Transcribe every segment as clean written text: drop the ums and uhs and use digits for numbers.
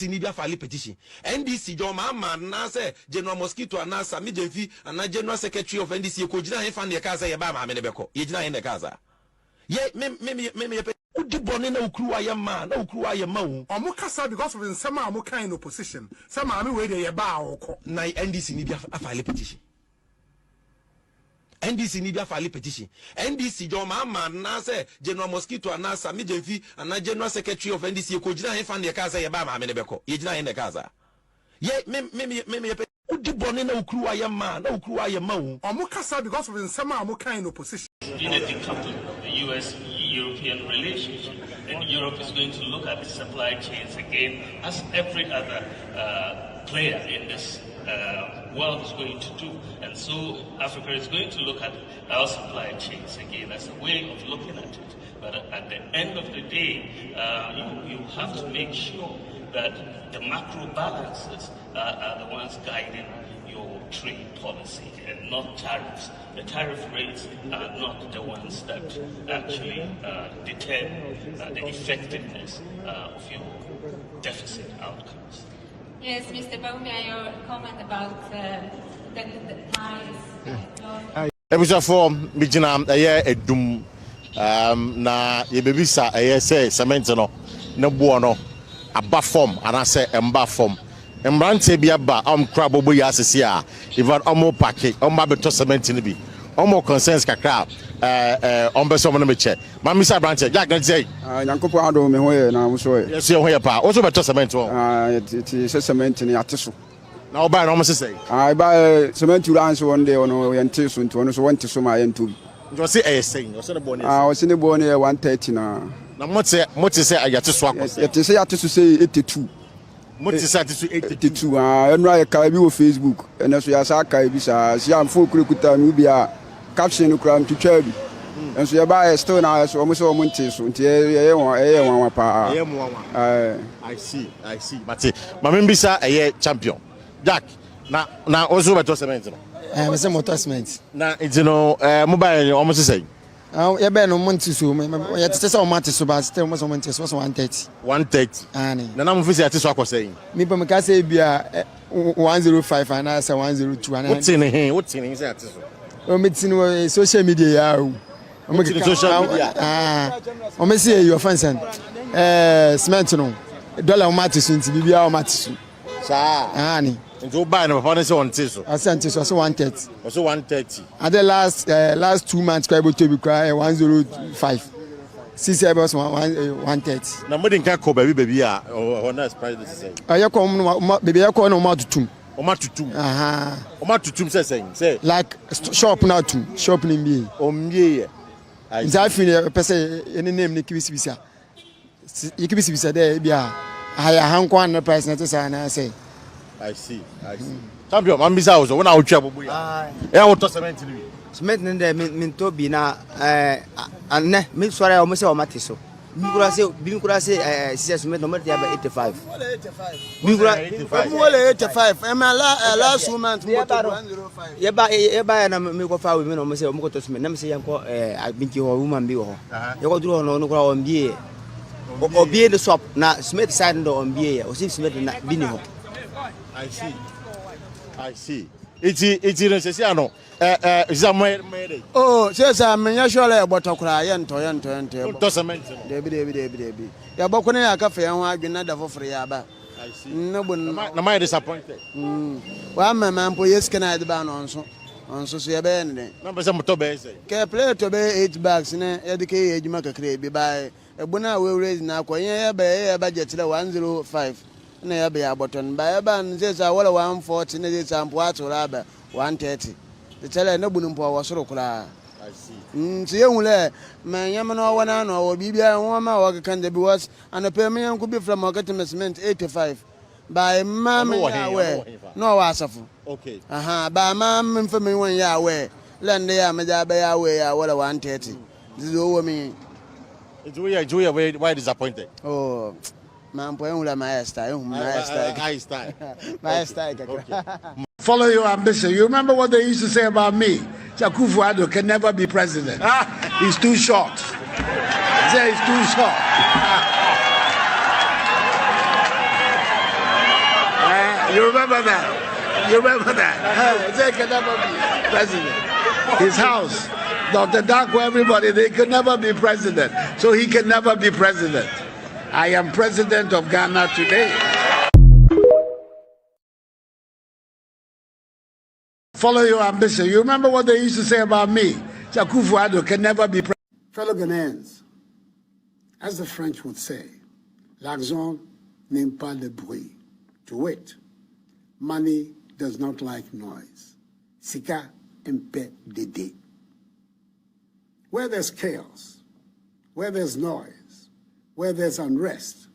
Sinibia file petition. NDC Joma man say General Mosquito and Nasa Mijenfi and General Secretary of NDC Kojina and Fanny Kaza Yabama Menebeko. Yejina in the Kaza. Ye me Udibone no crew I am man, no crew I am mo. Or Mukasa because of some Amoka in opposition. Some army where they bow. Na NDC Nibia file petition. NDC Nibia file petition. NDC Joma man say General Mosquito and Nasa Mijenfi and General Secretary of NDC Kojina and Fanny Kaza Yabama Menebeko. Yejina in the Kaza. Ye me Udibone no crew I am man, no crew I am mo. Or Mukasa because of some Amoka in opposition. In a decoupling of the US-European relationship, and Europe is going to look at supply chains again, as every other player in this world is going to do. And so Africa is going to look at our supply chains again as a way of looking at it. But at the end of the day, you have to make sure that the macro balances are the ones guiding your trade policy and not tariffs. The tariff rates are not the ones that actually determine the effectiveness of your deficit outcomes. Yes, Mr. Baumia, your comment about the ties. Ebusa form bijina edum na yebebisa say cement no na buo no aba form ana say emba form embrante bi aba kra bobo ya asese a even omo pack omo beto cement ni bi omo concerns kakra ombeso mo na meche mamisa branche jack na say nyankopo ado me hoye na muso ye yes ye hoye pa o so beto cement wo ti cement ni ateso na oba na omo say ba cement ura anso one day ono yente so nti ono so wonte so ma yentu you say saying you say the bonus o se ne bone 130 na mote say ayate so akose yete say ateso say 82 mote say ateso 82 enra ye kai bi wo Facebook ene so ya sa kai bi sa si am fo kurekuta mi bi a caption kura mtutwa bi enso ye ba still na so mo so mo nte so nti ye won pa I see but mama mbisa eye champion Jack na also beto cement no me say motor cement na no mobile almost say ye be no monti so ye tete say o mate so ba still mo so monti so 130 ani na mo fisi ate so akose yin me pa me ka say bia 105 and I say 102 and what tin say ate so o metin wo social media ya o mo ke social media o me say your fans cement no dollar o mate so nti bibia o mate so sa ani nti buy no papa say on so asante so 130 also 130 and the last 2 months kwa to be cry 105 6 years 130 na modin ka ko baby a o na price this say ayeko baby ayeko na o matutum o matutum say like shop na tum shop ni mbi o mbie nza fini pese any name ni kibisibisa yikibisibisa there bia haya hankwa na price na say na say I see champion mambisa also when I utwa bobo ya what cement ni cement nde min to bi na anne mi sore o mo se o mate so bi kura se sisi cement no mo dey about 85 bi kura 85 last month mo to 105 ye ba na mi ko fa we mi no mo se o mo ko to cement na mi se yanko binki ho woman bi ho ye ko duro no kura o mbie obie the shop na cement side ndo o mbie o si cement na bi ni ho I see. It's ano. Oh, says I'm sure about to cement. Debi. Ya boko na cafe and wa gina da for yaba. I see. No bon. Na my disappointed. Wa mama po yes can I the ban on so so ya be ne. Number some to be say. Ke play to be 8 bags na e de ke ejuma kakre bi bai. Ebuna we raise na kwanye ya be budget la 105. Na ya be aboton ba ba nzeza wala 140 na ze sampo atura ba 130 the tele na bunu mpo wasoro kula I see so yehule manyama no wana no wo bibia ho ma wo kan de bi was and pay me yanku bi from market cement 85 by mam ya we no wa asafo okay ba mam mfa me won ya we lende ya me ja ba ya we ya wala 130 this wo me enjoy why disappointed oh man, my style. Follow your ambition. You remember what they used to say about me? Akufo-Addo can never be president. He's too short. He's too short. You remember that? You remember that? They can never be president. His house, Dr. Darko, everybody, they could never be president. So he can never be president. I am president of Ghana today. Follow your ambition. You remember what they used to say about me? Akufo-Addo can never be president. Fellow Ghanaians, as the French would say, l'argent n'aime pas le bruit. To wit, money does not like noise. Sika impe dede. Where there's chaos, where there's noise, where there's unrest,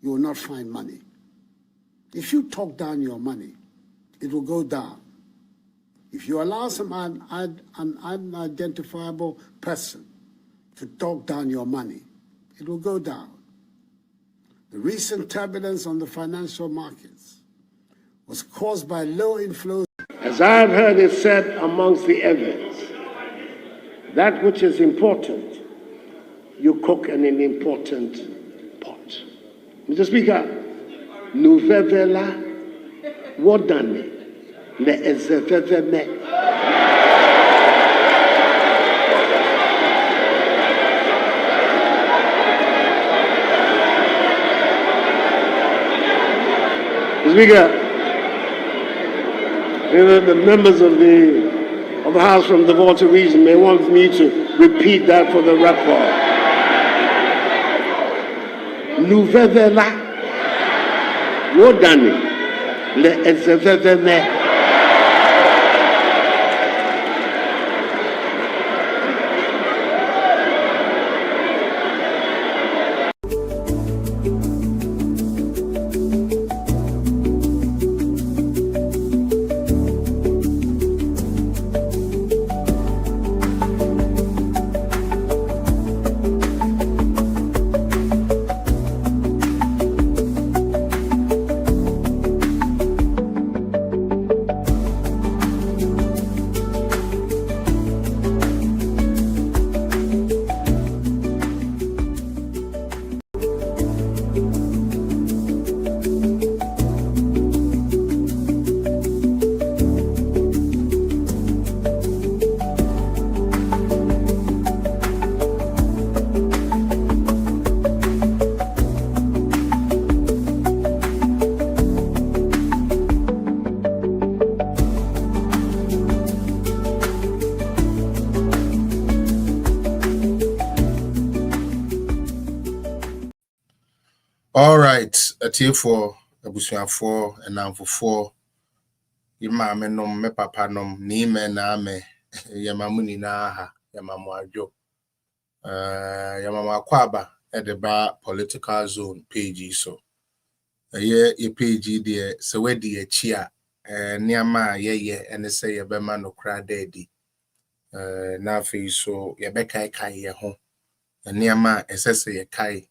you will not find money. If you talk down your money, it will go down. If you allow some unidentifiable person to talk down your money, it will go down. The recent turbulence on the financial markets was caused by low inflows. As I have heard it said amongst the elders, that which is important, you cook in an important pot. Mr. Speaker, nous vevela wodane le ezeveveme. Speaker, the members of the House from the Volta region may want me to repeat that for the record. Nous vevela wodane le ezeveveme. All right, a tear for a bushman for and now for four. Your mamma nom, me papa nom, ni me na me, Yamamuni na, Yamamu jo. Yamama Kwaba at the bar political zone page so. A year a page dear, so where dear chia, near ma, ye, and they say a beman no cry daddy. Now for so, Yabeka kai ye home, and near ma, as I say a kai.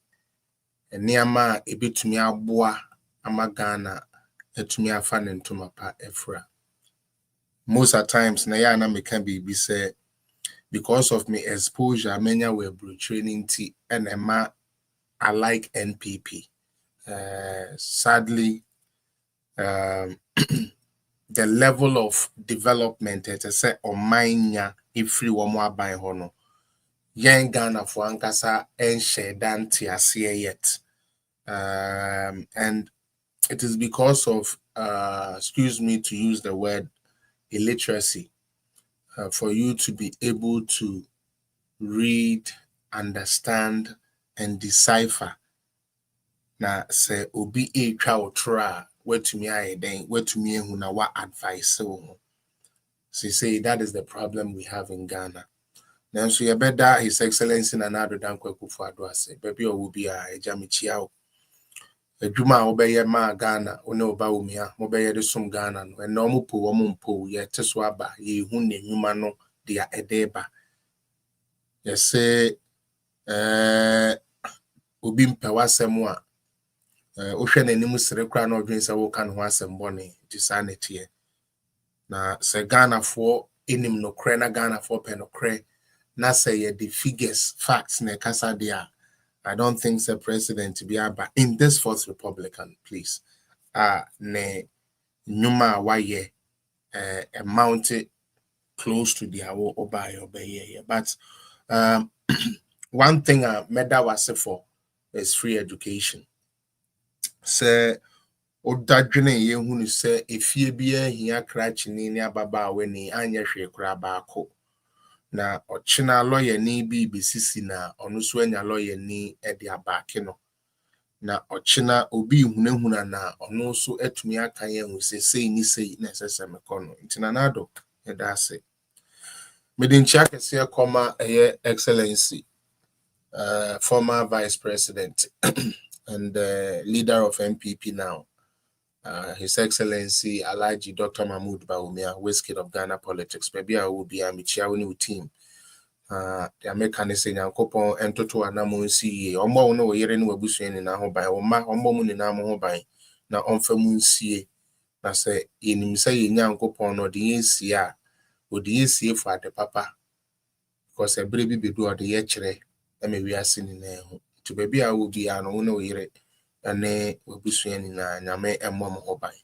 Nneɛma ebetumi aboa amagana etumi afa ne ntoma pa efra. Most at times na ya na meka bibi say because of me exposure menya we bro training tea and ema I like NPP. Sadly the level of development it say omanya ifri wo mo aban ho no yen Ghana for ankasa enhye dante ase yet. And it is because of excuse me to use the word illiteracy, for you to be able to read, understand, and decipher. Na say obi e twa otra wetumi ayeden wetumi ehu na wa advice so. Say that is the problem we have in Ghana. Now, so you better His Excellency Nana Dankwa Akufo-Addo ase baby o bi a ejamichia o adwuma obeye ma Ghana one oba omia mobeye de som Ghana no and no po wo mpo ye teso aba ye hu na nwuma no dia edeba ye say obi mpewasem a ohwe nanim sere kra na odwen se wo kan ho asem bone disanity na se Ghana for enim no kre na Ghana for pe no kre na say the figures facts na kasa dia. I don't think the president to be aba in this fourth Republican, please. Ne Numa waye mounted close to the obey. But one thing Meda was for is free education. Say Odadwene ye hunu se efie bia hia krachini ni ababa we ni anya hwe kura baako na ochina lawyer ni bi besisi na ono so anya lawyer ni e de abaake no na ochina obi hunahuna na ono so etumi aka ye hu se sei ni sei na sese mekono ntina nado e da ase medinchi akese koma eye excellency former vice president and leader of MPP now, His Excellency Alhaji Dr. Mahmoud Bawumia, Wizkid of Ghana politics. Maybe I will be a Michiawini team. The American is saying, Uncle and Toto Anamo see, Omo no Yeren Wabusian in Ahobai, or Ma Omomun in Amobai, now on Famun see. I say, in him say, Uncle Pon or the ACA, or the ACA for the papa, because a baby be do at the Yechere, and maybe I seen in there. To baby I will be an owner here and will be swinging in a Yame and Mom Hobai.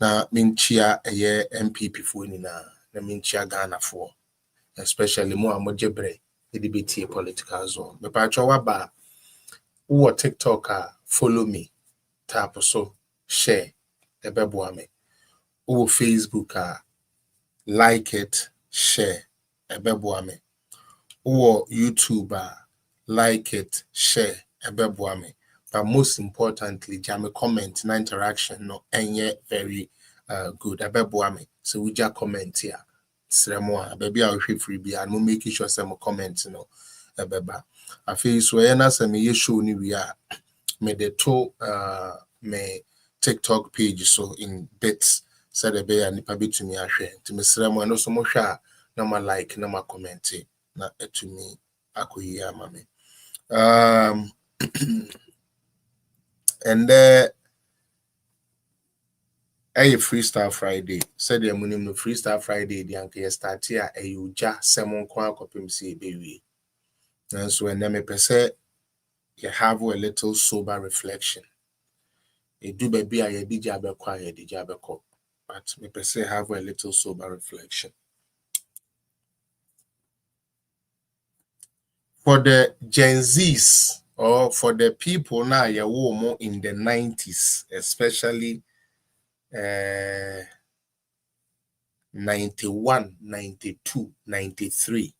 Now, Minchia a year MPP for in a Minchia Ghana for, especially more Mojebre, the DBT political zone. The Pachawa who TikToker follow me, tap so, share, the Bebuame, who Facebook like it, share, a Bebuame, who YouTuber. Like it, share, ebeboame. But most importantly, jam comment, na interaction, no, and very good. Ebeboame. So we just comment here. Sremoa, baby, I'll free be and we'll make sure some comments, no, ebeba. I feel so, and as I may show ni we are, me the two, me TikTok page, so in bits, said a bear and nipa bit to me, I share. To me, Sremoa, no so much, no more like, no more commenting, not to me, akuya, mame. And a Freestyle Friday said the munim no Freestyle Friday the anke start here a uja semon kwa kopim si bewi and so when me pese you have a little sober reflection e do baby a yedi jabe kwa yedi jabe ko but me pese have a little sober reflection for the Gen Zs or for the people now you more in the 90s, especially 91, 92, 93.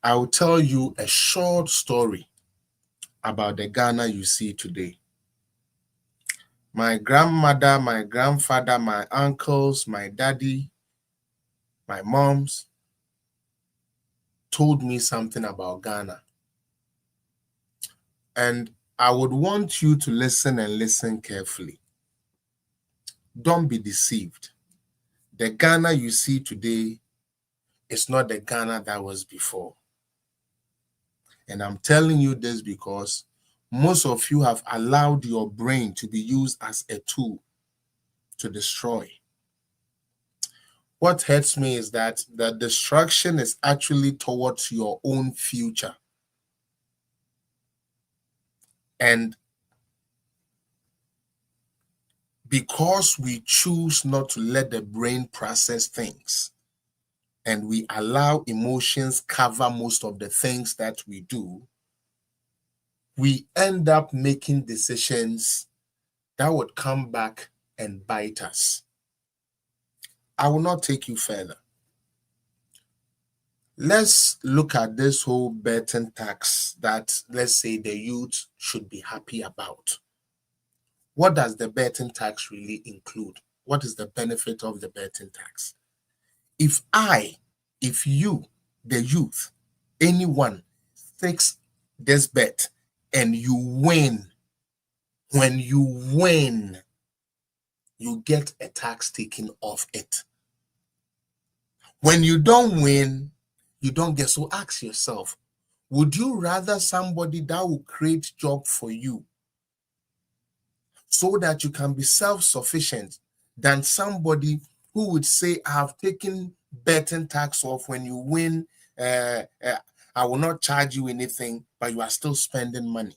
I'll tell you a short story about the Ghana you see today. My grandmother, my grandfather, my uncles, my daddy, my moms told me something about Ghana. And I would want you to listen and listen carefully. Don't be deceived. The Ghana you see today is not the Ghana that was before. And I'm telling you this because most of you have allowed your brain to be used as a tool to destroy. What hurts me is that the destruction is actually towards your own future. And because we choose not to let the brain process things, and we allow emotions cover most of the things that we do, we end up making decisions that would come back and bite us. I will not take you further. Let's look at this whole betting tax that, let's say, the youth should be happy about. What does the betting tax really include? What is the benefit of the betting tax? If you, the youth, anyone takes this bet and you win, when you win, you get a tax taken off it. When you don't win, you don't get. So ask yourself, would you rather somebody that will create job for you so that you can be self-sufficient than somebody who would say, I have taken betting tax off, when you win, I will not charge you anything, but you are still spending money.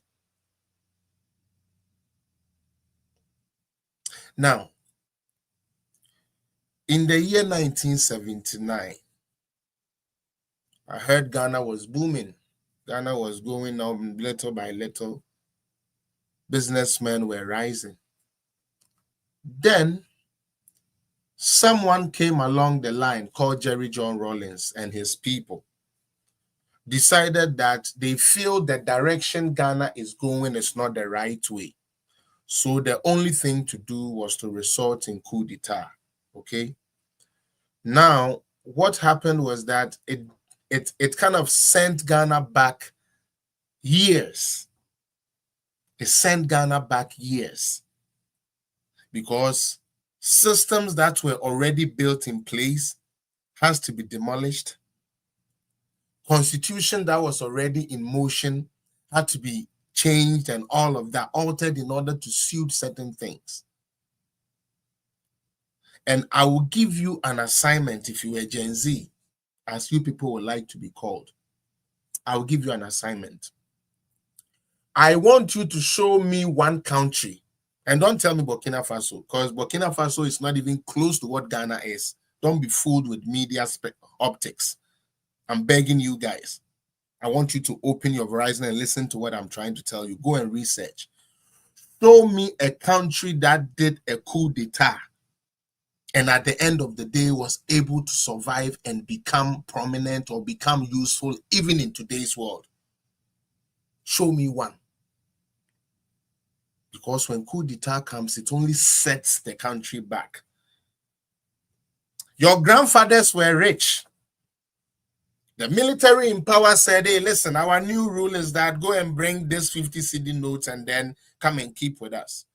Now, in the year 1979, I heard Ghana was booming. Ghana was going up little by little. Businessmen were rising. Then, someone came along the line called Jerry John Rawlings and his people decided that they feel the direction Ghana is going is not the right way. So the only thing to do was to resort in coup d'etat. Okay. Now, what happened was that it kind of sent Ghana back years. It sent Ghana back years because systems that were already built in place has to be demolished. Constitution that was already in motion had to be changed and all of that altered in order to suit certain things. And I will give you an assignment if you were Gen Z, as you people would like to be called. I will give you an assignment. I want you to show me one country, and don't tell me Burkina Faso, because Burkina Faso is not even close to what Ghana is. Don't be fooled with media optics. I'm begging you guys. I want you to open your horizon and listen to what I'm trying to tell you. Go and research. Show me a country that did a coup d'etat and at the end of the day was able to survive and become prominent or become useful even in today's world. Show me one. Because when coup d'etat comes, it only sets the country back. Your grandfathers were rich. The military in power said, hey, listen, our new rule is that go and bring this 50 cedi notes and then come and keep with us.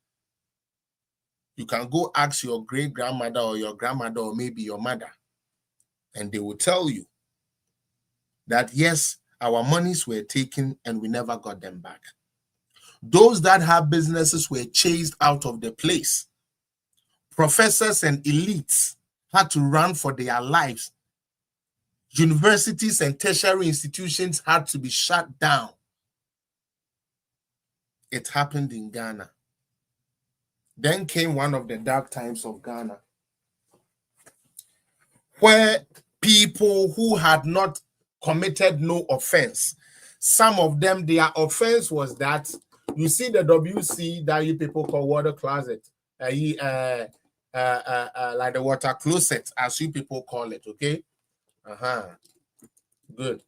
You can go ask your great-grandmother or your grandmother or maybe your mother, and they will tell you that, yes, our monies were taken and we never got them back. Those that have businesses were chased out of the place. Professors and elites had to run for their lives. Universities and tertiary institutions had to be shut down. It happened in Ghana. Then came one of the dark times of Ghana, where people who had not committed no offense, some of them, their offense was that, you see the WC that you people call water closet, like the water closet, as you people call it, okay? Good.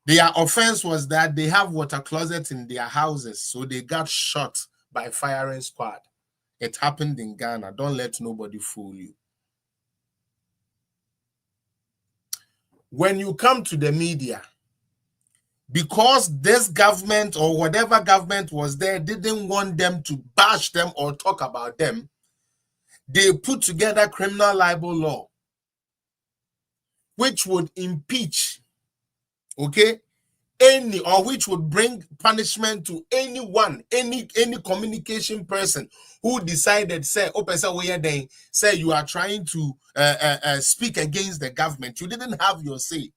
Their offense was that they have water closets in their houses, so they got shot by firing squad. It happened in Ghana. Don't let nobody fool you. When you come to the media, because this government or whatever government was there didn't want them to bash them or talk about them, they put together criminal libel law, which would impeach, okay, any, or which would bring punishment to anyone, any communication person who decided, say, say you are trying to speak against the government. You didn't have your say.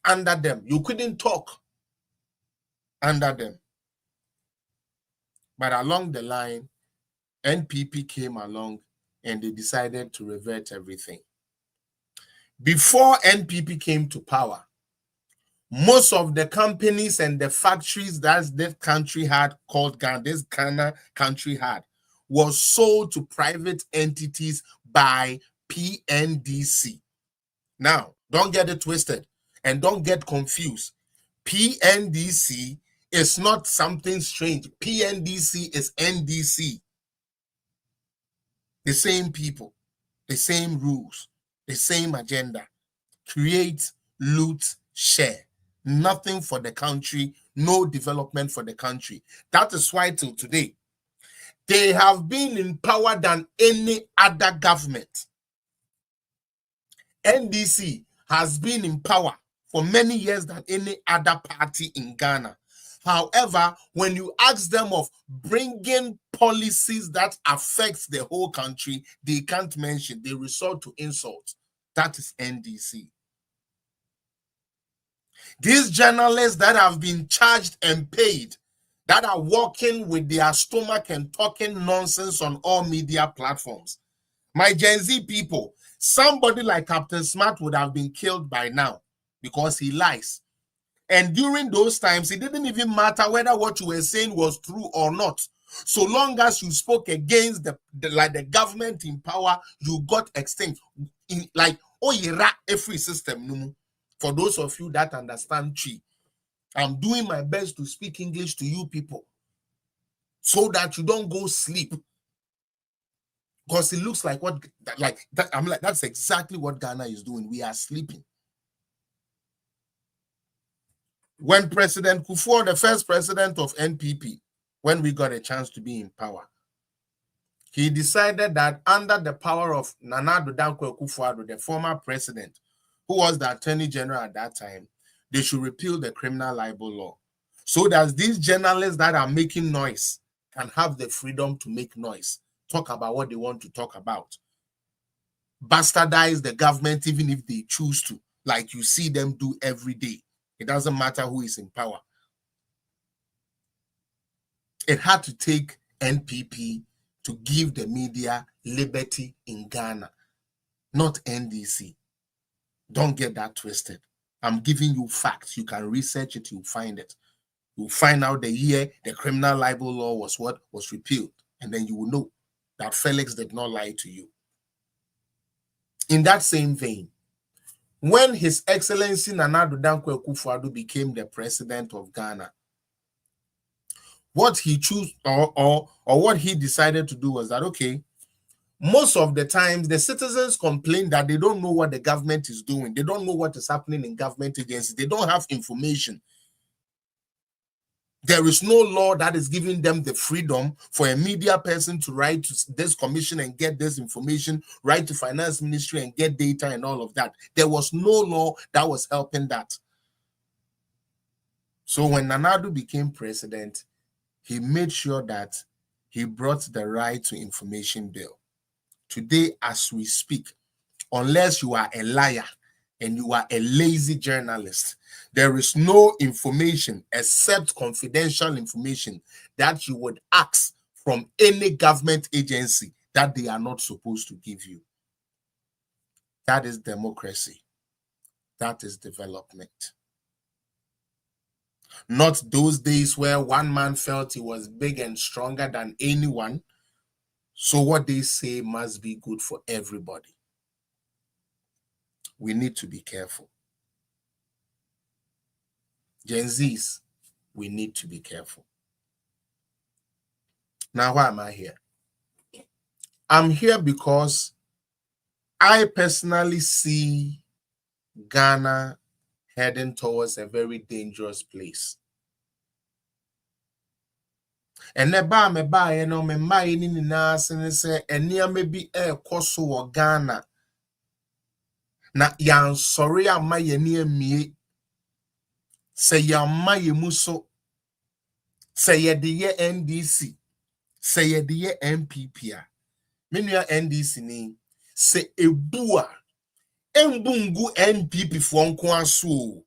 Under them, you couldn't talk under them. But along the line, NPP came along and they decided to revert everything. Before NPP came to power, most of the companies and the factories that this country had called Ghana, this Ghana country had, was sold to private entities by PNDC. Now, don't get it twisted and don't get confused. PNDC is not something strange. PNDC is NDC. The same people, the same rules, the same agenda. Create, loot, share. Nothing for the country, no development for the country. That is why till today, they have been in power than any other government. NDC has been in power for many years than any other party in Ghana. However, when you ask them of bringing policies that affect the whole country, they can't mention. They resort to insult. That is NDC. These journalists that have been charged and paid that are walking with their stomach and talking nonsense on all media platforms. My Gen Z people, somebody like Captain Smart would have been killed by now because he lies. And during those times, it didn't even matter whether what you were saying was true or not. So long as you spoke against the government in power, you got extinct. Every system. For those of you that understand Chi, I'm doing my best to speak English to you people so that you don't go sleep. Because it looks like that's exactly what Ghana is doing. We are sleeping. When President Kufuor, the first president of NPP, when we got a chance to be in power, he decided that under the power of Nana Addo Dankwa Akufo-Addo, the former president, who was the attorney general at that time, they should repeal the criminal libel law so that these journalists that are making noise can have the freedom to make noise, talk about what they want to talk about, bastardize the government even if they choose to, like you see them do every day. It doesn't matter who is in power. It had to take NPP to give the media liberty in Ghana, not NDC. Don't get that twisted. I'm giving you facts. You can research it, you'll find it. You'll find out the year the criminal libel law was repealed, and then you will know that Felix did not lie to you. In that same vein, when His Excellency Nana Addo Dankwa Akufo-Addo became the president of Ghana, what he chose or what he decided to do was that, okay, most of the times the citizens complain that they don't know what the government is doing. They don't know what is happening in government agencies. They don't have information. There is no law that is giving them the freedom for a media person to write to this commission and get this information, write to finance ministry and get data and all of that. There was no law that was helping that. So when Nana Addo became president, he made sure that he brought the right to information bill. Today, as we speak, unless you are a liar and you are a lazy journalist, there is no information except confidential information that you would ask from any government agency that they are not supposed to give you. That is democracy. That is development. Not those days where one man felt he was big and stronger than anyone, so what they say must be good for everybody. We need to be careful. Gen Zs, we need to be careful. Now, why am I here? I'm here because I personally see Ghana heading towards a very dangerous place. And neba me ba no me ma ni nyina se eniame bi ekoso wo Ghana na yan sori ama ye ni amie se yamma ye muso se ye de ye NDC se ye de ye MPP a menua NDC ni se ebua embungu NPP fo nko aso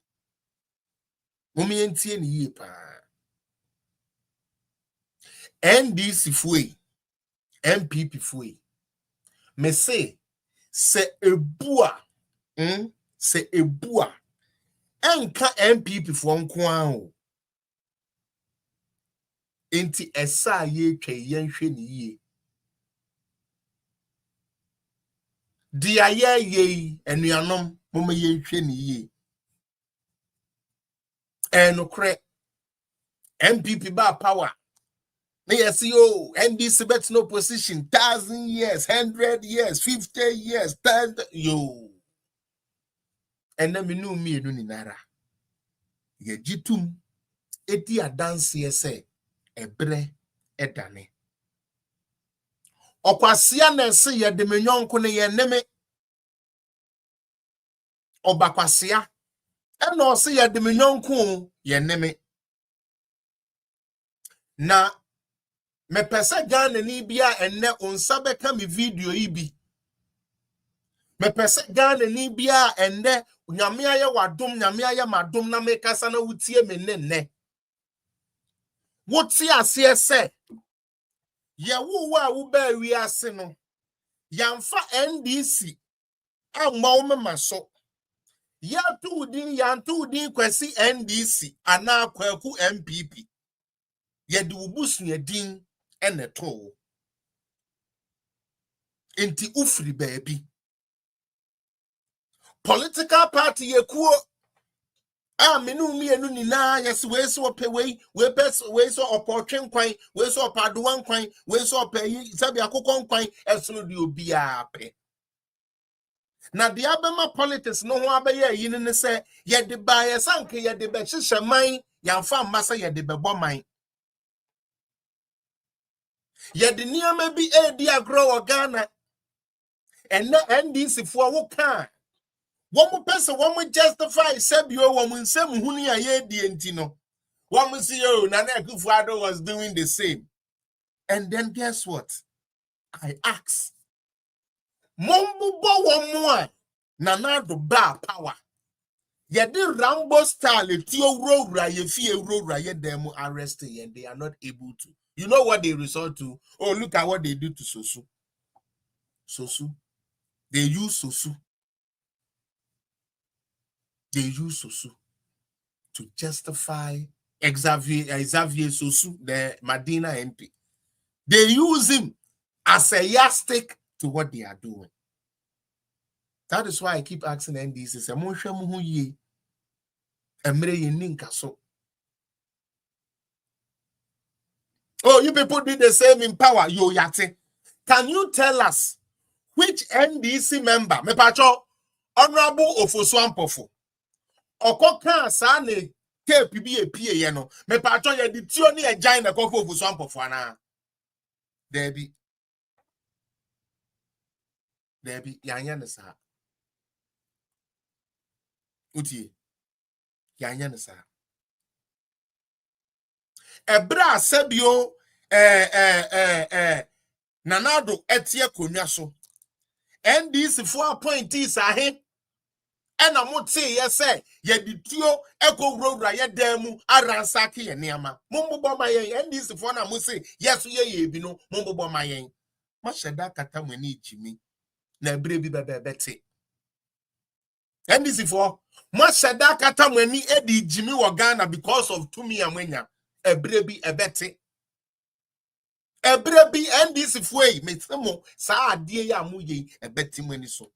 mumi entie ni yie pa NDC fue MPP fue me say se ebua se ebua enka MPP fo nko an enti esa ye twa yenhwe ni yie dia ye enuanom moma yenhwe ni yie enokre MPP ba power. Yes, yo, NDC bet no position, 1,000 years, 100 years, 50 years, 10, yo. And then me know me no nara. Ye jitum, eti a dance say, ebre, edane. Okwasia na se ye de menyonko ne ye neme. Obakwasia. E no se ye de menyonko ye neme. Na me pese Ghana ni bia enne onsa beka mi video ibi. Me pese Ghana ni bia enne nyame aye wadom nyame aye madom na me kasa na wutie me nenne. What's here say? Ya wo ba wi ase no. Yamfa NDC. Amma maso. Ya tu din kwesi NDC ana kwaku MPP. Ye de ubusu ye din ene to. Enti ufri baby. Political party ye kuo. Menu mi enu ni na yes we so pe we best we so opotwen kwan we so opadowan kwan we so opayi sabi akokon kwan esno di obi ape. Na the abema politics no ho abeye yi ne se ye de ba ye sanke ye de be hihye man yamfa masa ye de be boman ye de niam bi edi agro o Ghana enne NDC fo wo kan wo person wo justify sabio wo nsem hunu a ye di enti no wo see yo Nana Akufo-Addo was doing the same. And then guess what? I ask Mombu bo wo Nana do ba power. Ye the Rambo style tio rowra ye fie rowra ye them arrest and they are not able to. You know what they resort to? Oh, look at what they do to Sosu. Sosu. They use Sosu. They use Sosu to justify Xavier Sosu, the Medina MP. They use him as a yardstick to what they are doing. That is why I keep asking NDC, oh, you people did the same in power. Yo yate. Can you tell us which NDC member, me pacho, Honorable Ofosu-Ampofo, Okoka Sane, KPBA ye no, me pacho ye di tioni e jain na kofo Ofosu-Ampofo ana. Debi, yanya sa. Uti, yanya sa. Ebra sebio Nanado etie konwa so. NDC for appointees ahe. Ena mote ye say ye ditio ekowura ye demu aransaki ye niama. Mombo ma yen NDC for na mo say yes ye bi no mombo ma yen. Ma sheda kata mani jimi na ebre bi bebete. NDC for ma sheda kata mani edi jimi wo Ghana because of tumi amwenya. Ebre bi ebete. Ebre bi NDC for e metemo sa adie ya amuye ebeti mani so.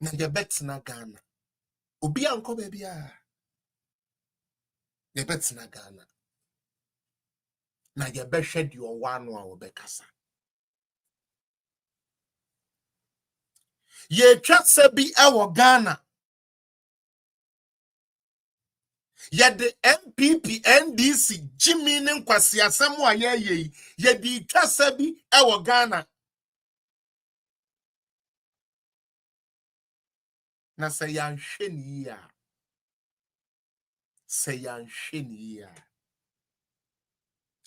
Na ye bet na Ghana. Obi anko baby a. Ye bet na Ghana. Na ye be shed your one a obekasa. Ye twa se bi ewo Ghana. Ye de MPP NDC Jimmy ne nkwasi asemu a ye di twa se bi ewo Ghana. Na se yan hwe ni ya. Se yan hwe ni ya.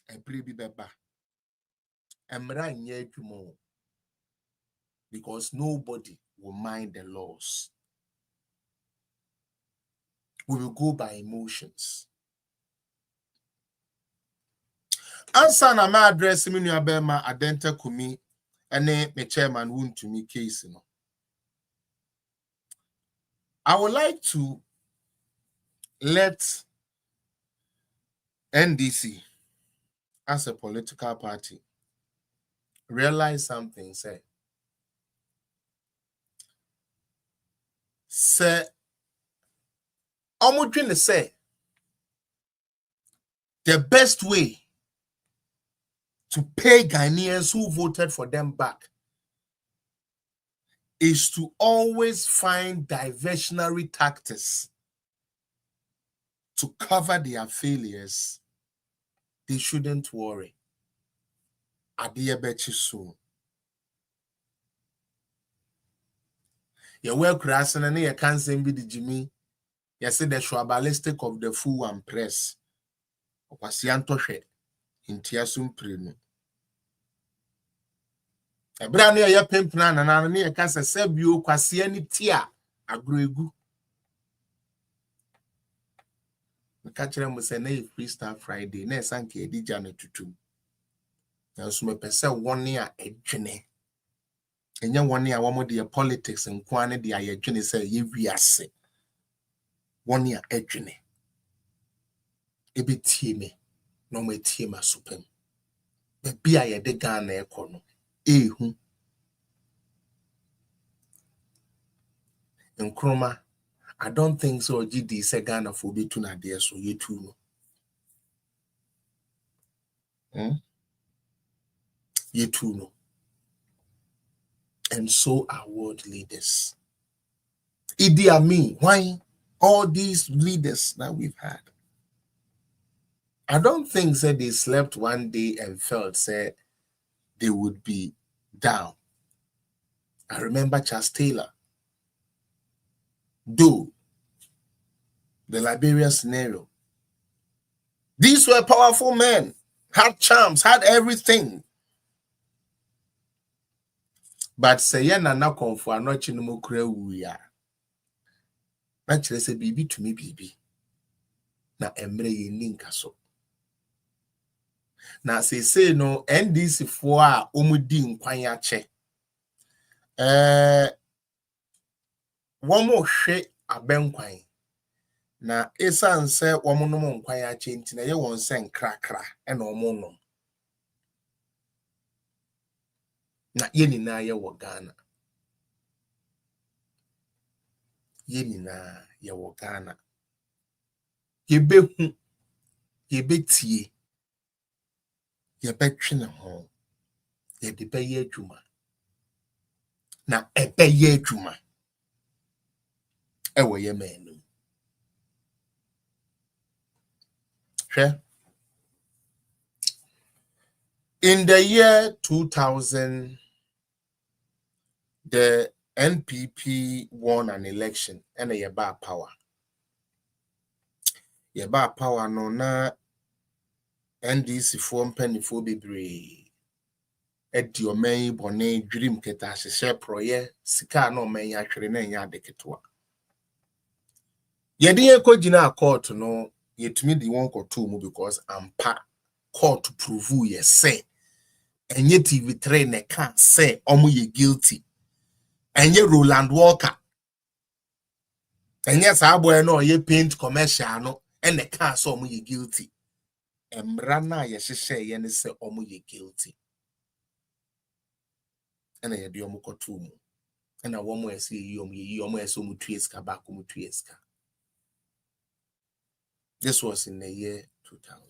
Ebre bi beba. Emra nye adwumo. Because nobody will mind the laws. We will go by emotions. Answer na my address me nua be ma Adenta Kumi ene me chairman won to me case no. I would like to let NDC as a political party realize something. Say omudwene say the best way to pay Ghanaians who voted for them back is to always find diversionary tactics to cover their failures. They shouldn't worry. Adiabechi soon. Your well crashing and you can't send me the Jimmy. You say the schwabalistic of the fool and press. Opasiantoshe in Tiasum Primo. A brand new your pimp nan and I near Casa Sebio Quasiani Tia, a gregu. catch them with a Freestyle Friday, ne sanke di jane tutu. Now, so me pese 1 year a journey. And young 1 year, one more the politics and quantity I journey say, ye we are sick. 1 year a journey. A bit teamy, no me team as supem. But be I de Ghana econo. Who and Chroma, I don't think so. GD say Ghana for be tuna there, so you too know. You too know. And so are world leaders. Idi Amin, why all these leaders that we've had? I don't think that they slept one day and felt said they would be down. I remember Charles Taylor. Though the Liberia scenario. These were powerful men, had charms, had everything. But say na na konfo anochi no mokura wuya. Na kire say bibi to me bibi. Na emre ye ninka so. Na say no NDC fo a omudi nkwan ya che. Womo hwe abenkwan. Na esan se womo no nkwan ya che ntina ye won se nkrakra e na omo no. Na ye nyina ye wo Ghana. Ye nyina ye wo Ghana. Ye behu, ye betie. Ye betwe ne ho. Ye de beye adwuma. Na ebeye adwuma. Ewo ye menu. Hwe. In the year 2000, the NPP won an election and a yeba power. Yeba power no na NDC form penny for bebre. Edi omen bone dream keta hye proye sika no men ya hwere na nya deketwa. Yedi ekogina court no yetumi di won ko two mu because ampa court to prove ye say enye TV3 ne can say omo ye guilty. Enye Roland Walker. Enye sa boy no ye paint commercial no and the can so omo ye guilty. Emrana ye hye ye ne say omo ye guilty. And ye di omo ko two mu. And a woman say ye omo so mu tueska back mu tueska. This was in the year 2000.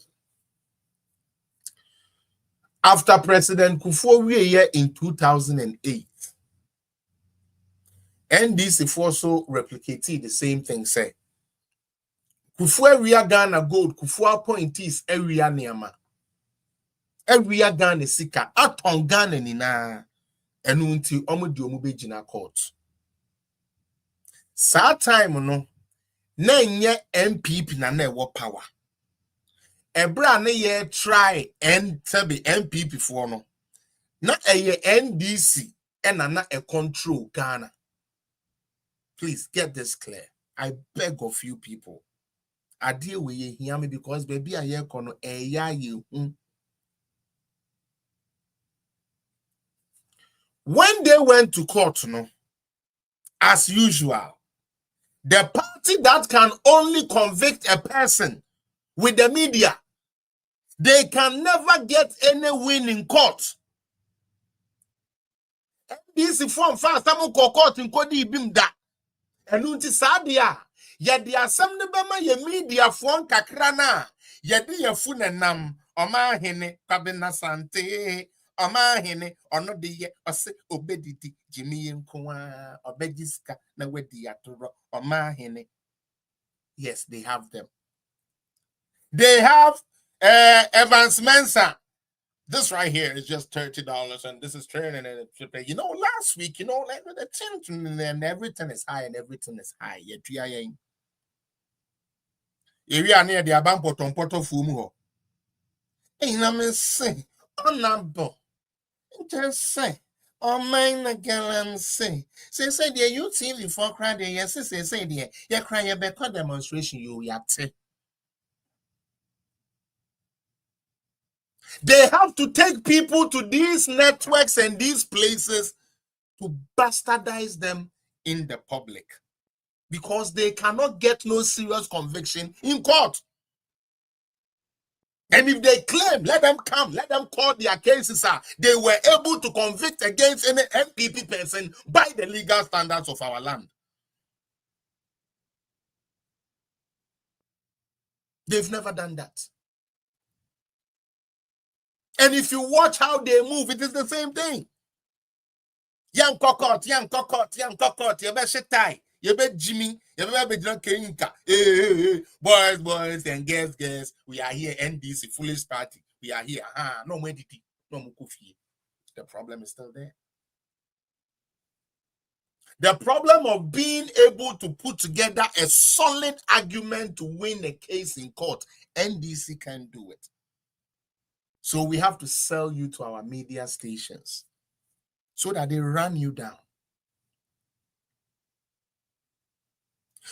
After President Kufuor here in 2008, NDC also replicated the same thing. Say, Kufuor area Ghana gold, Kufuor appointees area Niama, area Ghana sika, aton Ghana nina, enunti omudi omube jina court. Sa time no, na nye MPP na ne wo power. Ebra ne ye try and tabi MPP for no. Na eye NDC and na a control Ghana. Please get this clear. I beg of you people. I deal with you hear me because baby I hear kono you. When they went to court, no, as usual, the party that can only convict a person with the media, they can never get any win in court. This form fast some court in Kodi Bimda. And unti sadia, yet the assembly bema ye media phone kakrana, yet the funenam, Oma hene, Kabina Sante, Oma hene, or not the ye, or say obediti, Jimmy and Kwa, or Bejiska, na wedi aturo, Oma hene. Yes, they have them. They have Evans Mensa. This right here is just $30, and this is turning and you know, last week, you know, like the tension and everything is high and everything is high. Yet we are in. If we are near the Abampo Tompoto Fumu, and I'm saying, on number, just say, oh, mine again, say, dear, you see before crying, yes, say, dear, you cry a better demonstration, you yate. They have to take people to these networks and these places to bastardize them in the public because they cannot get no serious conviction in court. And if they claim, let them come, let them call their cases. They were able to convict against any MPP person by the legal standards of our land. They've never done that. And if you watch how they move, it is the same thing. Young kokot, you better tie, you better Jimmy, you better drunk Kenka. Hey, boys, and girls, we are here, NDC, foolish party. We are here. No medity, no mukufi. The problem is still there. The problem of being able to put together a solid argument to win a case in court, NDC can't do it. So we have to sell you to our media stations so that they run you down.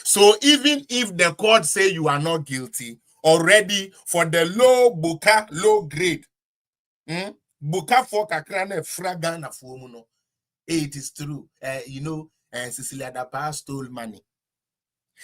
So even if the court say you are not guilty, already for the low BOKA, low grade, BOKA for kakrane fragana for it is true. Cecilia Dapa stole money.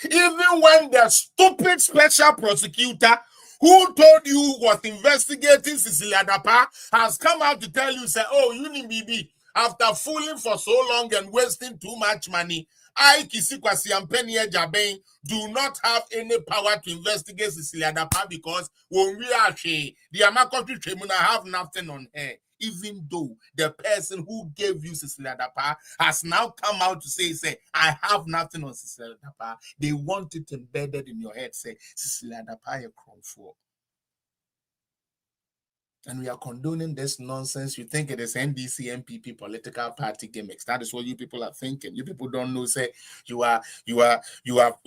Even when the stupid special prosecutor who told you was investigating Cecilia Dapa has come out to tell you, say, oh, Unibibi, after fooling for so long and wasting too much money, I, Kisikwasi and Penny Jabain, do not have any power to investigate Cecilia Dapa because when we are the Amakoti Tribunal have nothing on her. Even though the person who gave you Cecilia Dapa has now come out to say, I have nothing on Cecilia Dapa. They want it embedded in your head, say, Cecilia Dapa, you're for. And we are condoning this nonsense. You think it is NDC, MPP, political party gimmicks. That is what you people are thinking. You people don't know, say, you are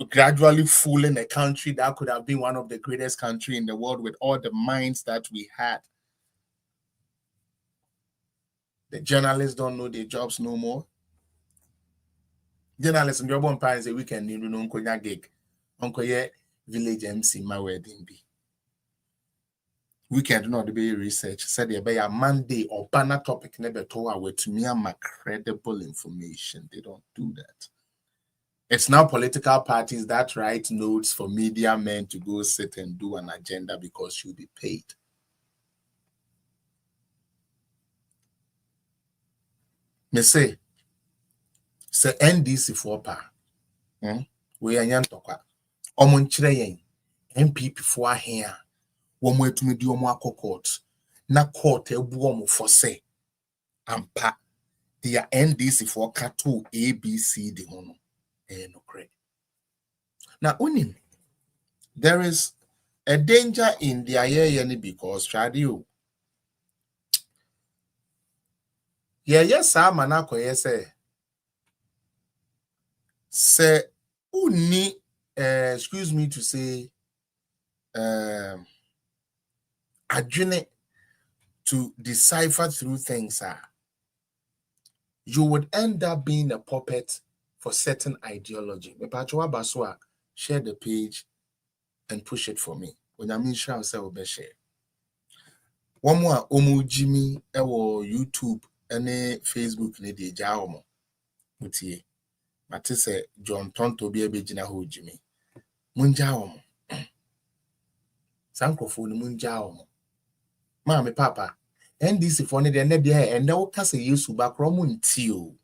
gradually fooling a country that could have been one of the greatest countries in the world with all the minds that we had. The journalists don't know their jobs no more. Journalists in your one parents a weekend, uncle gig, uncle village MC, my wedding be. Weekend not be research. Said there be a Monday or banner topic never told away to me and my credible information. They don't do that. It's now political parties that write notes for media men to go sit and do an agenda because you'll be paid. Me say NDC for pa. We are yan tokwa. Omon chire yen. MPP for here. Womo etumi di omo court. Na court ebu omo for say. Ampa. They are NDC for Kato ABC the hono. No credit. Now, unim, there is a danger in the air because radio. Yes, I'm an say uni, excuse me to say, adjune to decipher through things, you would end up being a puppet for certain ideology. Share the page and push it for me. When I mean share, I'll say share. One more Jimmy YouTube and Facebook ne de jaomo. Mutie. Mate say John Tonto be jina ho Jimmy. Munjaomo. Sankrofo ni munjaomo. Mami papa. NDC for ne de ne de and na woka say Yesu ba kro mo nti o.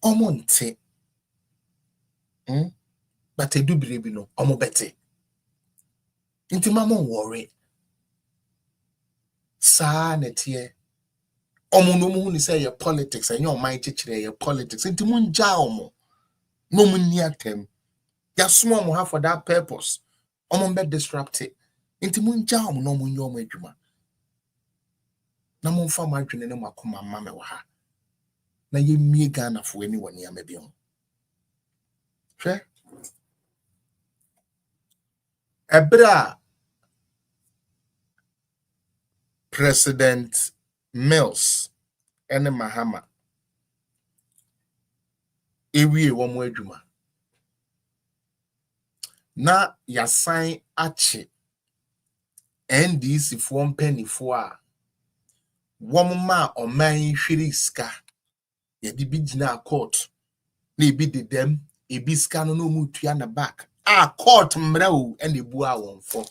Omo nti. But I do believe no omo bete. Inti mama worry. Sa netie. Omo no mu ni say your politics and your mind chire your politics. Inti munja omo. No mu ni atem. Ya small mo have for that purpose. Omo be disrupted. Inti munja omo no mu nyo omo adwuma. Na mo fa madwene ne makoma mama wa ha. Na ye mie Ghana fo ani woni amabi ho. Hwe Ebra President Mills and Mahama ewie wo mo adwuma na ya sign ache NDC for penny for woman or man shiriska. Ye di bigina court. Ni be the dem, e be scan no mutu back. Court mreu and the bua one for.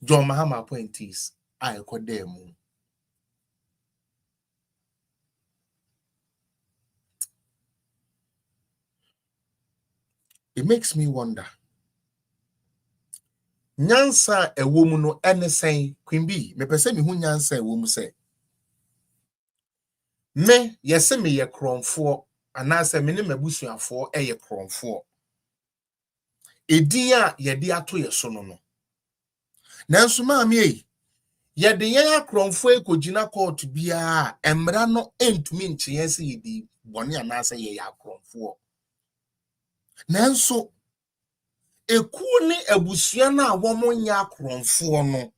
John Mahama appointees, I call them. It makes me wonder. Nyansa a woman no anything Queen B. Me pese me hu nyansa a woman say. Me yese me ye kronfo anase me ne mabusuafo ye kronfo. Edin a ye de ato ye so no. Nanso ma me yi ye de ye kronfo ekogina court bia emra no entumi nkyeye se ye di bone anase ye ya kronfo. Nanso eku ne abusua na womo nya kronfo no.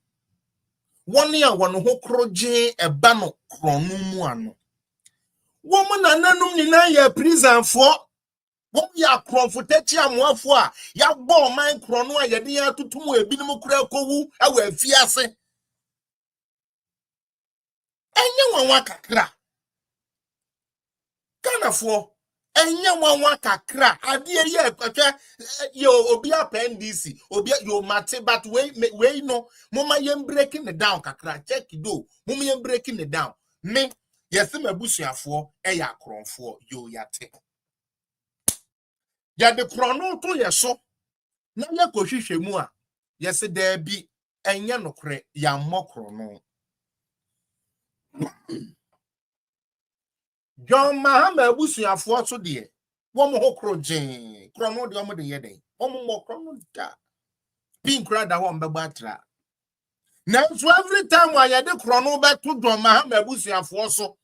Woni a wono ho kroje eba no kronu mu ano. Woman nanum nyina ya prison for wom ya confrontation amoafo a ya gbo man krono a ye de ya tutum ebinim kura kowu awa afiase enye wanwa kakra kanafo enye wanwa kakra ade ye akwa yo obi appendix obi yo mate but we no mama yem breaking it down kakra check do mama yem breaking it down me yesi mabusuafo eya kronfo yo yate ya de krono to yeso na ye kohwehwe mu a yesi there bi enye nokre ya mmokro no John Mahama abusuafo so de wo mo hokro gen krono de wo de ye den wo mo mokro no da pink rada ho mbeba atra na so every time wa ye de krono be to John Mahama abusuafo so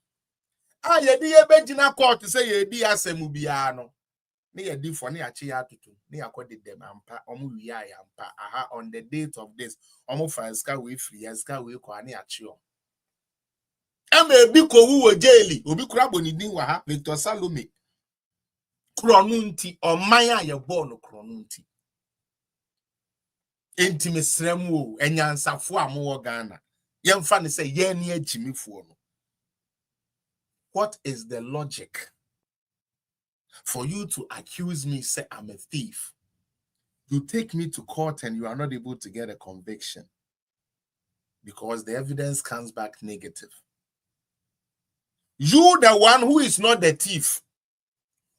a ye de ye begina court say ye di asemu bia no ne ye di for ne achi ya tutu ne yakode dem ampa omo wi ya ampa aha on the date of this omo fanska we free yaska we ko ane achi o ama ebi ko wu wo jaili obi kura bonidin wa ha Victor Salome krono nti oman a ye ball no krono nti entime sremu o enyansafo a mo wo Ghana ye mfa ne say ye ne agimifo no. What is the logic for you to accuse me, say I'm a thief? You take me to court and you are not able to get a conviction because the evidence comes back negative. You, the one who is not the thief,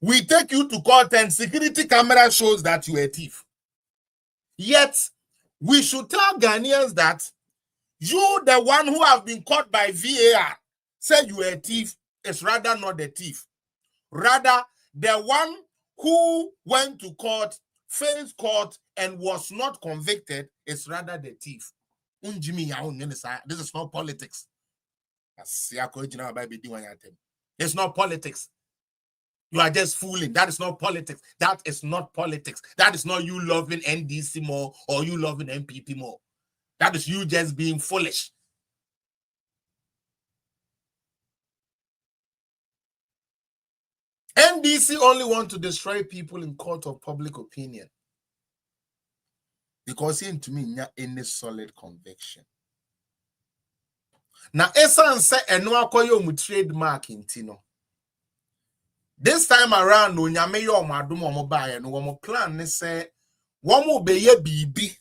we take you to court and security camera shows that you are a thief. Yet, we should tell Ghanaians that you, the one who have been caught by VAR, say you are a thief, is rather not the thief. Rather, the one who went to court, faced court, and was not convicted is rather the thief. This is not politics. It's not politics. You are just fooling. That is not politics. That is not politics. That is not you loving NDC more or you loving MPP more. That is you just being foolish. NDC only want to destroy people in court of public opinion because he to me not any solid conviction. Now, Esan say eno akoyo mu trademark intino. This time around, no nyame yo madum omo bae no omo plan ne say womo beye bibi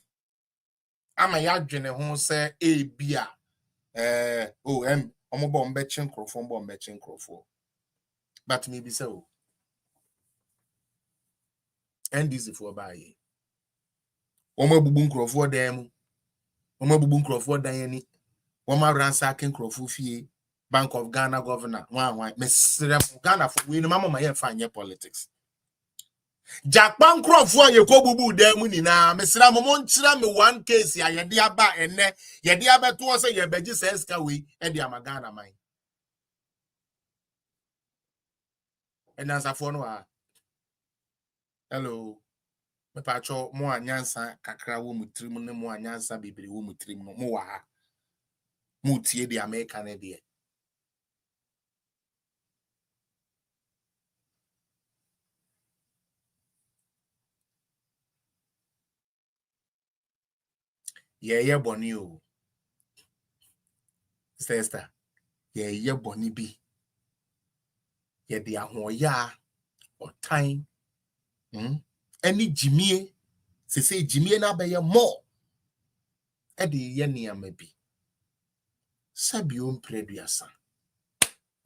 ama ya dwene ho say e bia omo bombe chenkrofo but maybe so NDC for bae omo bubu nkrofo dem omo bubu nkrofo dan ni omo ransaking nkrofo fie Bank of Ghana governor wan mesrem Ghana for we no mama ye fanye politics Japan nkrofo ye ko bubu dem ni na mesrem mo nkyira me one case ya ye de aba enne ye de abeto say ye beji seska we e de amagana man enansa for no a hello me pacho mo anyansa kakra wo mutrim ne mo anyansa bibiri wo mutrim no mo wa ha mo tie de America ne de ye boni o. Sister, ye boni bi. Ye de ahoya or time. Any Jimmy, say Jimmy na be more. Edi ye niya maybe. Sabi preduasa.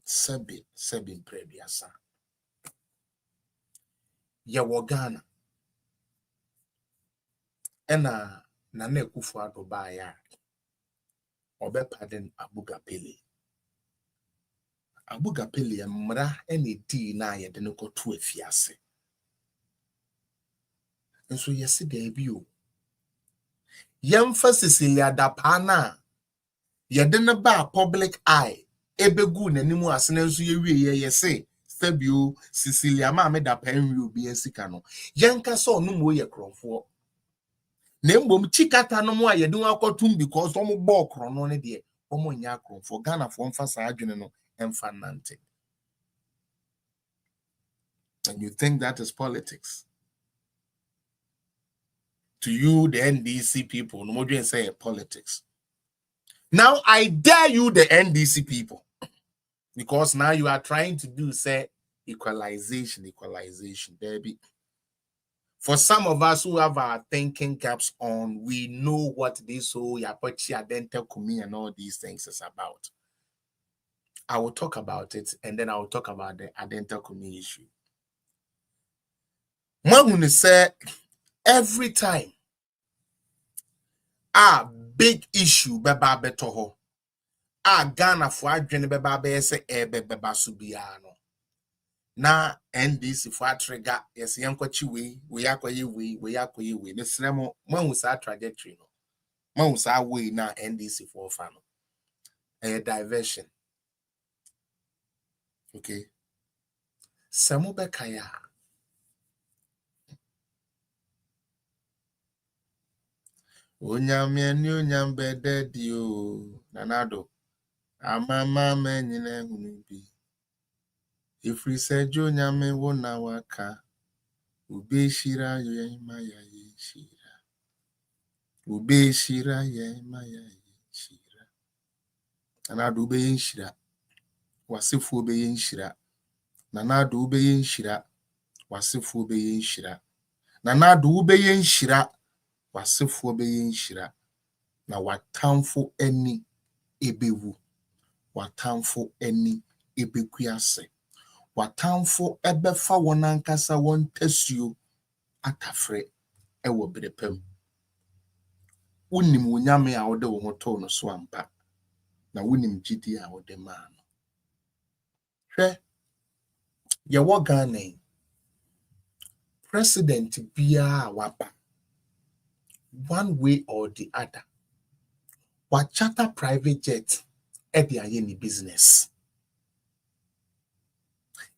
Sabi preduasa. Ye wogana. Ena nane kufu ado ba ya. Obe pardon Abuga Pele. Abuga Pele mra ene di na ye de no kotu afiase. Nso yesi de bi o. Yemfa Cecilia Dapana. Ye de ne ba public eye. Ebegu nanimu asene nso ye wie ye yesi. Sabio Cecilia ma me dapan wi obi asika no. Yenka so no mo ye kromfo. Na mbom chikata no mo ayede akotum because omo ball krono ne de omo nya kromfo Ghana fo mfa sa adwene no emfa nante. And you think that is politics? To you, the NDC people, no more than say politics. Now I dare you, the NDC people, because now you are trying to do say equalization, baby. For some of us who have our thinking caps on, we know what this whole Yapachi Identical Kumi and all these things is about. I will talk about it, and then I will talk about the Identical Kumi issue. One say every time big issue beba betoho. Ghana for adwene beba be se beba subiano. Na NDC for trigger yes yankwachi we yakoye we ne sremo man sa trajectory no. Man sa way na NDC for fa no. Diversion. Okay. Samo bekaya. Onyame ni onyambe dedio nanado. Amama menyine hunubi. If we said jo nyame wona waka. Ube shira ye maya ye shira. Ube shira ye maya ye shira. Nanado ube ye shira. Wasifu ube ye shira. Nanado ube ye shira. Wasifu ube ye shira. Nanado ube ye shira. Wasifu ube ye shira. Na watamfo eni ebewu. Watamfo eni ebekuyase. Watamfo ebefa wonankasa wontasuo atafre ewo brepem. Unim wonyame a wode wo hoto no so ampa. Na unim gidi a wode ma no. Hwe ye wo Ghana president bia wapa one way or the other. Wa charter private jet e de aye ni business.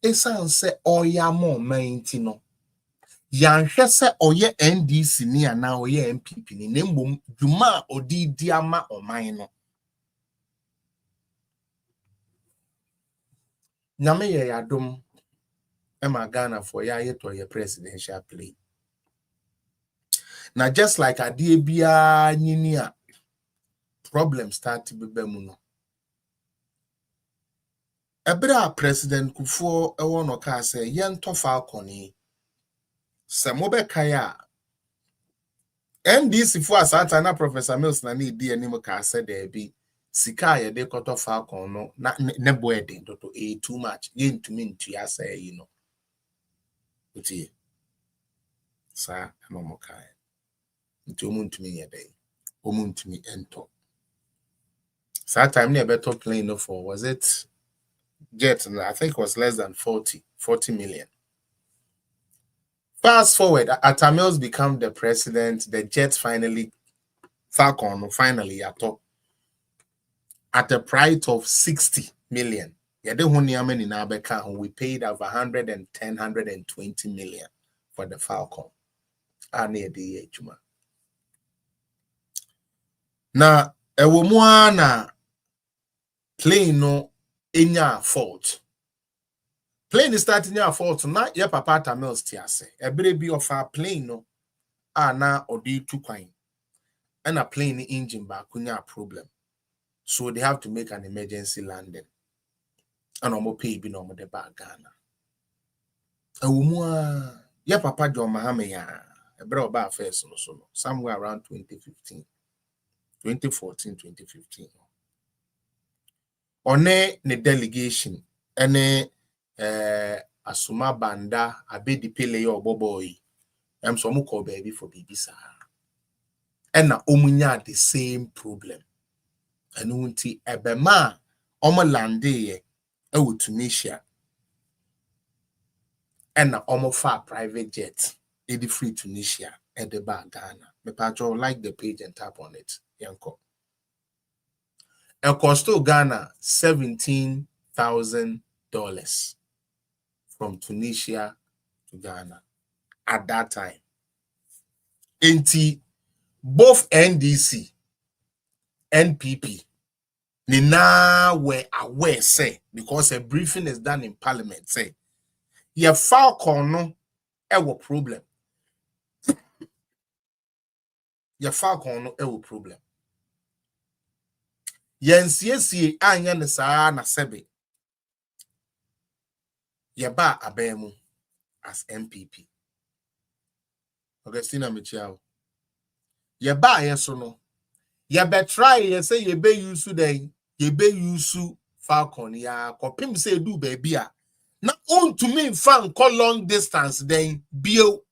Esan se oya mo mainti no. Yanhwe se oye NDC ni ana oye MPP ni nembom dwuma odi diama oman no. Nyame ye yadom ema Ghana for ya yeto ye presidential play. Now just like adie bia nyini a problem start bebe mu no. Ebra President Kufuor ewo no ka say yento Falcon ni se mobekaya NDC for asanta na Professor Mills na ni di anim ka say there be sika ye de koto Falcon no na ne boede toto too much ye ntumi ntu ya say you know uti sa no mo kai nti omuntumi ye dey omuntumi ento sa time ne beto plane no for was it jet, I think it was less than 40 million. Fast forward, Atamils become the president, the jet finally, Falcon finally at a price of 60 million. We paid over 110, 120 million for the Falcon. Now, a woman plane no enya fault. Plane is starting your fault na your papa Tamils tiase. Ebere bi of our plane no na odi tu kwan. and a plane engine back kunya problem. So they have to make an emergency landing. And I'm pay be no more the back Ghana. Ya papa John Mahame ya a bro about first no somewhere around 2015. 2014, 2015. One ne delegation ene asuma banda abedi pele yo boboy. So mo call baby for baby sa. And na omunya the same problem. And unti ebema omo lande ye ewo Tunisia. And na omo fa private jet edi free Tunisia at the bar Ghana. Me patro like the page and tap on it. Yanko. It cost Ghana $17,000 from Tunisia to Ghana at that time. Both NDC, NPP, Nina were aware, say, because a briefing is done in Parliament, say, your file corner, ever problem. Your file corner, ever problem. Yensiesi anya ne saa na sebe. Yeba abemu as MPP. Augustina Michiao. Yeba yeso no. Yebe try ye say yebe yusu den. Yebe yusu Falcon ya kopim say do baby a. Na on to me fan call long distance then bio.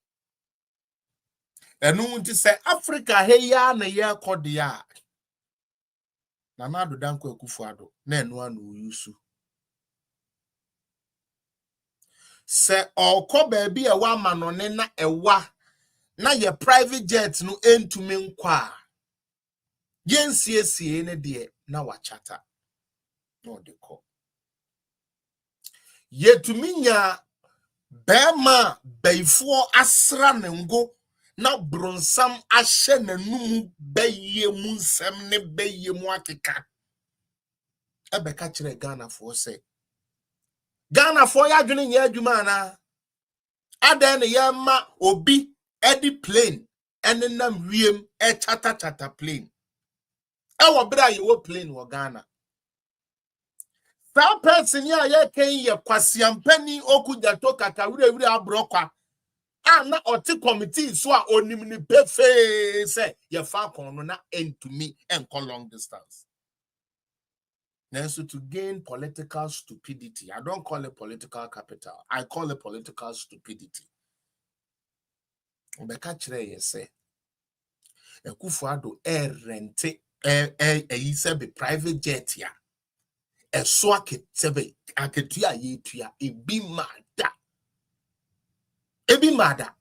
Enu unti say Africa he ya na ye kode ya. Na na do danko Akufo-Addo na enu anu yusu. Se okọ baby e wa manone na ewa na ye private jet no entumi nkwa yensiesie ne de na wachata no de ko yetumi nya bema beifo asra ne ngo na bronsam ahye nanum beye mu nsem ne beye mu akeka ebeka kire Ghana for say Ghana for ya dwene nya adwuma na adan ne yema obi edi plane enenam wiem chata plane ewo bra ye wo plane wo Ghana that person ya ye ken ye kwasiampani okujato kakawure abrokwa na oti committee so a onim ni pefe say ye fa kon no na end to me and call long distance. Now, so to gain political stupidity, I don't call it political capital, I call it political stupidity. Obeka kire ye say Akufo-Addo rente yise be private jet ya so aketebe aketua yetua ebi mada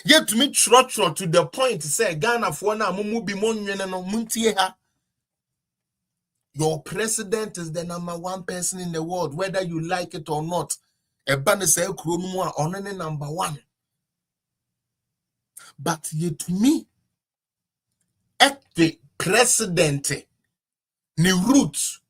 yet to me trotro to the point say Ghana for na mumu bi monwene no muntie ha. Your president is the #1 person in the world, whether you like it or not. Ebane say kuro mu a ono ne #1. But yet to me at the president ni route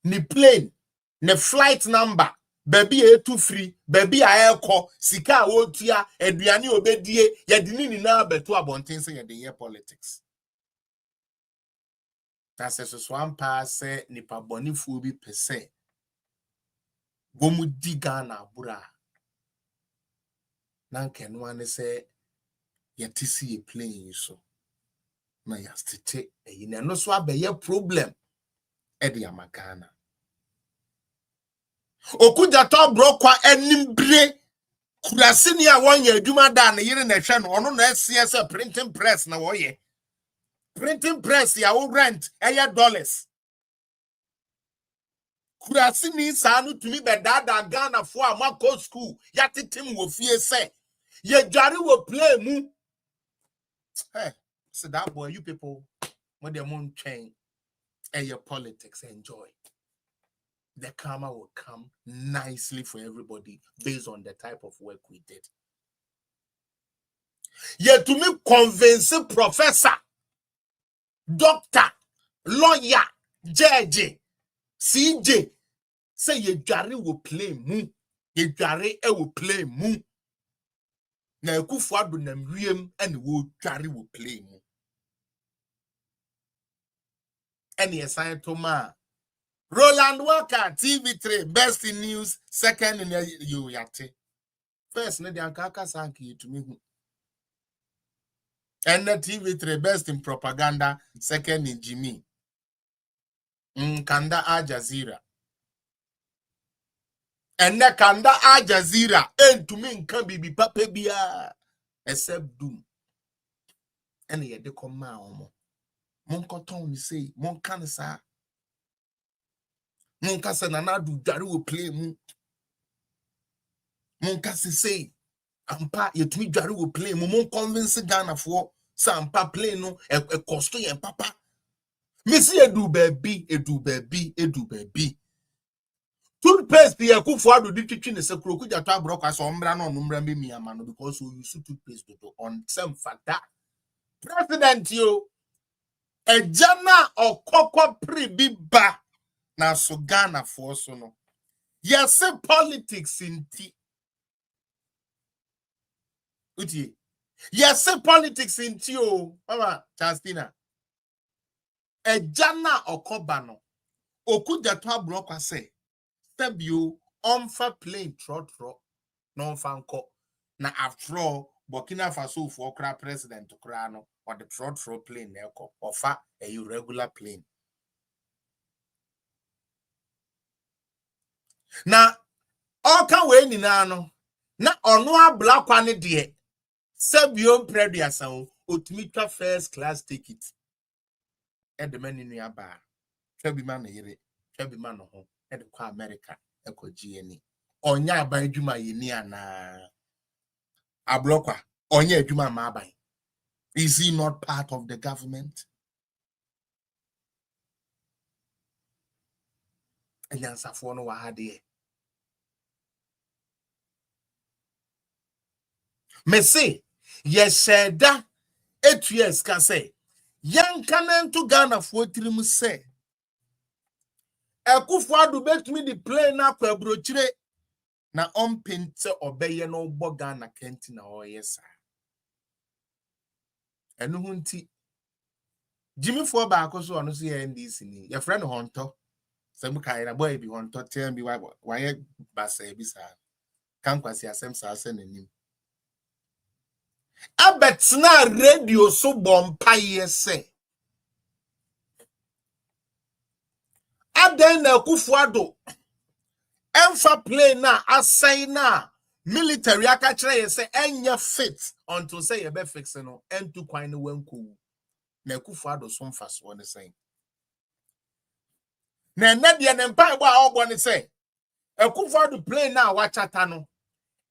ni plane ni flight number baby too free baby airco sika wotua aduane obedie yedini ni na beto abonten say ye the politics. That's so one pass nipa bonifu bi pese gomu di Ghana bura na nkeno ane say yetisi a plane so na yastete eyina no so abeye problem e de amakana okujato brokwa enimbre kurasini a wonye adwuma da na yire na hwe no ono na cs printing press na woye printing press ya wo rent $. Kurasini sa no tumi bedada Ghana fo a mako school yatetem wo fie se ye dware wo play mu. Hey, so that boy, you people when they won't train your politics, enjoy. The karma will come nicely for everybody based on the type of work we did. Yet to me convince professor, doctor, lawyer, judge, CJ, say ye jari will play mu. Ye jari will play mu. na Akufo-Addo nam wiem ene wo tware wo play mu ene yesan to ma Roland Walker TV3 best in news second in you yate first ne de anka sanki yetumi hu and TV3 best in propaganda second in Jimmy Kanda Al Jazeera and Kanda Al Jazeera entumi nka bibi papa bia except doom ene ye de koma omo mon koton ni say mon kan sa mon ka se na du dware wo play mu mon ka se say ampa yetumi dware wo play mu mon convince Ghana for sampa play no e costo yen papa mesi edu baby toothpaste ye Akufo-Addo di twitwi ne se kuro ku jato abro kwa so mbra no mbra me miama no because we use toothpaste to on some fata president yo ejana okoko pribiba na so Ghana for so no yes politics inti uti yes politics inti o mama Justina ejana okoba no okujato abro kwa se sebio onfa plane trotro no fanko na after all Burkina Faso for kra president kra no or the trotro plane eko ofa a irregular plane na oka we ni na no na ono abla kwa ne de sebio prediasa otumi twa first class ticket e de mani nu aba twabi ma na yire twabi ma no ho e de kwa America eko GNE onya aban dwuma yeni ana ablokwa onya adwuma ma aban. Is he not part of the government? Enyansa for no wahade me say yesheda 8 years can say yankanen to Ghana for trim say Akufo-Addo betumi the plane na kwa brochire na ompente obeye no bo Ghana kenti na oyesa enu hunti Jimmy for back so ono so NDC ni your friend Honto some kind of boy be Honto tell me why basa bi sa kan kwasi asem sa ase nanim abetna radio so bompa yese aden na Akufo-Addo emfa plane na assign na military aka kire yese enya fit until say ye be fix no entu kwan no wanko na Akufo-Addo so mfa so ne sen na de ne mpa gbo a ogbo ne say Akufo-Addo plane na wachata no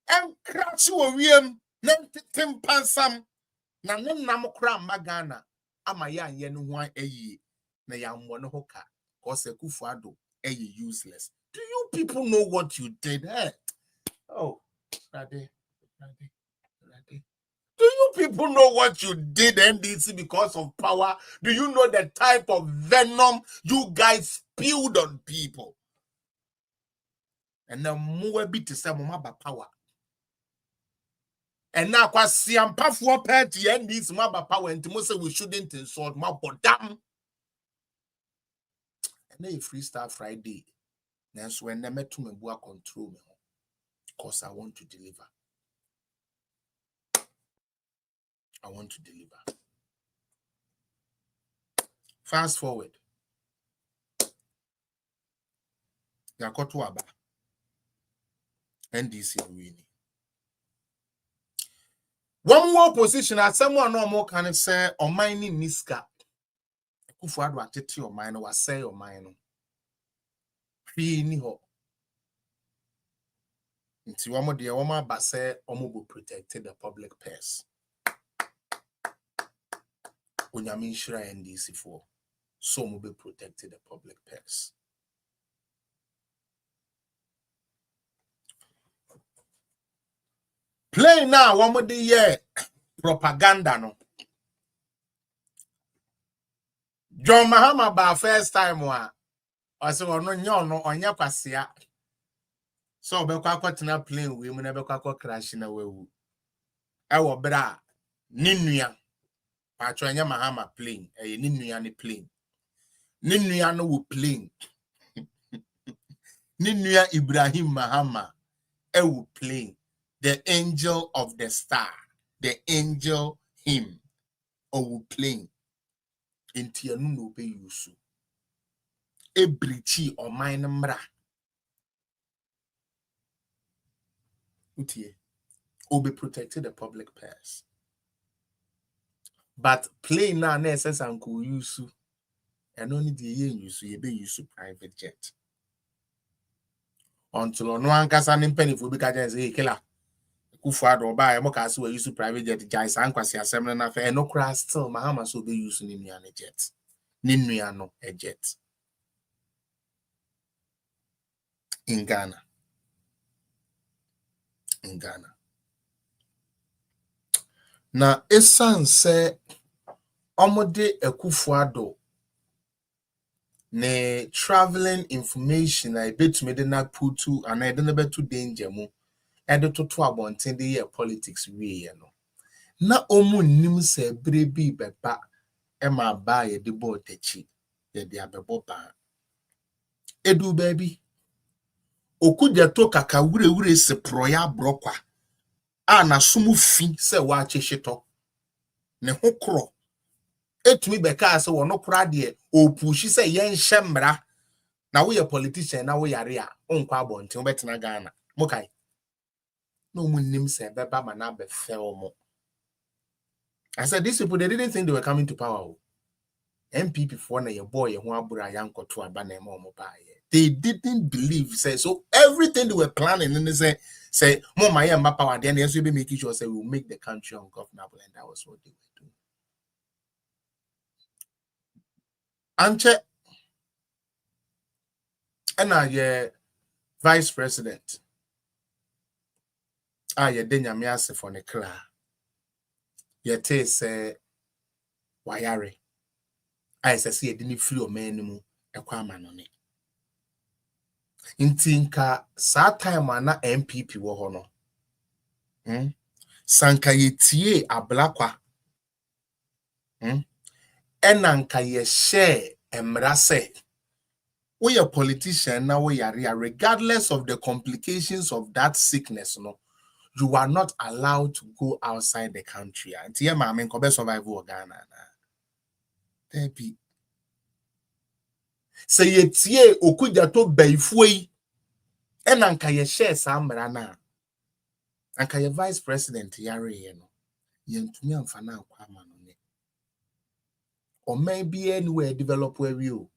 en crash wo wiem na timpansam na ne nam kra magana ama ya anye no ho ayi na ya mmo no hoka cause Akufo-Addo useless. Do you people know what you did? Eh? Oh, Rade. Do you people know what you did, NDC, because of power? Do you know the type of venom you guys spewed on people? And now more bit to say mama power. And now kwa siampa for party NDC mama power and to say we shouldn't insult my damn. And then Freestyle Friday. That's when I met to me control me. Because I want to deliver. I want to deliver. Fast forward. Yakoto Aba. NDC winning. One more position as someone no more can say on mining niska. Akufo-Addo atete your mind or say your mind. Ni ho. Nti wamo de wama ba say omo go protected the public purse. Onyame nshira NDC for so mo be protected the public purse. Play now wamo de ye propaganda no. John Mahama ba first time wa ose ono nya ono onya kwasea. So be kwa kwatena plane we mu na be kwa crash na wewu. ɛwɔ bra ne nua patro anya Mahama plane ne nua ne plane ne nua no wo plane ne nua Ibrahim Mahama wo plane the angel of the star the angel him wo plane enti anu no be yusu ebrichi oman mra utie will be protected the public purse. But plane now necessary and could use and only the year you be use private jet. Until no one can send penny for because there's a killer. Kufad or buy a mocas who use private jet guys and quasi assembly and affair no crash still Mahama so be using Nimiana jet. Nimiano a jet in Ghana. In Ghana. Na esan se omode Akufo-Addo ne traveling information I betumi de na putu and I don't betu danger mu e de toto abonten de ye politics wie ye no na omu nim se bre bi beba e ma ba ye de bo tachi ye de abebo ba edu baby okuja to kaka wure se proya brokwa a na sumu fi se wa chehito ne ho kro etumi beka ase wono kra de o pushi se yen hyemra na we politician na we yare a onkwa abonte obetena Ghana mokai no munnim se beba ma na be fe omo. I said these people they didn't think they were coming to power. MPP for na your boy ye ho abura yankoto aba na ema omo ba ye. They didn't believe say so everything they were planning and they say more my power then they will be making sure say we will make the country ungovernable and that was what they were doing. Anche and vice president ye denya me ase for ne kra ye te say wayare I say ye didn't free o man mu ekwa amanone intinka sa time ana MPP wo ho no sanka ye tie ablakwa enanka ye share emra say we a politician now we are regardless of the complications of that sickness no you are not allowed to go outside the country until your mama can survival Ghana there be say ye tie okuja to baifuei enanka ye share samra na anka ye vice president yare ye no yentumi amfa na akwa manone or maybe anywhere develop where you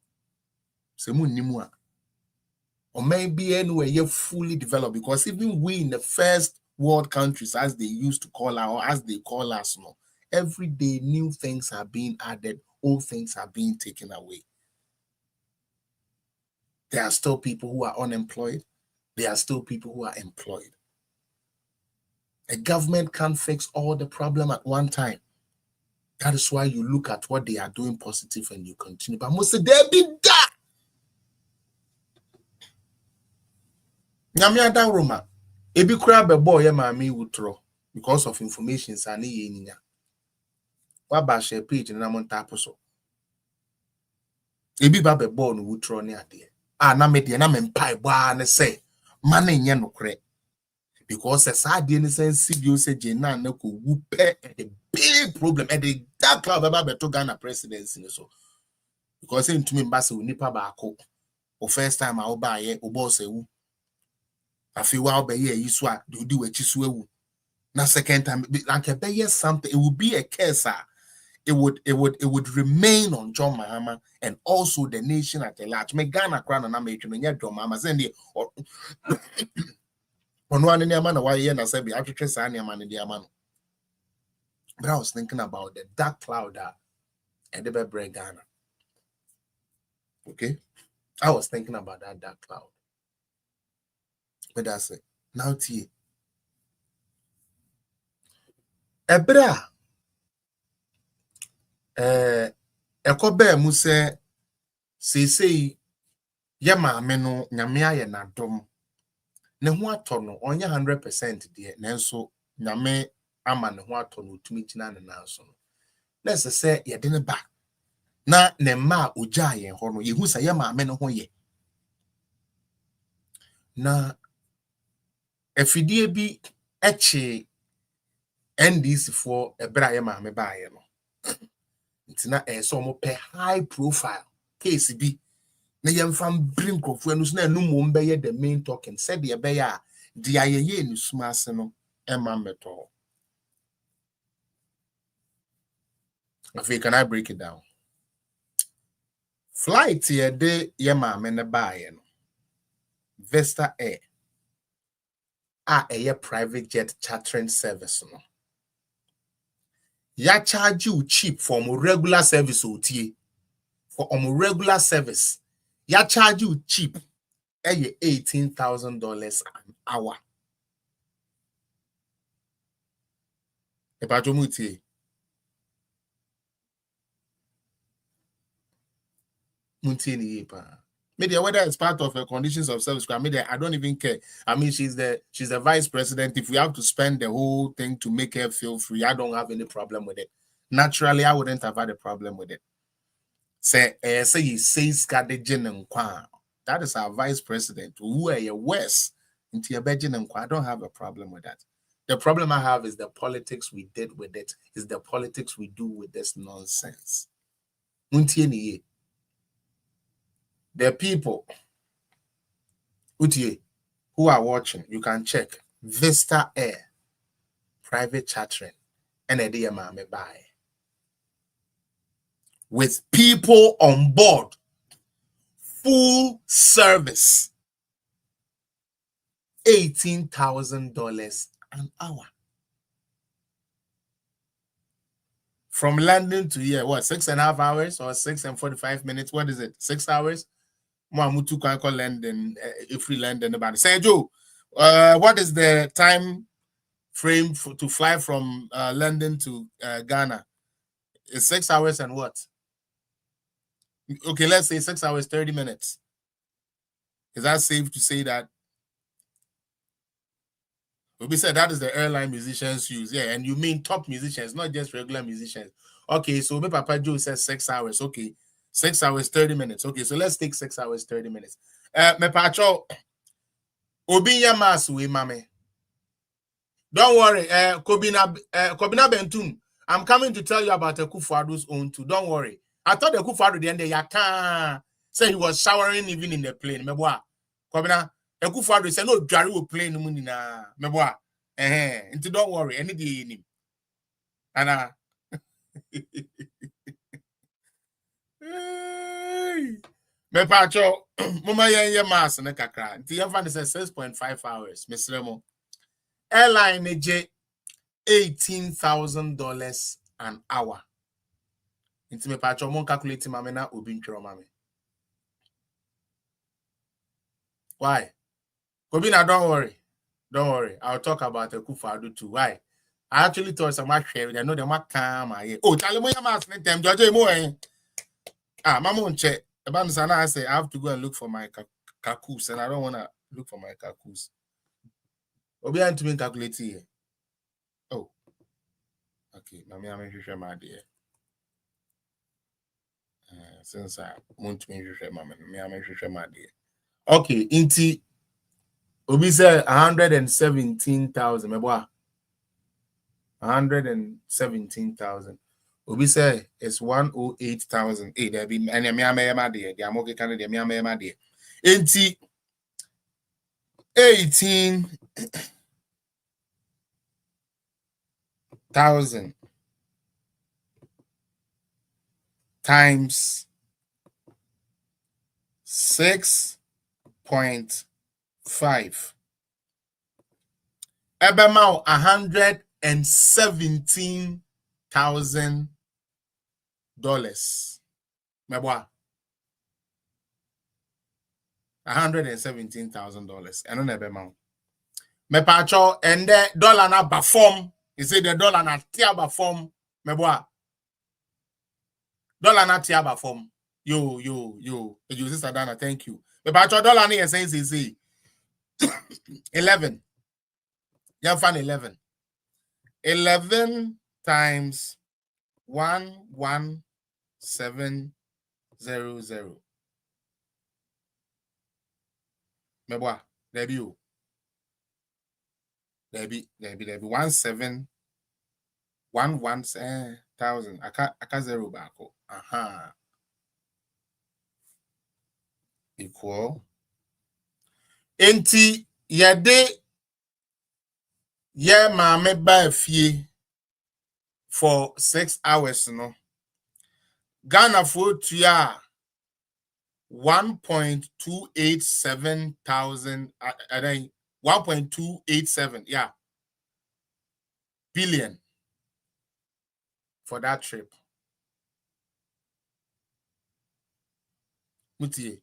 or maybe anywhere you're fully developed because even we in the first world countries, as they used to call us, or as they call us now, every day new things are being added, old things are being taken away. There are still people who are unemployed. There are still people who are employed. A government can't fix all the problem at one time. That is why you look at what they are doing positive and you continue. But most of them be that. Nyame ada Roma ebi kura be boy maami wutro because of information sa ne ye nyinya wa ba share page na mo tap so ebi ba be boy no wutro ne ade na me de na me mpai baa ne say man nye no kre because sa ade ne sense bio se jena na ko wupe the big problem and the dark cloud ba be to Ghana presidency so because ntumi mba se onipa ba akọ o first time a oba ye o boss ewu afi wa obeye yiso a do we chiso ewu na second time like a something it would be a case it would remain on John Mahama and also the nation at large me Ghana crown na me twene nya John Mahama send ono ane ne ama na wa ye na say be atwetwe sa ne ama ne de ama no but I was thinking about the dark cloud and the be Ghana. Okay, I was thinking about that dark cloud. But that's it. Now tie. Ebra ekobe mu se sei ye maame no nyame aye nadom ne ho ato no onye 100% de nanso nyame ama ne ho ato no tumi gyina ne nan so no na se ye de ne ba na ne ma ogya ye ho no ye hu sa ye maame ne ho ye na afidie bi eche NDC for ebra ye maame ba ye no ntina so mo pe high profile case bi na ye mfam bring kofu anu so na enu mo mbe ye the main talking said the be ya dia ye ni suma ase no ema meto. Okay, can I break it down? Flight ye de ye maame ne ba ye no Vista Air a private jet chartering service no ya charge you cheap for mo regular service otie for regular service ya charge you cheap $18,000 an hour. Epajo mutie ni yepa. Media whether it's part of the conditions of service, I don't even care. I mean, she's the vice president. If we have to spend the whole thing to make her feel free, I don't have any problem with it. Naturally, I wouldn't have had a problem with it. Say he says that is our vice president. Who are your West into your bedroom and I don't have a problem with that. The problem I have is the politics we did with it, is the politics we do with this nonsense. The people who are watching, you can check Vista Air, private chartering, and a DMA buy. With people on board, full service, $18,000 an hour. From London to here, what, 6.5 hours or 6 and 45 minutes? What is it? 6 hours? Mutu can call London, if we London about it. Say, Joe, what is the time frame to fly from London to Ghana? It's 6 hours and what? Okay, let's say 6 hours, 30 minutes. Is that safe to say that? We said that is the airline musicians use. Yeah, and you mean top musicians, not just regular musicians. Okay, so my Papa Joe says 6 hours. Okay, 6 hours, 30 minutes. Okay, so let's take 6 hours, 30 minutes. Me pacho, Obinya Masu, mame. Don't worry, Kobina Bentun. I'm coming to tell you about Kufuadu's own too. Don't worry. I thought the Kufuadu the end of Yaka said he was showering even in the plane. Meboa. Kobina, Kufuadu said no Jari will play in the moon. Meboa. Into don't worry, any day in him. And me pacho, Mama ye mas na kakra. Nti yam fan say 6.5 hours. Miss Remo. Airline J $18,000 an hour. Into me patch mon calculate mame na obi ntwero mame. Why? Kobina, don't worry. Don't worry. I'll talk about the Kufuadu too. Why? I actually thought some much share. I know them what calm. Oh, tell me I'm asking them. George mo mama on check. About Sana, I say I have to go and look for my coups, and I don't want to look for my coups. Obi and to me calculate here. Oh. Okay, mami I'm sure my dear. Since I want to make sure my dear. Okay, inti Obi said 117,000. Me boy. 117,000. Obi said it's 108,000. Hey, there be and me my dear. The amoke can de me my dear. Inti 18,000 times 6.5. About $117,000. My boy. $117,000. And on Ebema. Me pacho and the dollar na perform. You say the dollar na tiaba form. Me boy. Dollar na tiaba form. Yo. You sister Dana, thank you. Me pacho dollar ni say 11. You find 11. 11 times 11700. Meboa, there be 17,117,000. Aka zero back. Aha. Equal. Enti yade ye mame ba fie for 6 hours no. Ghana for tuya 1.287 thousand 1.287 billion for that trip. Mutie.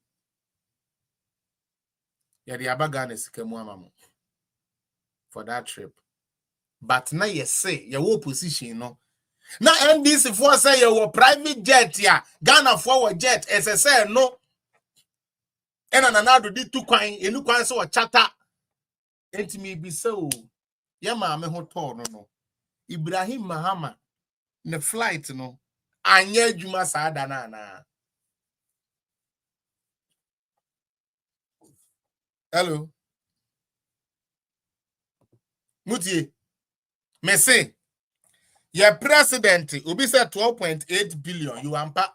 Yadi abagane sikemu amamu for that trip. But now you say your position no. Now NDC for say your private jet Ghana for jet SSL no. And another did 2 coin enu kwan so chata. Enti me be so. Ya maame ho to no. Ibrahim Mahama ne flight no. Anya adwuma saada na. Hello. Mutie. Me say your president obi say 12.8 billion you ampa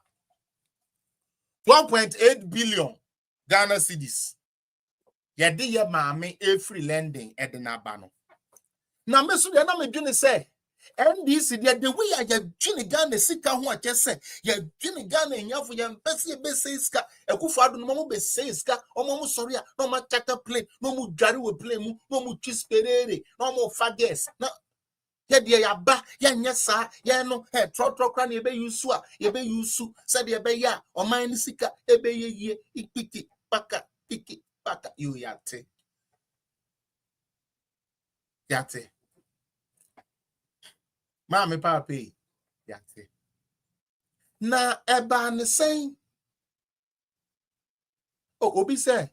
12.8 billion Ghana cedis. Yede ye maame free lending edinaba no. Na me so de na me dwene say NDC the way ya dwene Ghana sika ho ache say ya dwene Ghana nyafo ya mpese e be say sika ekufu ado no mo be say sika omo mo sori a no ma charter plane no mo dware we plane mu no mo twisperere no mo fages na ya de ya ba ya nyesa ya no tro kra na ebe yusu a ebe yusu say de ebe ya oman ni sika ebe ye ikpiki paka piki paka you yate Mama papa yate na eba ne saying obi say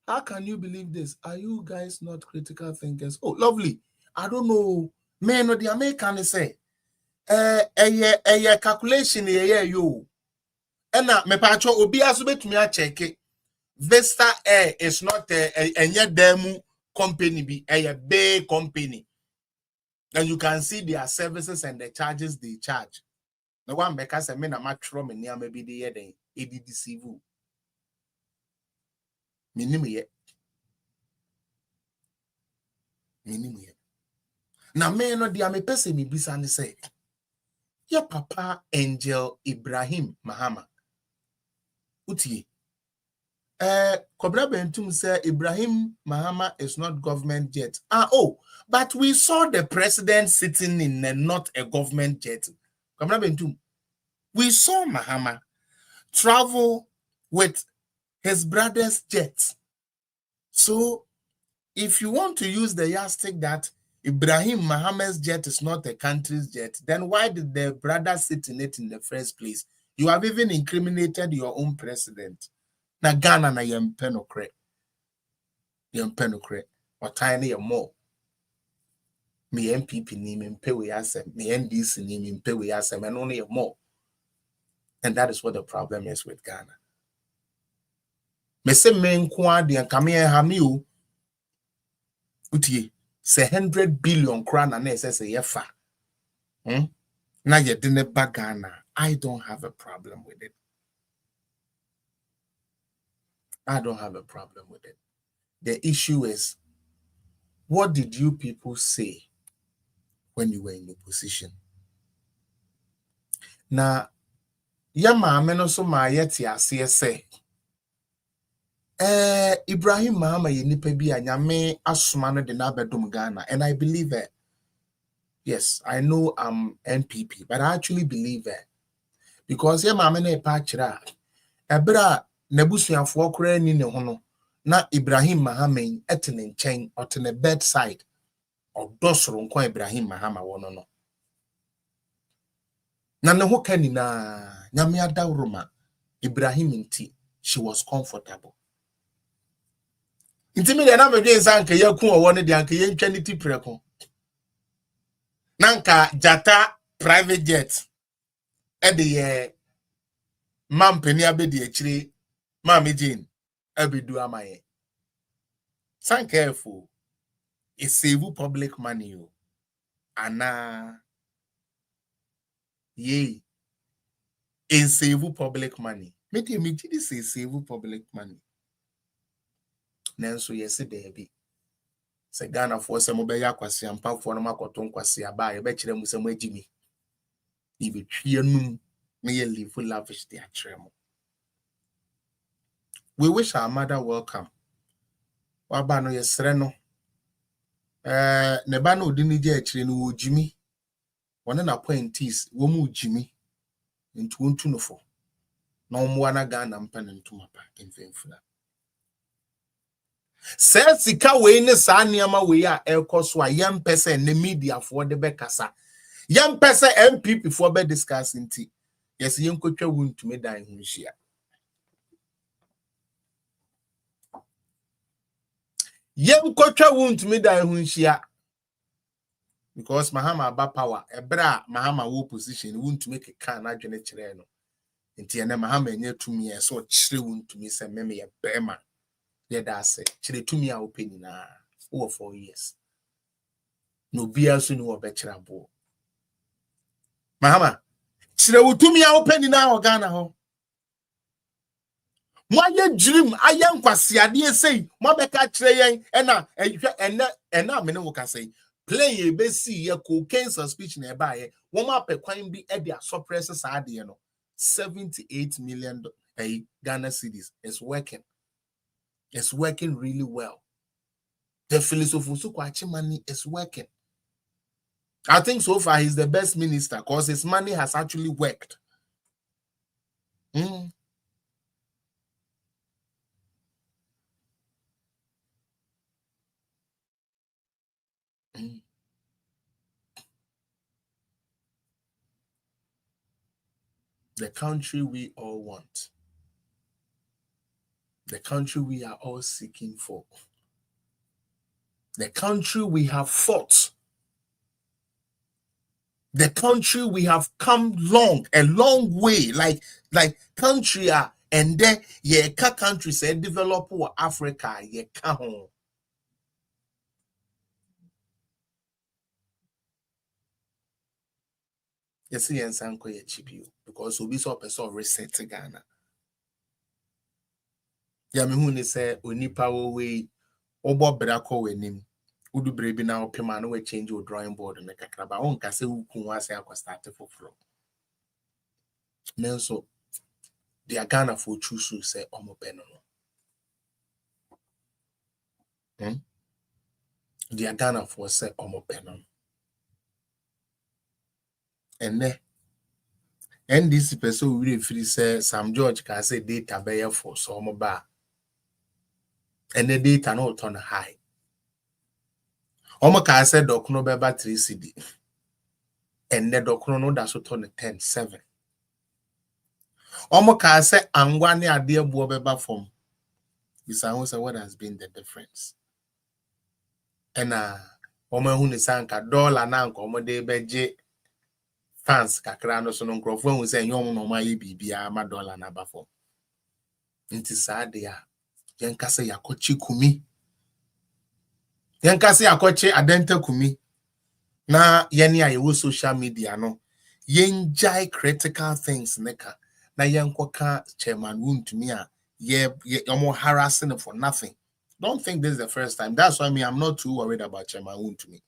how can you believe this? Are you guys not critical thinkers? Oh lovely, I don't know man no the American say calculation yo ena me pacho obi aso betumi a check it. Vista Air is not a demu company be a big company. And you can see their services and the charges they charge. No one because I mean a match from near maybe the year they deceive you. Minimum. Now, man, no, dear me person me bisa say, your papa Angel Ibrahim Mahama. Uti. Kobra Bentum say Ibrahim Mahama is not government jet. But we saw the president sitting in not a government jet. Kobra Bentum. We saw Mahama travel with his brother's jet. So, if you want to use the yardstick that Ibrahim Mahama's jet is not a country's jet, then why did the brother sit in it in the first place? You have even incriminated your own president. Na Ghana na yempenokre. Or tiny more. Me MPP ni me mpewe yasem. Me NDC ni me mpewe yasem. And only more. And that is what the problem is with Ghana. Me se me nkwa di ankame hamiu. Utie. Se 100 billion krana na se yefa. Na yedine ba Ghana. I don't have a problem with it. I don't have a problem with it. The issue is, what did you people say when you were in the position? Now, Yama Menoso Mayeti say, Ibrahim Mahama Yenipebi Anyame Asumano de Nabedum Ghana. And I believe it. Yes, I know I'm NPP, but I actually believe it. Because Yama Mene Pachra, Ebra Nebusian Kure ni ne hono. Na Ibrahim Mahama etene nchen or to the bedside or dosro nko Ibrahim Mahama wono no. Na ne ho kani na nyame adawroma Ibrahim nti she was comfortable. Intimidate na me dwen sanke yakun owo ne de anke ye ntwa ne ti preko. Nanka jata private jet. Ede mam penny abedi actually, Mammy Jane, Abidu amaye. San careful. It save public money. Ana ye. It save public money. Me did say save public money. Nanso yes there be. Se Ghana for some obeya kwasi ampa for no makoton kwasi aba ye be kire mu se mo agimi. Ibe twie num na ye live lavish the atremo. We wish our mother welcome. Waba no yesre no. Ne ba no odi ni je akire no wo jimi. One na appointees wo mu jimi. Ntu ontu no fo. Na omwa na Ghana mpa ne ntuma pa emfemfuna. Se sika we ne sa niama we a ekoso a yem pese ne media for de be kasa. Yem pese MPP for be discuss nti. Yes yen kotwa wuntumi dan ho hia. Yem kotwa wuntumi dan ho hia. Because Mahama aba power ebra Mahama wo position wuntumi keka na adwene kire no. Nti ene Mahama enye tumi e so kire wuntumi se meme ye bema. Yeah, that's it. Chile to me, opinion over 4 years. No beer soon or better abo. Mahama, Chile to me, opinion now, Ghana ho. Why you dream? I am quasi dear say, Mabeka Trey, and now, Menoka say, play a besi, a cocaine suspicion nearby, one up a crime be at their suppressors idea. 78 million Ghana cedis is working. It's working really well. The philosophy money is working. I think so far he's the best minister because his money has actually worked. The country we all want. The country we are all seeking for. The country we have fought. The country we have come a long way. Like country and then country say develop Africa home. Yes, yes, uncle because we saw person reset Ghana. Ya me hu ni say onipa wo we obo brako wenim udu brebi na opema na we change your drawing board na kakraba on ka se ukun ase akwa start for Nelso the Ghana for choose say omo beno no the Ghana for say omo beno ene NDC person we free say Sam George ka say data be for so omo ba and the data no turn high. Omo ka say dokuno beba 3 CD. And the dokuno no da so turn 10-7. Omo ka say angwa ne ade buo beba form. Bisa say what has been the difference. And omo hu ni sanka dollar na nko omo de beje fans kakra no so no nkrofo hu say nyom no ma ye bibia ma dollar na ba form. Nti sa de a yenkase yakochi kumi. Yenkase yakochi adenta kumi. Na yeni a yewo social media no. Yenjai critical things neka. Na yenkoka chairman wuntumi a ye almost harassing for nothing. Don't think this is the first time. That's why I'm not too worried about chairman wuntumi.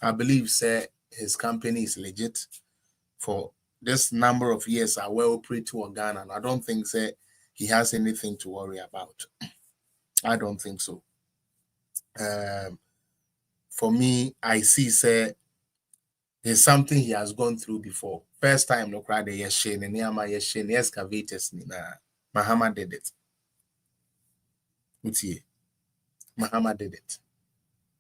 I believe say his company is legit for this number of years are well operated to Ghana. And I don't think say he has anything to worry about. I don't think so. For me, I see say there's something he has gone through before. First time, look right there, Yeshin and Yama Yeshin, excavators, Mahama did it. Mahama did it.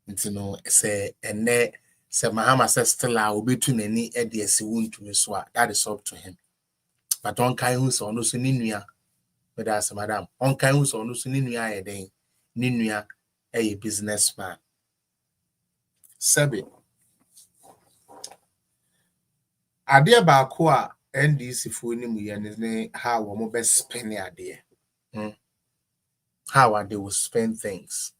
And say, and there, say Mahama says, still I will be to any EDS wound to me, so that is up to him. But on Kai who's on us in Inuia, but that's madam, on Kai who's on us in Inuia, then Ninuia, a businessman. Sebi. Ade baako a NDC fo ni mu ye ne how wo mo be spend ade. How they will spend things.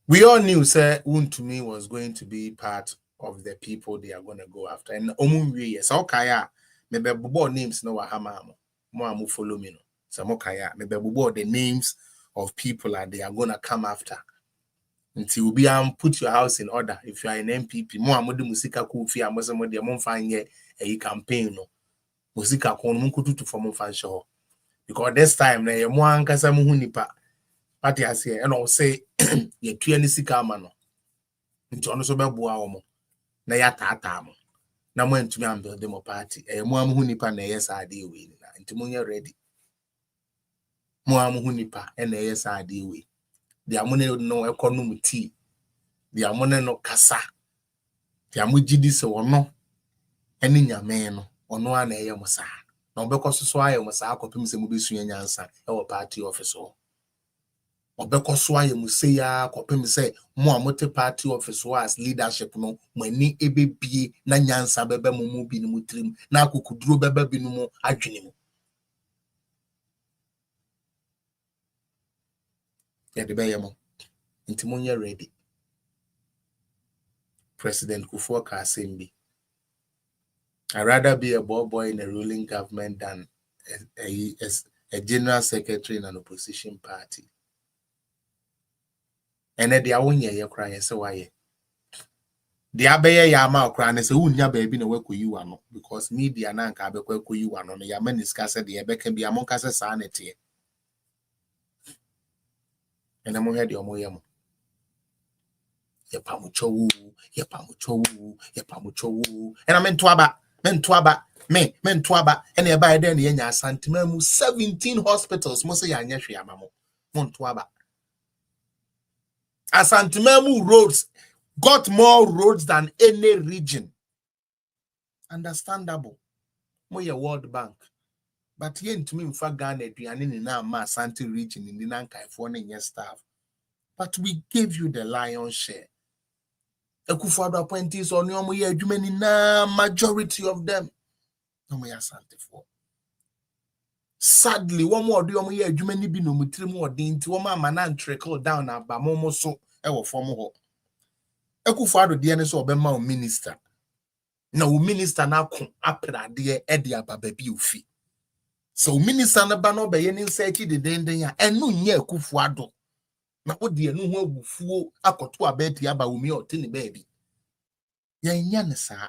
We all knew say Untumi was going to be part of the people they are going to go after. And Omunwe yes, okay, maybe bubo names no wahama mo amu follow me no. So mokaya maybe bubo the names of people that they are going to come after. Until be put your house in order. If you are an MPP, mo amu de musika ku fi amoso mo de mo fanye a campaign no. Musika ko no kututu for mo fansho. Because this time na ye mo ankasa mo hu nipa. Party as here and all say ye tuani sika ama no. Nti ono so beboa wo mo. Na ya tata mo. Na mo ntumi am build them party. Mo am hu nipa na yes ade we ni na. Nti mo nye ready. Mo am hu nipa na yes ade we. Dia mo ne no economy tea. Dia mo ne no kasa. Dia mo gidi se wono. Eni nyame no. Ono ana eye mo sa. Na obekọ so aye mo sa akopim se mo besu nyansa e wo party office ho. Obekọ so aye mo se ya akopim se mo amote party office ho as leadership no mani ebebie na nyansa bebe mo mu bi ni mu trim na akokuduro bebe bi no mu adwene mu. Ya de be mo. Nti mo nye ready. President Kufuor ka sembi. I'd rather be a boy in a ruling government than a general secretary in an opposition party. And then the awonye ye cry say why. The abeye ya ma cry and say unya baby no work with you ano because media na nka abekwa ku you ano no ya man discuss the ebe can be among kase sanity. And I'm head your moyamo. Ye pamucho, and I meant to aba. Men twaba, and a by then yenya santimamu 17 hospitals, mostly yanyashia mamo. Montwaba. Asantimamu roads got more roads than any region. Understandable. Moya World Bank. But yen to me in fact Ghana in na ma Santi region in the Nankai for staff. But we gave you the lion's share. Ekufuado appointees on your na majority of them. Sadly, one more do you many be no mutrimu or dinti one man trickle down at Bamomo so ever form ho. Ekufuado DNS or Bema minister. No minister now come up dear Eddie Baby Ufi. So minister na bano be yen search the denden and no nye Ekufuado. Na what dear no one fu akoto abeti aba umi or tiny baby. Yan sa.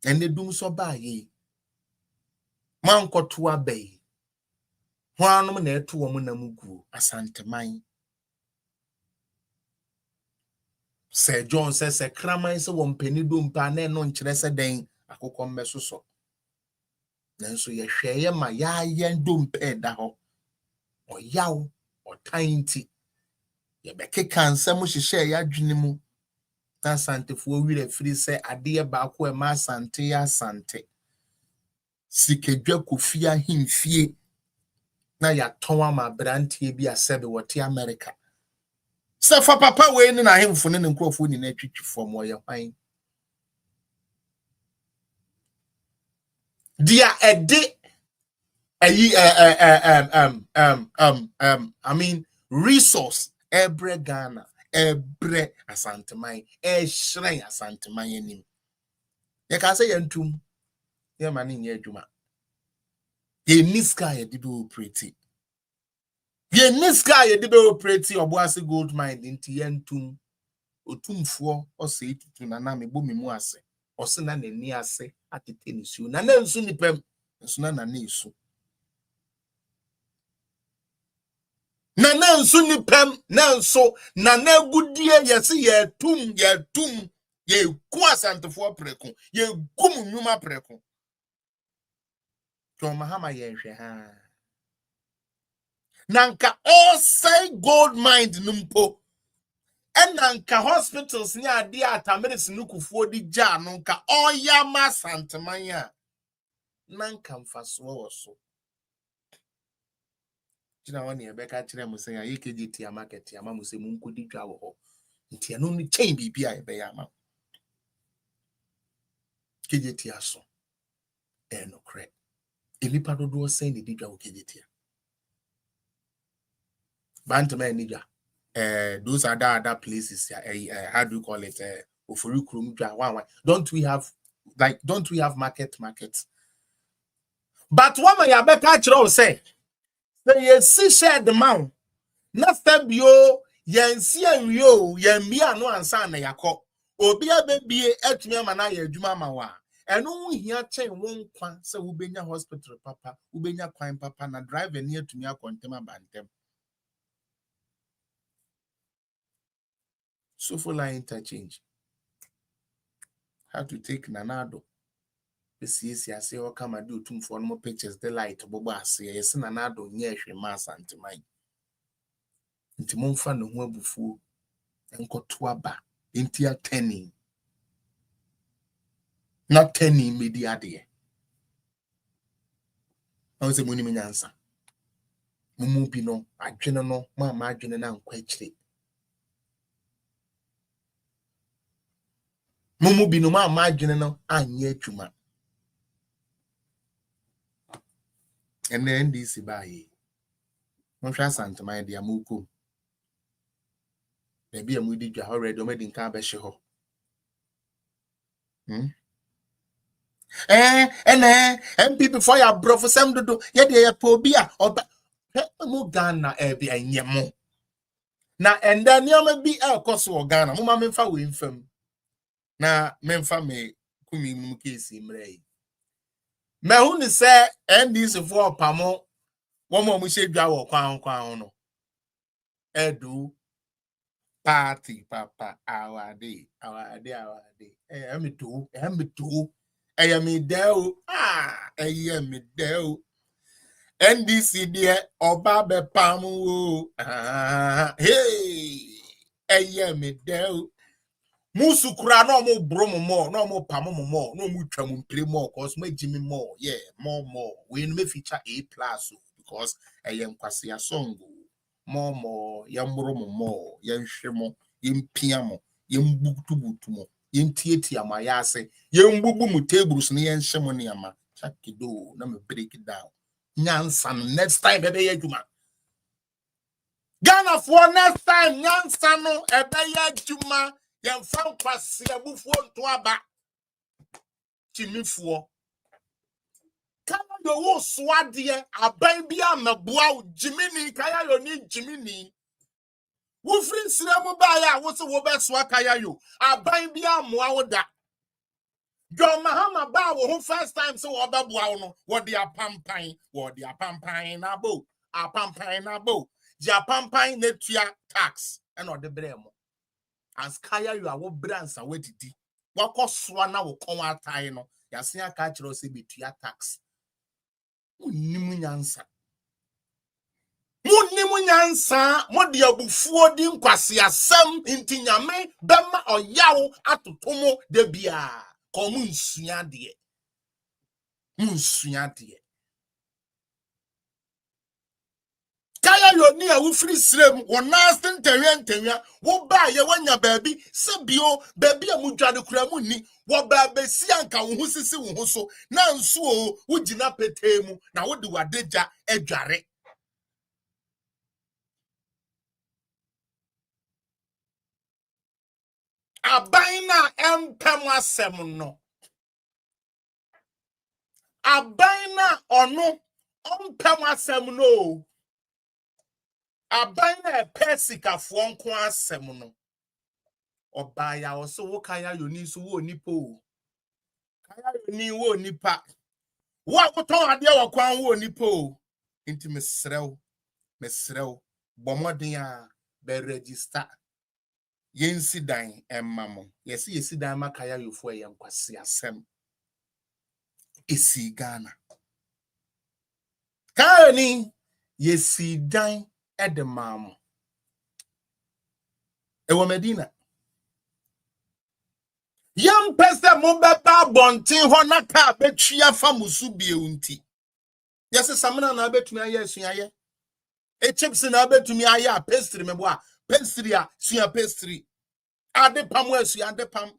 And they do so by ye. Man kotua bay. One na 2 woman mugu asante mine. Sir John says, "Sir Kraman is 1 penny doom pan and non chressa dane. I could come mesuso. Then so ye share my yen doom ped daho or yow or tiny. Ye beke can some she share ya junimu. That's Sante for we free say a dear back where my Sante ya Sante. Sike Jaku fear him fear. Na ya towa ma brantie bi asebe wote America. Se fa papa we ni na hemfo ne nkrofo ni na twitwi fom wo ye hwan. Dia ede I mean resource ebre Ghana ebre asanteman shrine asanteman anim. Ye ka say yentum ye mani nye adwuma. Ye niska ye dibe operate. Ye niska ye dibe operate oboase gold mine inti yentum otumfo ose tutu na na mebo memu ase ose na nani ase atete nisuo na na nsu nipem nsu na na isu na na nsu nipem na nso na na gudie yesi ye tum ye ku asantefo preko ye gum nnwuma preko to mahama ye hwe ha nanka all say gold mine numpo enanka hospitals ni ade atameres nukufuo di ja no nka oya ma santeman a nanka mfaso wo so kina woni ebeka kire mu sen ya yekegiti market ya ma mu se mu nkodi twa wo ho nti eno ni chain bibia ebe ya ma KJT aso no kre enipa dodo sen ne didwa wo KJT bantama nidwa those are other places how do you call it ofurukrum dwa wan don't we have market but woman ya beka kire o say ye si share the man na fabio yensi anwio yemia no ansa na yakọ obi abebie atumi ama na ya adwuma ma wa eno hu hia chen won kwa se wo benya hospital papa wo benya kwan papa na driver ni atumi akontem abantem so for line interchange how to take nanado esi ase o kama do tumfo no pictures the light bobo ase yes nanado nye hwe ma santemai nti momfa no ho abufuo enkoto aba enti ateni not teni mediade on se muni nyansa mumu bi no adwene no ma adwene na nkwa akire mumu bi no ma adwene no anye atwuma ene ndisi baye mo hwa santemai dia muko maybe a moody dwa already o made in ka be hye ho MP before ya bro for some do ye de ya po bi a oba mo Ghana bi anyemo na enda niam bi ekoso Ghana mo ma memfa we mfam na memfa me kumi mu kesi mrei me hu ni se NDC for pamo wo mo hye dwa wo kwan no edu party papa awade me do me deo me deo NDC de oba be pamu hey me deo musukura no mo bro mo no mo pam mo no mo twam mpre mo cause ma jimi mo yeah more we no me feature A+ because kwase song more yambro mo yenhwe mo yempia mo yembutubutu mo yentietia ma yase yembubu mu tables ne yenhye mo ne ama chakido na me break it down nyansa next time ebe ye adwuma Ghana for next time nyansa no ebe ye adwuma yemfa kwase abufuo nto aba chimifuo kama yo wo swade aban bia meboa jimini kaya yo ni jimini wo free siramu ba ya wo se wo be so akaya yo aban bia moa wo da John Mahama ba wo ho first time so wo be boa wo no wo de apampan na bo apampan na bo je apampan na tua tax e no de bremo as kaya yo a wo bransa wadidi wakoswa na wo kon atai no yase aka kire o se betua tax unimu nyansa mo de abufuo di nkwase asem inti nyame bema oyawo atotomo de bia ko munsua de kaya yo ni a wo free srem wo nastin ntewia wo ba ye wanya baabi se bio baabi a mudwade kura mu ni wo ba besi anka wo husisi wo ho so na nso o wo gina petemu na wo de wadeja adware abaina empem asem no abaina ono ompem asem no abaina pesikafuo nko asem no obaya wo so wo kaya yoni so wo nipo kaya yoni wo nipa wo akoton ade wo kwan wo nipo inti mesrew bomoden a be register yensi dan emmamo yesi yesi dan makaya yofo yenkwase asem esi Ghana kani yesi dan edemamo ewo Medina yam pese mo beba bonten ho na ka betwia fa musu bie unti yesi samina na betumi aye suaye e chips na betumi aye pastry mebo a pastry a sua pastry ade pam asu ade pam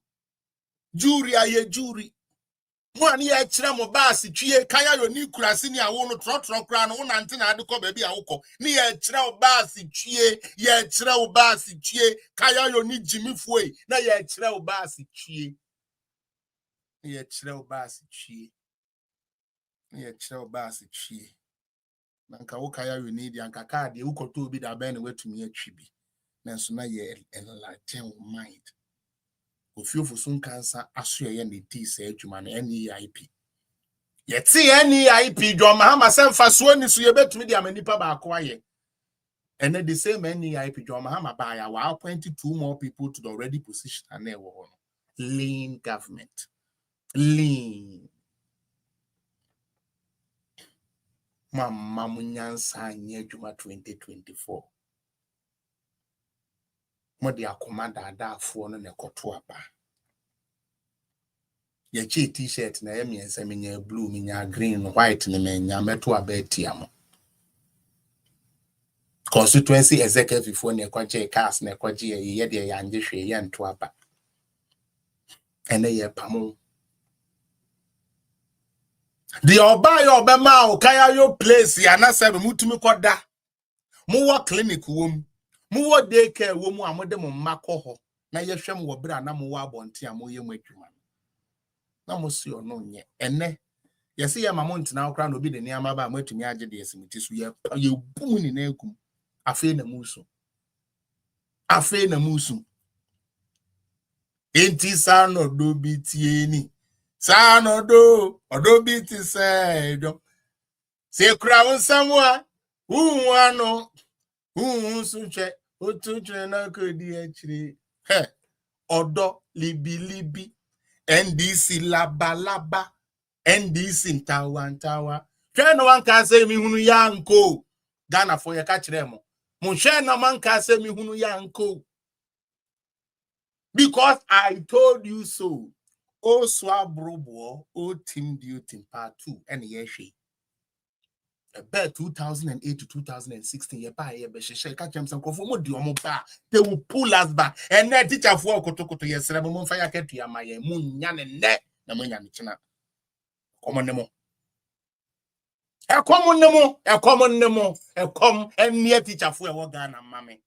juri aye juri One year chira mo bass twie kaya yo ni kurase ni awo no trotro kra no wona nte na ade ko ba bi awokọ ni ye chira o bass twie ye chira o bass twie kaya yo ni jimifuo na ye chira o bass twie ye chira o bass twie ye chira o bass twie nanka wo kaya yo ni di anka card ye ukoto obi da ba na watumi atwi bi nanso na ye enlarge mind ofiofo sun cancer aso ye ne ti sa adwuma na NEIP yeti NEIP do mahama semfa so ni so ye betumi di amanipa ba akwa ye and the same NEIP do mahama ba ya wa appoint 2 more people to the already position and e wo lean government lean mama munyansa anye adwuma 2024 mo di akoma daadafo no ne koto aba ye chi t-shirt na ye miensa menya blue menya green white ne menya meto aba etiamo constituency executive for ne kwaje cast ne kwaje ye de ya njehwe ye nto aba ene ye pamo the oba yo be ma o kaya yo place ya na se mutumi koda mo wo clinic wom mo wo daycare wom amode mo makọ ho na ye hwem wo bra na mo wo abonte a mo ye mo adwuma na mo si ono nye ene ye se ye mamo ntina okra na obi de ni amaba mo atumi age de esimiti so ye bum ni na egum afi na musu enti sano do bitieni sano do odo biti sedo se kura unsamwa uwano sunche otunche na kodi achiri he odo libi NDC laba NDC ntawa hwe no wanka se mi hunu yanko Ghana for ye ka kire mo mo hwe no manka se mi hunu yanko because I told you so. O swabrobo, o team duty part 2, and yeshi. About 2008 to 2016, ye buy ye beshe catch them some conformo diomoba. They will pull us back. And that teacher for kotokoto yes, Ramon fire ketu ya maye moon yan and net na monya michina. Common nemo. A common nemo, a come and near teacher for a wagan and mammy.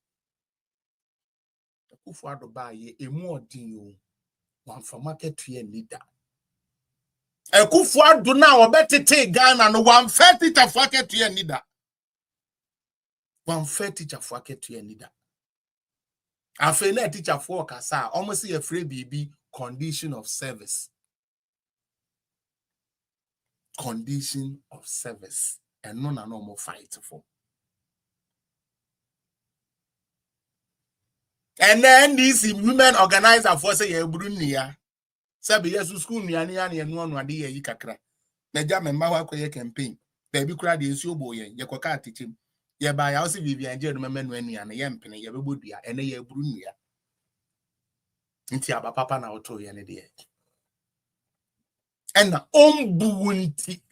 Ufuado buy a more deal. One from market to a leader. A kufu do now better take Ghana no 130 to market to a leader. 130 to market to a leader. I feel a teacher for Kasa almost a free BB condition of service. Condition of service and none a normal fight for. And then these women organizer for say a Brunia. Sabi yesu school ni ani enu anu ade yi kakra na ja memma ho akoye campaign da bi kura de esu obo ye koka atichim ye ba ya o se Vivian je no memenu anu ye mpene ye bebodua ene ye buru nua nti aba papa na oto ye ne de ena ombuwunti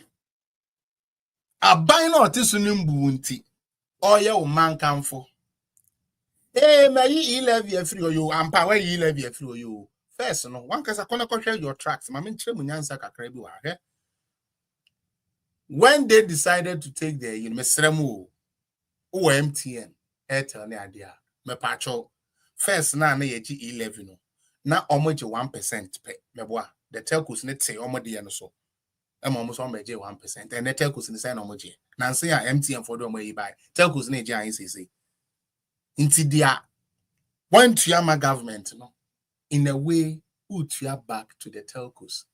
aban na otisu ni mbuwunti oye o mankanfo mayi 11 afri oyo ampa wa yi 11 afri oyo. First, no one can share your tracks. When they decided to take the Mesremu or MTN, Airtel, ne idea, me pacho. First, na 11. Now almost 1% pay. The telcos net say almost the so. I'm almost 1%. And the telcos in the sign almost. Now say MTN for the way buy. Telcos ne JICC. Into their one to Yama government, no. In a way, put you back to the telcos.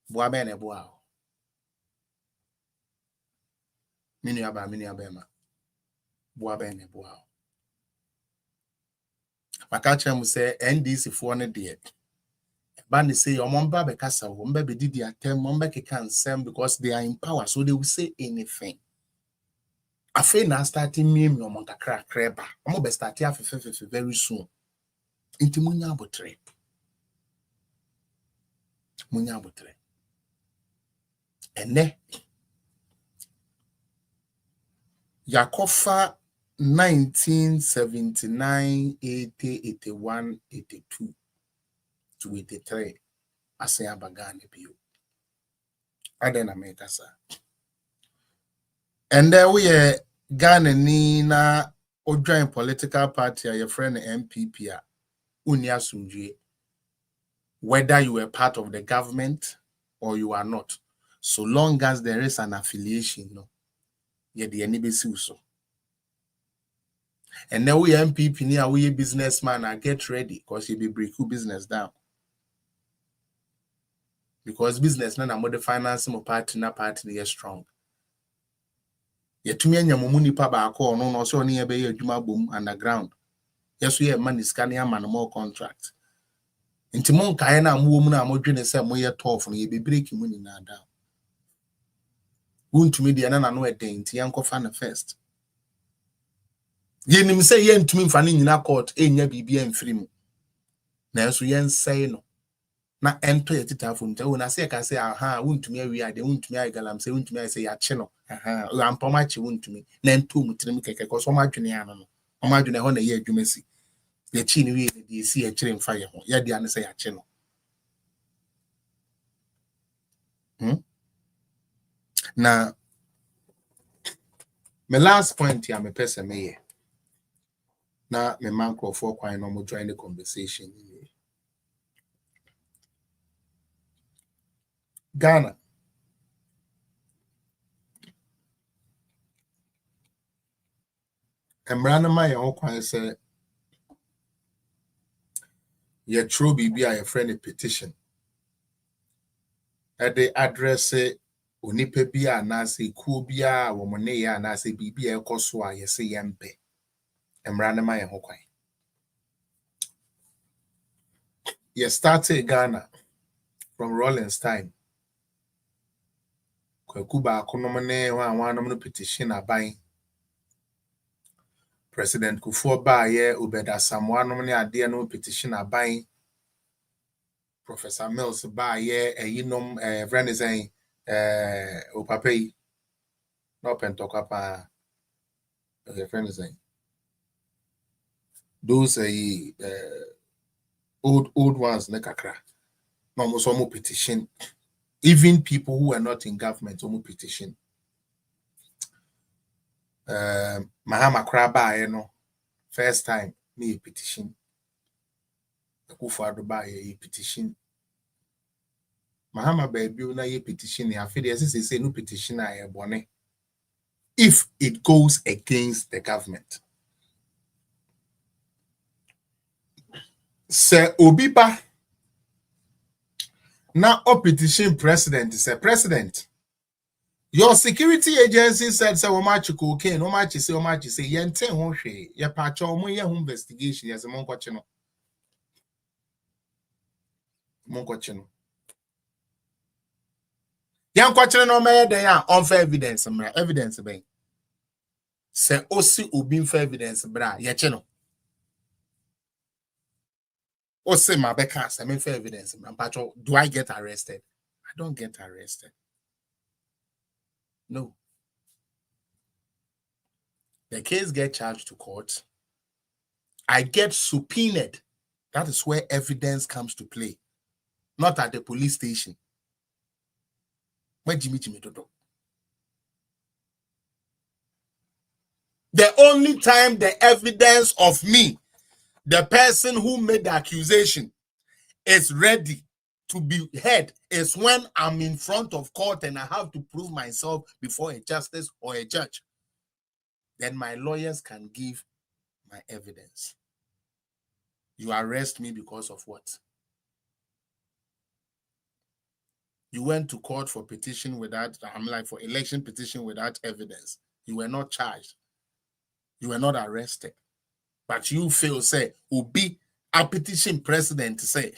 Boabene boao. Miniabema. Boabene boao. Makacha say NDC for one day. Bani say your mumba bekasa, mumba be did their term, mumba can send because they are in power, so they will say anything. I feel now starting me no monka creba. I'm gonna start here very soon. Intimunya botre. Munyabutre. Ene Yakofa 1979, 80, 81, 82 to 83 Asaya Bagani Bio. Aden America, sir. And there we are Ghana ni na o join political party your friend MPP unia sumdue, whether you are part of the government or you are not, so long as there is an affiliation, no, yeah, the enemy so. And now we MPP ni we businessman and get ready because you be break your business down. Because business na more the finance mo party na party is strong. Yetumi anya mo nipa ba akọ no so ne ye be adwuma bom underground. Yes we man is scanning man more contract. Nti mon kae na mo mu na mo dwene se mo ye tough no ye be break mu ni na down. Wuntumi de na no eden nti yankofa na first. Ye nim se ye ntumi mfa ne nyina court enya bibia mfiri mu. Na so ye nsei no. Na ento ye titafo nta wona se ka se aha wuntumi awi ade wuntumi agalam se wuntumi se ya che no aha ampoma che wuntumi na ento mutirim keke ko so madwene ano no o madwene ho na ye adwumasi ye chi ni wi de si e kire mfa ye ho ye de ane se ya che no na my last point ya me pese me ye na me man crofo kwan no mo join the conversation Ghana Emrana ma ye ho kwan se ye true bibi a ye friend a petition at the address onipa bia na se ku bia wo mone ya na se bibia ekoso a ye se yempe emrana ma ye ho kwan ye started Ghana from Rollins time kwaku ba konom ne wanom no petition aban President Kufuor ba ye Obeda Samwanom ne ade no petition aban Professor Mills ba ye eyinom Vrenizan opapei no pentokapa Vrenizan those old ones ne kakra no mo so mo petition even people who are not in government mo petition Mahama Kraba no first time me petition Kufuor ba ye petition Mahama baby na ye petition ya fe dey say no petition a ye bone if it goes against the government say obiba na o petition president say president your security agency said say wo match cocaine wo match say yenten ho hwe ye pacha o mo ye ho investigation yes mo nkwoche no yan kwachire no me den a on for evidence mra evidence ben say osi obi for evidence bra ye che no osi ma be can say me for evidence mra pacho do I get arrested? I don't get arrested. No. The case get charged to court. I get subpoenaed. That is where evidence comes to play. Not at the police station. Where Jimmy Dodo. The only time the evidence of me, the person who made the accusation, is ready to be heard is when I'm in front of court and I have to prove myself before a justice or a judge. Then my lawyers can give my evidence. You arrest me because of what? You went to court for petition without, for election petition without evidence. You were not charged. You were not arrested. But you feel, say, Obi, a petition president say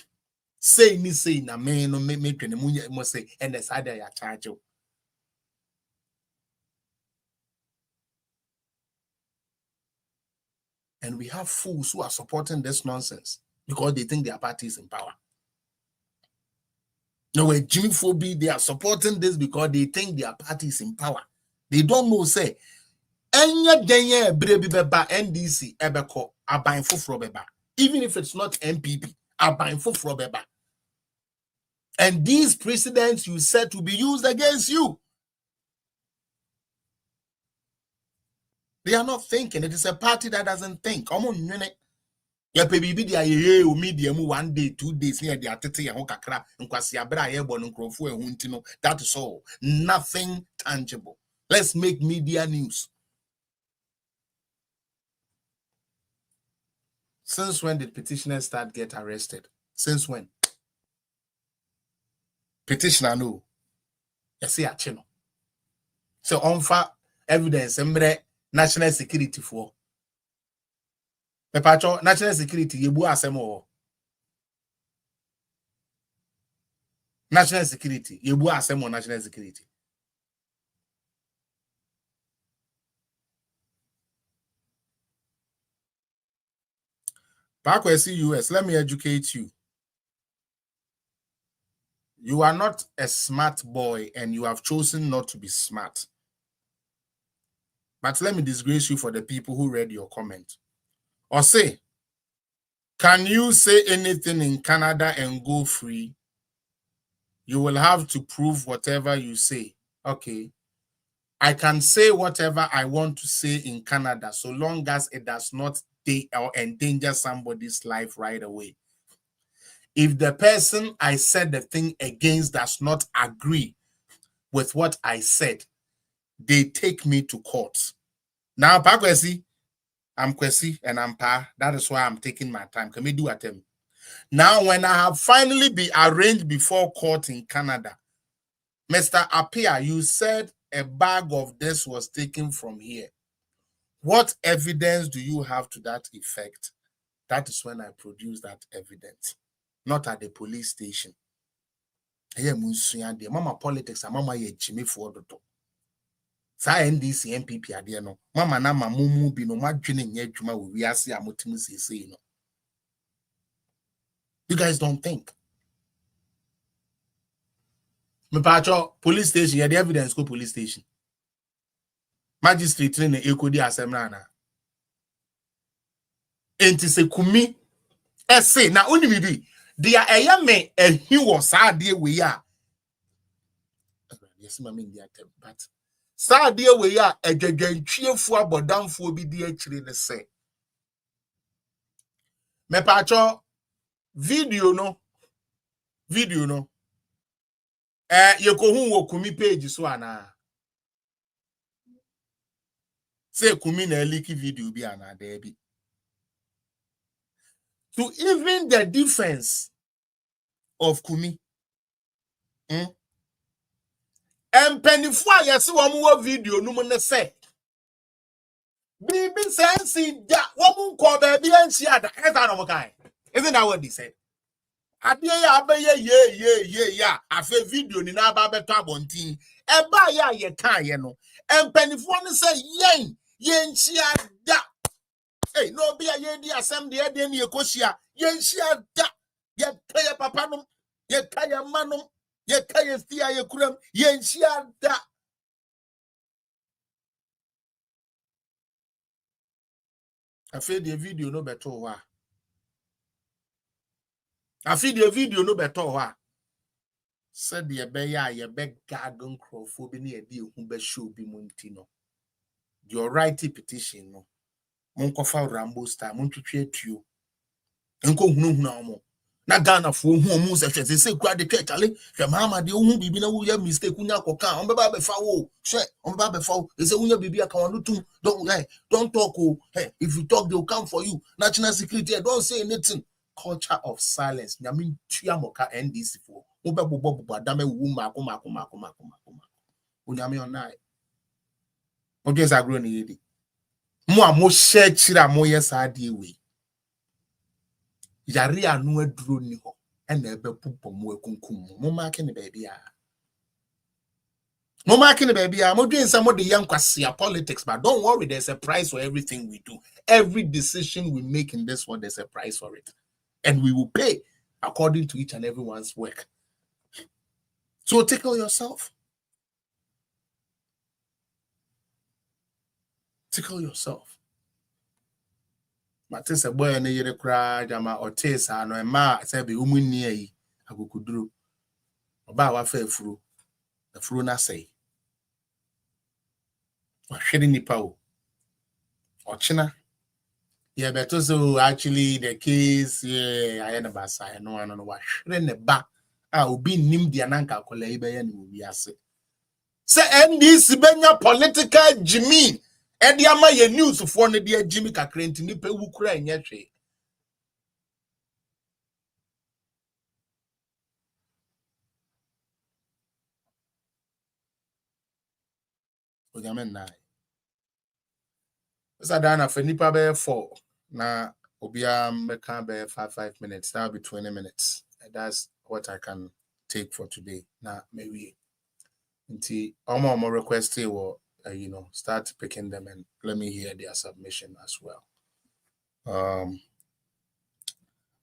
na me no me twene say and the side ya charge you. And we have fools who are supporting this nonsense because they think their party is in power. No, when Jimmy Fobi, they are supporting this because they think their party is in power. They don't know, say, enya denye brebi beba NDC ebeko abain foforo beba. Even if it's not MPP, abain foforo beba. And these precedents you said to be used against you. They are not thinking. It is a party that doesn't think. Come on, ya pebibi dia ye o media mu 1 day 2 days near dia tete ya ho kakra nkwasi abra ye bo nkrofo ehun ntino. That is all. Nothing tangible. Let's make media news. Since when did petitioners start get arrested? Since when? Petitioner no. Yes, ya chino. So onfa evidence emre national security for. Mepacho national security yebu asemo. National security yebu asemo national security. Back where see US, let me educate you. You are not a smart boy and you have chosen not to be smart. But let me disgrace you for the people who read your comment. Or say, can you say anything in Canada and go free? You will have to prove whatever you say. Okay. I can say whatever I want to say in Canada so long as it does not endanger somebody's life right away. If the person I said the thing against does not agree with what I said, they take me to court. Now, Pa Kwesi, I'm Kwesi and I'm Pa. That is why I'm taking my time. Can we do at them? Now, when I have finally been arraigned before court in Canada, Mr. Appiah, you said a bag of this was taken from here. What evidence do you have to that effect? That is when I produce that evidence. Not at the police station. Mama politics, mama ye chime for the top. Sa NDC MPP ade no mama na mamumu bi no madwene nya adwuma wo wiase amotim sese no. You guys don't think. Me pacho police station ya the evidence go police station. Magistrate na ekodi asem na. Enti se kumi ese na onimi bi dia eye me ehi wo sa ade we ya. Yes mama India but sa de we ya edwadwantwiefu abodamfo bi di akire ne se me pacho video no yekohu wo kumi page so ana say kumi na leak video bi ana there bi to even the defense of kumi empenifu ayese wo mo video no mo ne say bibi sense da wo mo ko ba bi anchi ada esa no mo kai. Isn't that what they said? Adie ya abeye ye ya afa video ni na aba beto abontin e ba ya ye kan ye no empenifu ne say yen chia da hey no be ye di asem de e ni ekosia yen chia da ye kaya papa no ye kaya manom ye kaya stia ye kuram yen chia da afa the video no beto wa afi the video no beto wa said the beya ye be garden crowfo bi na ye di ehu be show bi monti no your right petition no monkofa Rambo star montwetwe atuo enko hunu omo na Ghana fo hu omo se kwa de twetale hwe mama de hu bibi na wo ya mistake unya koka on be ba be fa wo hwe on be ba be fa wo se unya bibi aka won tum don't talk oh hey if you talk they will come for you national security don't say anything culture of silence nyame tua moka NDC fo wo be bobo adame wu mako unyame onai o just agro ni yedi mo a mo share chira mo yes ade we yare anu aduro ni ho ena ebe pupo mo akunkum mo mark ne baby mo doing some of the young kwasia politics but don't worry there's a price for everything we do. Every decision we make in this world there's a price for it and we will pay according to each and everyone's work. So tickle yourself. Matese boy na yere kra jama otesa no ma se be umunni ayi agukuduro Oba wa fa afuru na say. Wa hwede nipa o. Ochina. Yeah, but also actually the case, yeah, I never say no one on what ne ba. Obi nim dia nanka kola ibe ya no wi ase. Say NDC benya political Jimmy. E dia ma ye news for ne dia Jimmy kakra nti nipa wu kura enya hwe. Ojamen na. Esa dana for nipa be 4 na obia meka be 5 minutes. That'll be 20 minutes. And that's what I can take for today. Na maybe Nti omo request or start picking them and let me hear their submission as well.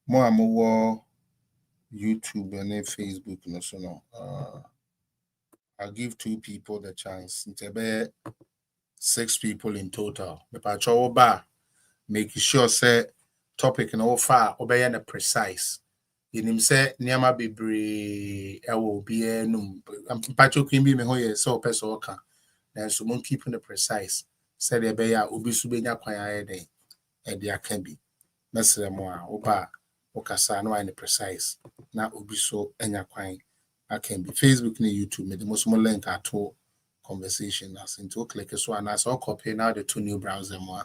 More YouTube and Facebook no so no. I'll give 2 people the chance. Nti 6 people in total. Me pa cho ba make sure say topic no far obey na precise. Yinim say niama bebre ewo bia num pacho kwimbi me ho ye so person oka na so mon keep the precise said e be ya obi su benya kwan aye den e dia ka bi mesre mo a oba okasa no ane precise na obi so enya kwan akan bi Facebook na YouTube me the most link ato conversation as into click so and as all copy now the 2 new browser mo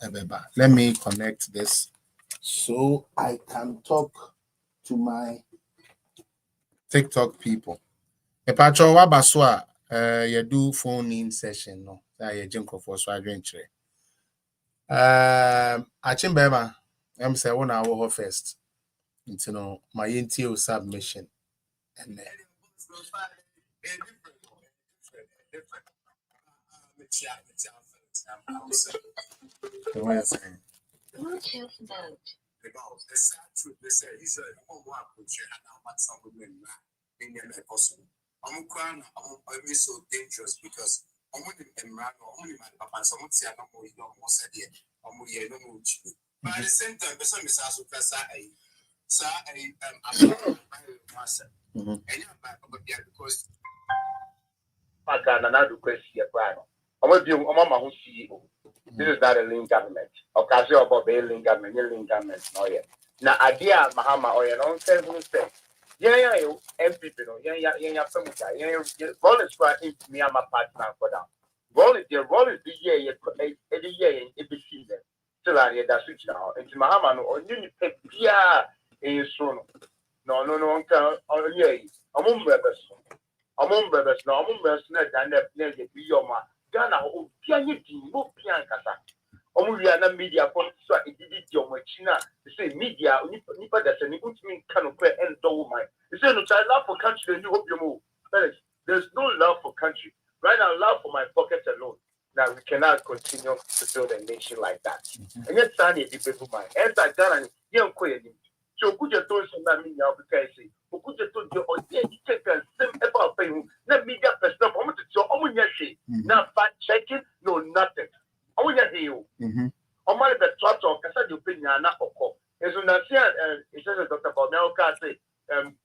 ebeba. Let me connect this so I can talk to my TikTok people. E pacho wa baso a you do phone in session no. That you jink for so adventure. Achimbema am say one hour first. Into no my NTO submission and then what you saying? Because the sad truth, they say, he said, I'm going to put you and some women in your possible. I'm so dangerous because I'm only my papa, so I'm saying, I'm going to said, I'm going to but at the same time, the son is also sir, I'm master. And because I got another question here, I'm going to be my CEO. This is not a lean government. Occasion about a lean government, no, yeah. Now, idea, Mahama, or your own self will say, yeah, MPP, volunteers for me, I'm a partner for that. Volunteer the year, every year in every season. Still, I hear that switch now. And Mahama, or you pay Pia in soon. No, uncle, or yeah, among brothers. Among brothers, no, among brothers, and the Bioma. Ghana o bia ye di mo bia nkasa omo wi ana media for so e didi di omo china say media nipa da sani ultimate kan o pre end do woman say no child love for country and you hope you move there's no love for country right now love for my pocket alone now we cannot continue to build a nation like that and yet Sunday the people man and that Ghana ye nko ye ni so ku je to so na me now because say ku je to the odie di check and sim about pay na media person for me to so omo nya hwe na fact checking no nothing omo nya hwe o omo le beto to kasa de opinion na okọ ezo na see it says Dr. Baumelka say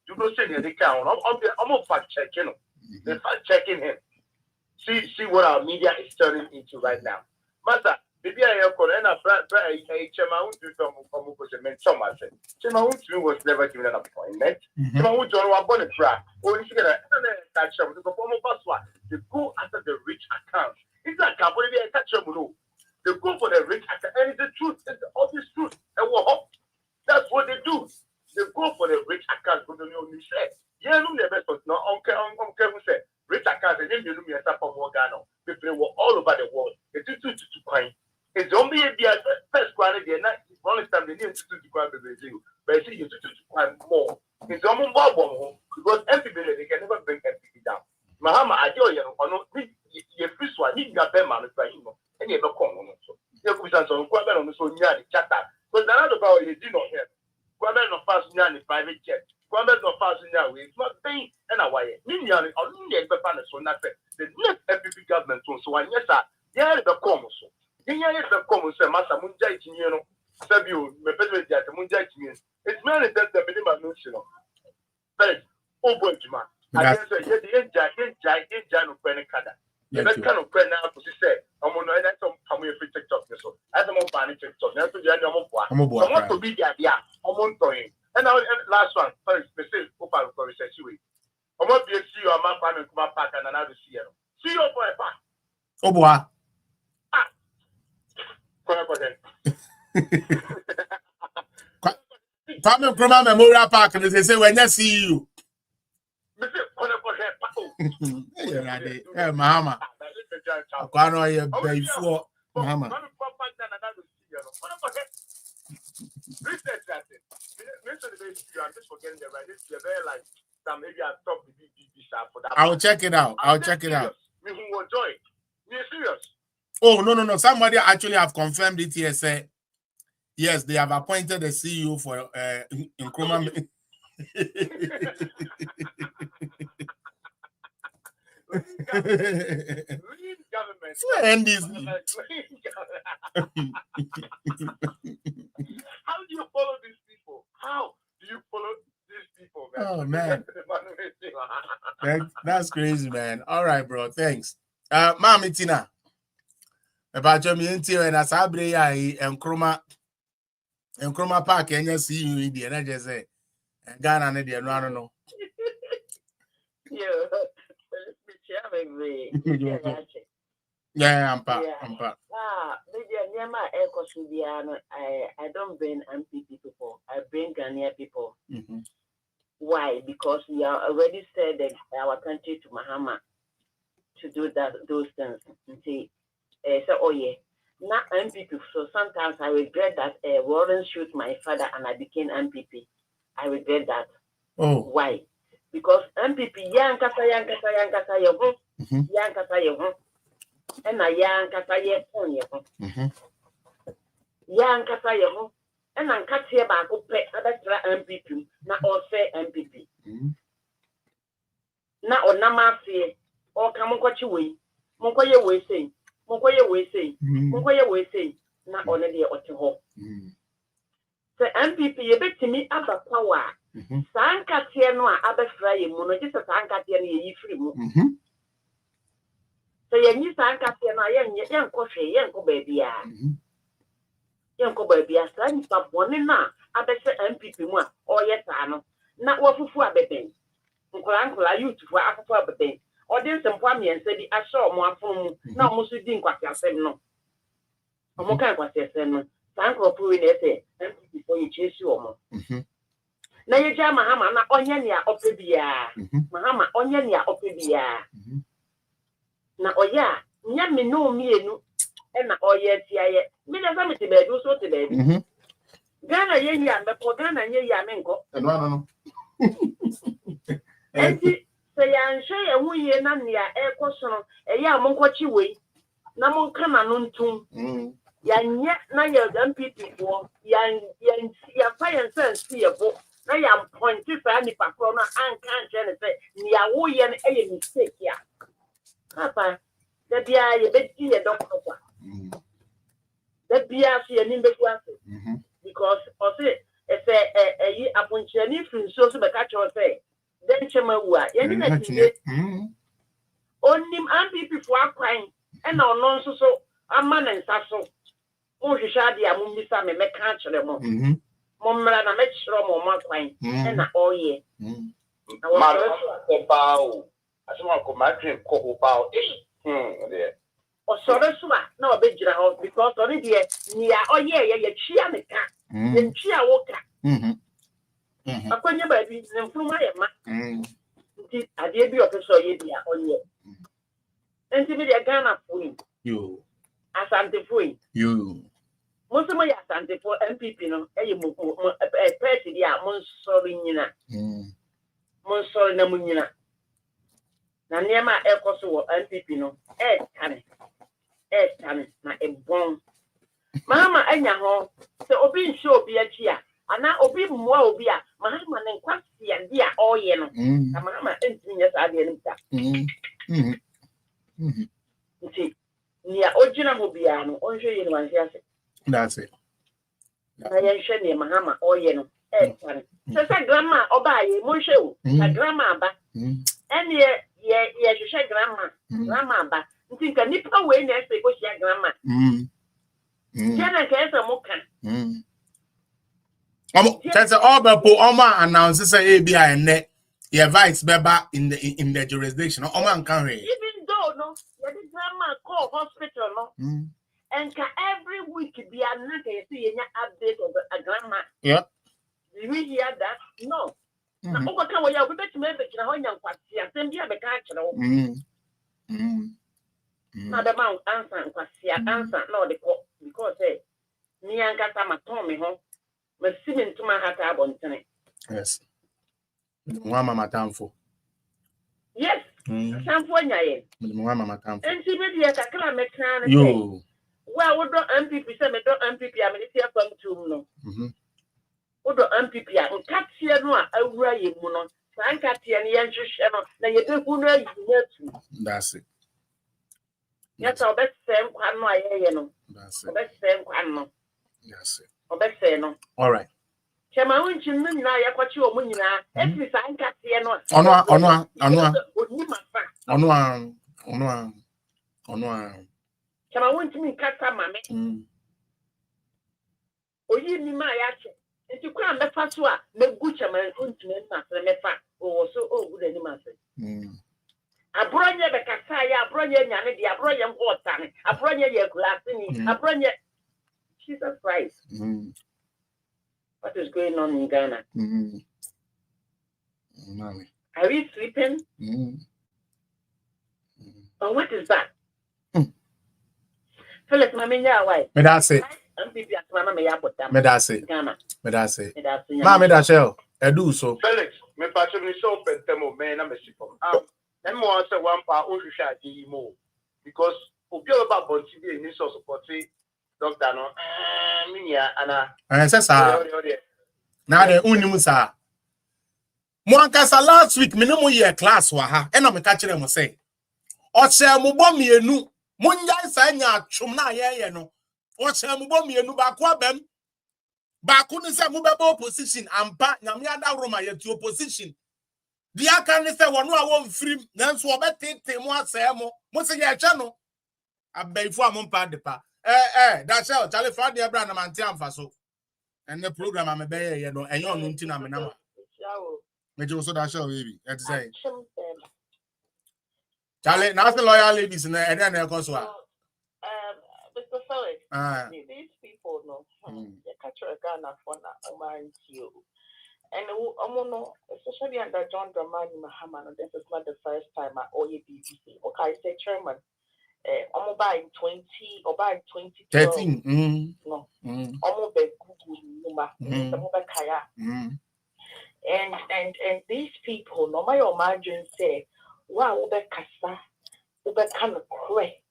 you go say the count omo fact checking they fact checking him see what our media is turning into right now master maybe I have corona Chema was never given an appointment. Chema John was born a track. Or you get a catch up with the former password. They go after the rich accounts. It's like a catch up. They go for the rich account. And it's the truth. It's the obvious truth. And that's what they do. They go for the rich accounts. But you say, yeah, no, the best no, uncle who said, rich accounts, and then you know me as a from Morgano. People were all over the world. It's too quiet. It's only a first quality, and not only time they need to quite but see you to quite more. It's almost more because MPP they can never bring MPP down. Mahama, I tell you, you first one, you got them man, and you ever come on. You could answer quite on so near the chat. But another power is not here. Quamen of fast near the private jet. Quamen of fast now, it's not paying and away. Million or near the panel, so nothing. The next MPP government, so I yes, sir, yeah, the common. Yes, the common say, Master Munjai, Sabio, Mepet, Munjai, it's merely that the minimum notion. But, oh, boy, I guess you no friend kada. You bet kind of friend now to say, I'm on that some free TikTok so. As I'm on banning TikTok. Now to the end of so want to be there, I'm on toy. And now last one, sorry, specific open for research way. I'm not be see you a man farming come back and another see you. See you for a back. Oh boy. Kwame Nkrumah Memorial Park, and they say when you see you. Hey, Mahama. Kwano ye before Mahama. I'll check it out. I'll check it out. Oh, no. Somebody actually have confirmed it here. Say, yes, they have appointed a CEO for Nkrumah. End this. How do you follow these people? How do you follow these people, man? Oh man. That's crazy, man. All right, bro. Thanks. Mama Tina. About your minty and as I bring Nkrumah Park and you see you in the and I just say Ghana and the no no. Yeah, I'm back. I don't bring MPP people. I bring Ghanaian people. Why? Because we are already said that our country to Mahama to do those things. See, so oh yeah, not MPP. So sometimes I regret that Warren shoot my father and I became MPP. I regret that. Oh, why? Because MPP yankasa yeho, yankasa yeho, and I yankasa yeho, yankasa yeho, and I cut here back up other MPP, not all say MPP. Now on Namasi or Kamukachi, Monkoye we say, not on the Otaho. The MPP, you bet to me other power. Sankatia no abefra mu no just sankatia no ye free mu so ye ni sankatia no ye enko hwe ye enko baabia san pa bone na abese MPP mu a oye saa no na wafufu abeben nkola youth fu afufu abeben odin sempo amiense bi ahye omo afom na omo so di nkwati asem no omo kan kwati asem no sankro pu we na ese MPP for ye chesi omo na yeja Mahama na onye ne a opebia Mahama onye ne a opebia na oya nya me no mienu e na oye tiaye me na za me te bedu so te bedu Ghana ye yi ambepo Ghana ye yi amenko no enti se ya nhwe ye huye na ne a ekosono e ya monkochi wei na monka na no ntum ya nye na ye MPP wo ya fa ye sense ye bo na ya point fa ni papro na anka nche say ni ya wo ye na e mistake ya papa da bia ye beti ye doctor kwa da bia so ye ni beku ase because o say e say yi apunche ni free so be ka cho say den chema wu a ye ni na tiye onim MPP fo akwan e na ono nso so ama na nsa so o hwehwa dia mu bisa me ka kire mo Momra na mechro mo makwan na oye na wo so bawo asoma ko matwe ko bawo there o sore suba na obegira ho because ori de nia oye ye chia me ka ye chia wo ka akwanya ba bi nemfuma ye ma nti ade bi o peso ye dia oye nti bi de Ghana fuin yo asante fuin yo Most ya sante for MPP no mo party dia mon sorry nyina mon sorry na munyina na niema ekoso wo MPP no kane na ebon Mahama anya ho se obi nhwe obi achi a ana obi mmoa obi a Mahama ne nkwasi ya dia oye no na Mahama entinya sa de nta nti nia ojina ho bia no onhwe ye no wanhwe ase. That's it. Na yen hwe ne Mahama oye no kane se grandma oba ye mo hwe o na grandma aba And ye share grandma ba. Think a nipper way next to go share grandma. Jana cancer mocha. That's all but Oma announces a ABI and net. Your vice beba in the jurisdiction. Oman can read. Even though no, the grandma call hospital no. And every week be another see any update of a grandma. Yeah. Did we hear that? No. Now, over time, we are going to make it on your party. I think you have a catch. Now, the mount answer and answer no the court because me and Gatama told me home. But seeming to my heart about it. Yes. One mama tamfo. Yes. Samponya. One mama tamfo. And she made the Akala Mekan. You. Well, what do MPP say? Me do MPP. I mean, it's here from two no. What do MPP? And catch here no. I will you no. Frank catch here and you share. Now you don't know you. That's it. Yes, our best friend, no. That's it. Best friend, no. That's it. Best friend, no. All right. Chama unchi nni na ya kwachi omu nyina esi sa nkate ye no Ono chama unchi mi nkata mame oyi ni ma ya che nti kwa mefa so a megu chama unchi na se mefa o so o gu ni ma se abronye be kasa ya abronye nyane di abronye ngotane abronye ye klase ni abronye Jesus Christ. What is going on in Ghana? Are we sleeping? Or what is that? Philip, Mamma, why? That's it. I do so. Felix, me patch me so pentemo man, I'm a shipper. And more answer one part, or shall be more. Because Opio about Bonti in this source of potty, Doctor, no, Minia, and now the Unimusa. Mwankasa last week, minimum year class waha, and I'm catching them say. Or say, Mubomi enu, Munya Sanya, Chumna ye no. Or say, Mubomi enu bakwa bem. Bakuni say, Mubabo position, and back Namiada Roma yet to opposition. The Akan say, one won't free, then swabet it, Moa Samo, Musa channel. I beg for a mumpa de pa. That's all. Charlie Friday, Abraham, and Tiamfaso. And the program I'm a bear, you know, and you're Nuntina Menama. Major so that show, baby. Let's say. Charlie, now the loyal ladies in there, and then they'll go so. Mr. Felix, these people know. They catch a Ghana for now, you. And especially under John Dramani Mahama, this is not the first time at OEBC. Okay, say chairman. Almost by 20 or by 2013. No. Almost by Google, Kaya. And these people, no matter your margin say, wow, Ube Kasa, Ube kind of cray,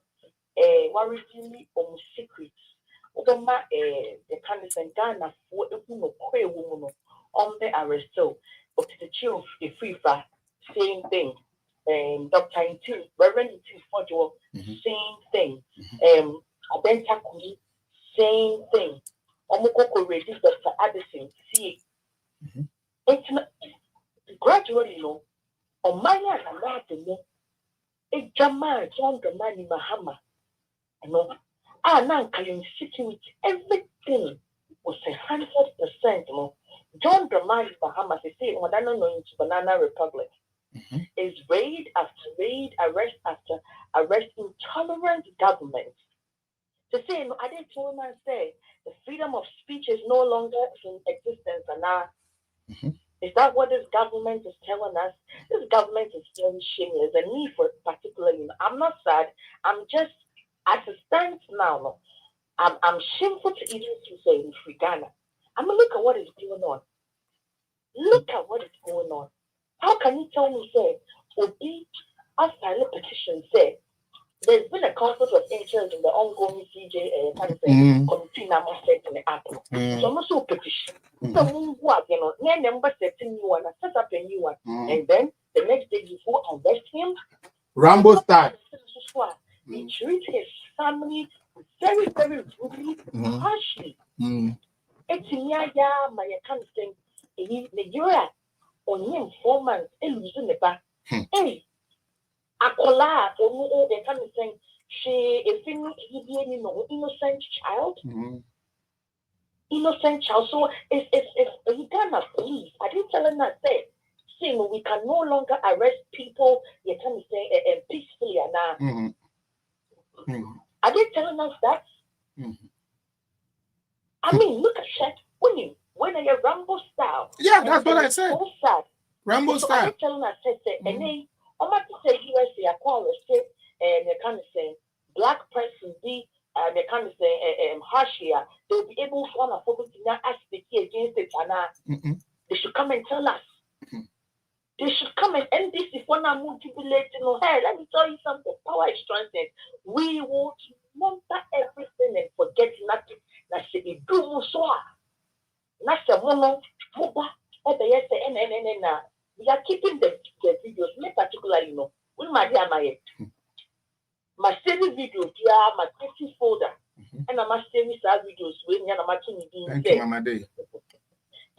worryingly on secrets. Ube ma the kind of Ghana for a cray woman on the arrest. So, but the chill, the free for same thing. Dr. Intim, Reverend Intim Fojo, same thing. Abenta Kuli, same thing. Omukoko Reddy, Dr. Addison, see. It's not gradually, no. On my land, I'm not the no. A Jamal, John Dramani Mahama. No. Now I'm sitting with everything was 100%. No. John Dramani Mahama, they say, when I don't know into Banana Republic. Is raid after raid, arrest after arrest, intolerant government. To say, no, I didn't tell man say the freedom of speech is no longer in existence. And now, is that what this government is telling us? This government is very shameless. And me, for particularly, I'm not sad. I'm just, as it stands now, no, I'm shameful to even to say in Ghana. I mean, look at what is going on. Look at what is going on. How can you tell me, say, Obi, after a petition, say, there's been a conflict of interest in the ongoing CJ committee number set in the Apple. So I'm also petition. So, you know, number setting you one, set up a new one. And then the next day you go arrest him. Rambo style. He treats his family very, very rudely, harshly. It's in my kind of thing. Nigeria. On him 4 months, and losing the back. Hey, Akola, or they kind of saying she is innocent child. Innocent child. So if Uganda police, I didn't tell them that say, we can no longer arrest people. You can say peacefully and I didn't tell us that. I mean, look at that. When you're Rambo style. Yeah, that's what I said. So sad. Rambo so style. I didn't tell us that. And then I'm about to say USA, I call it state, and they kind of say black person be. They kind of say harsh here. They'll be able to afford to now ask the key against it, and they should come and tell us. They should come and end this if one are manipulating. Hey, let me tell you something. Power is transcendent. We will remember everything and forget nothing. That's it. Do so. That's the one. We are keeping the videos. Me particularly, with my dear my saving videos, my testing folder, and I'm saving videos with me and I'm actually Thank you, Mama Day.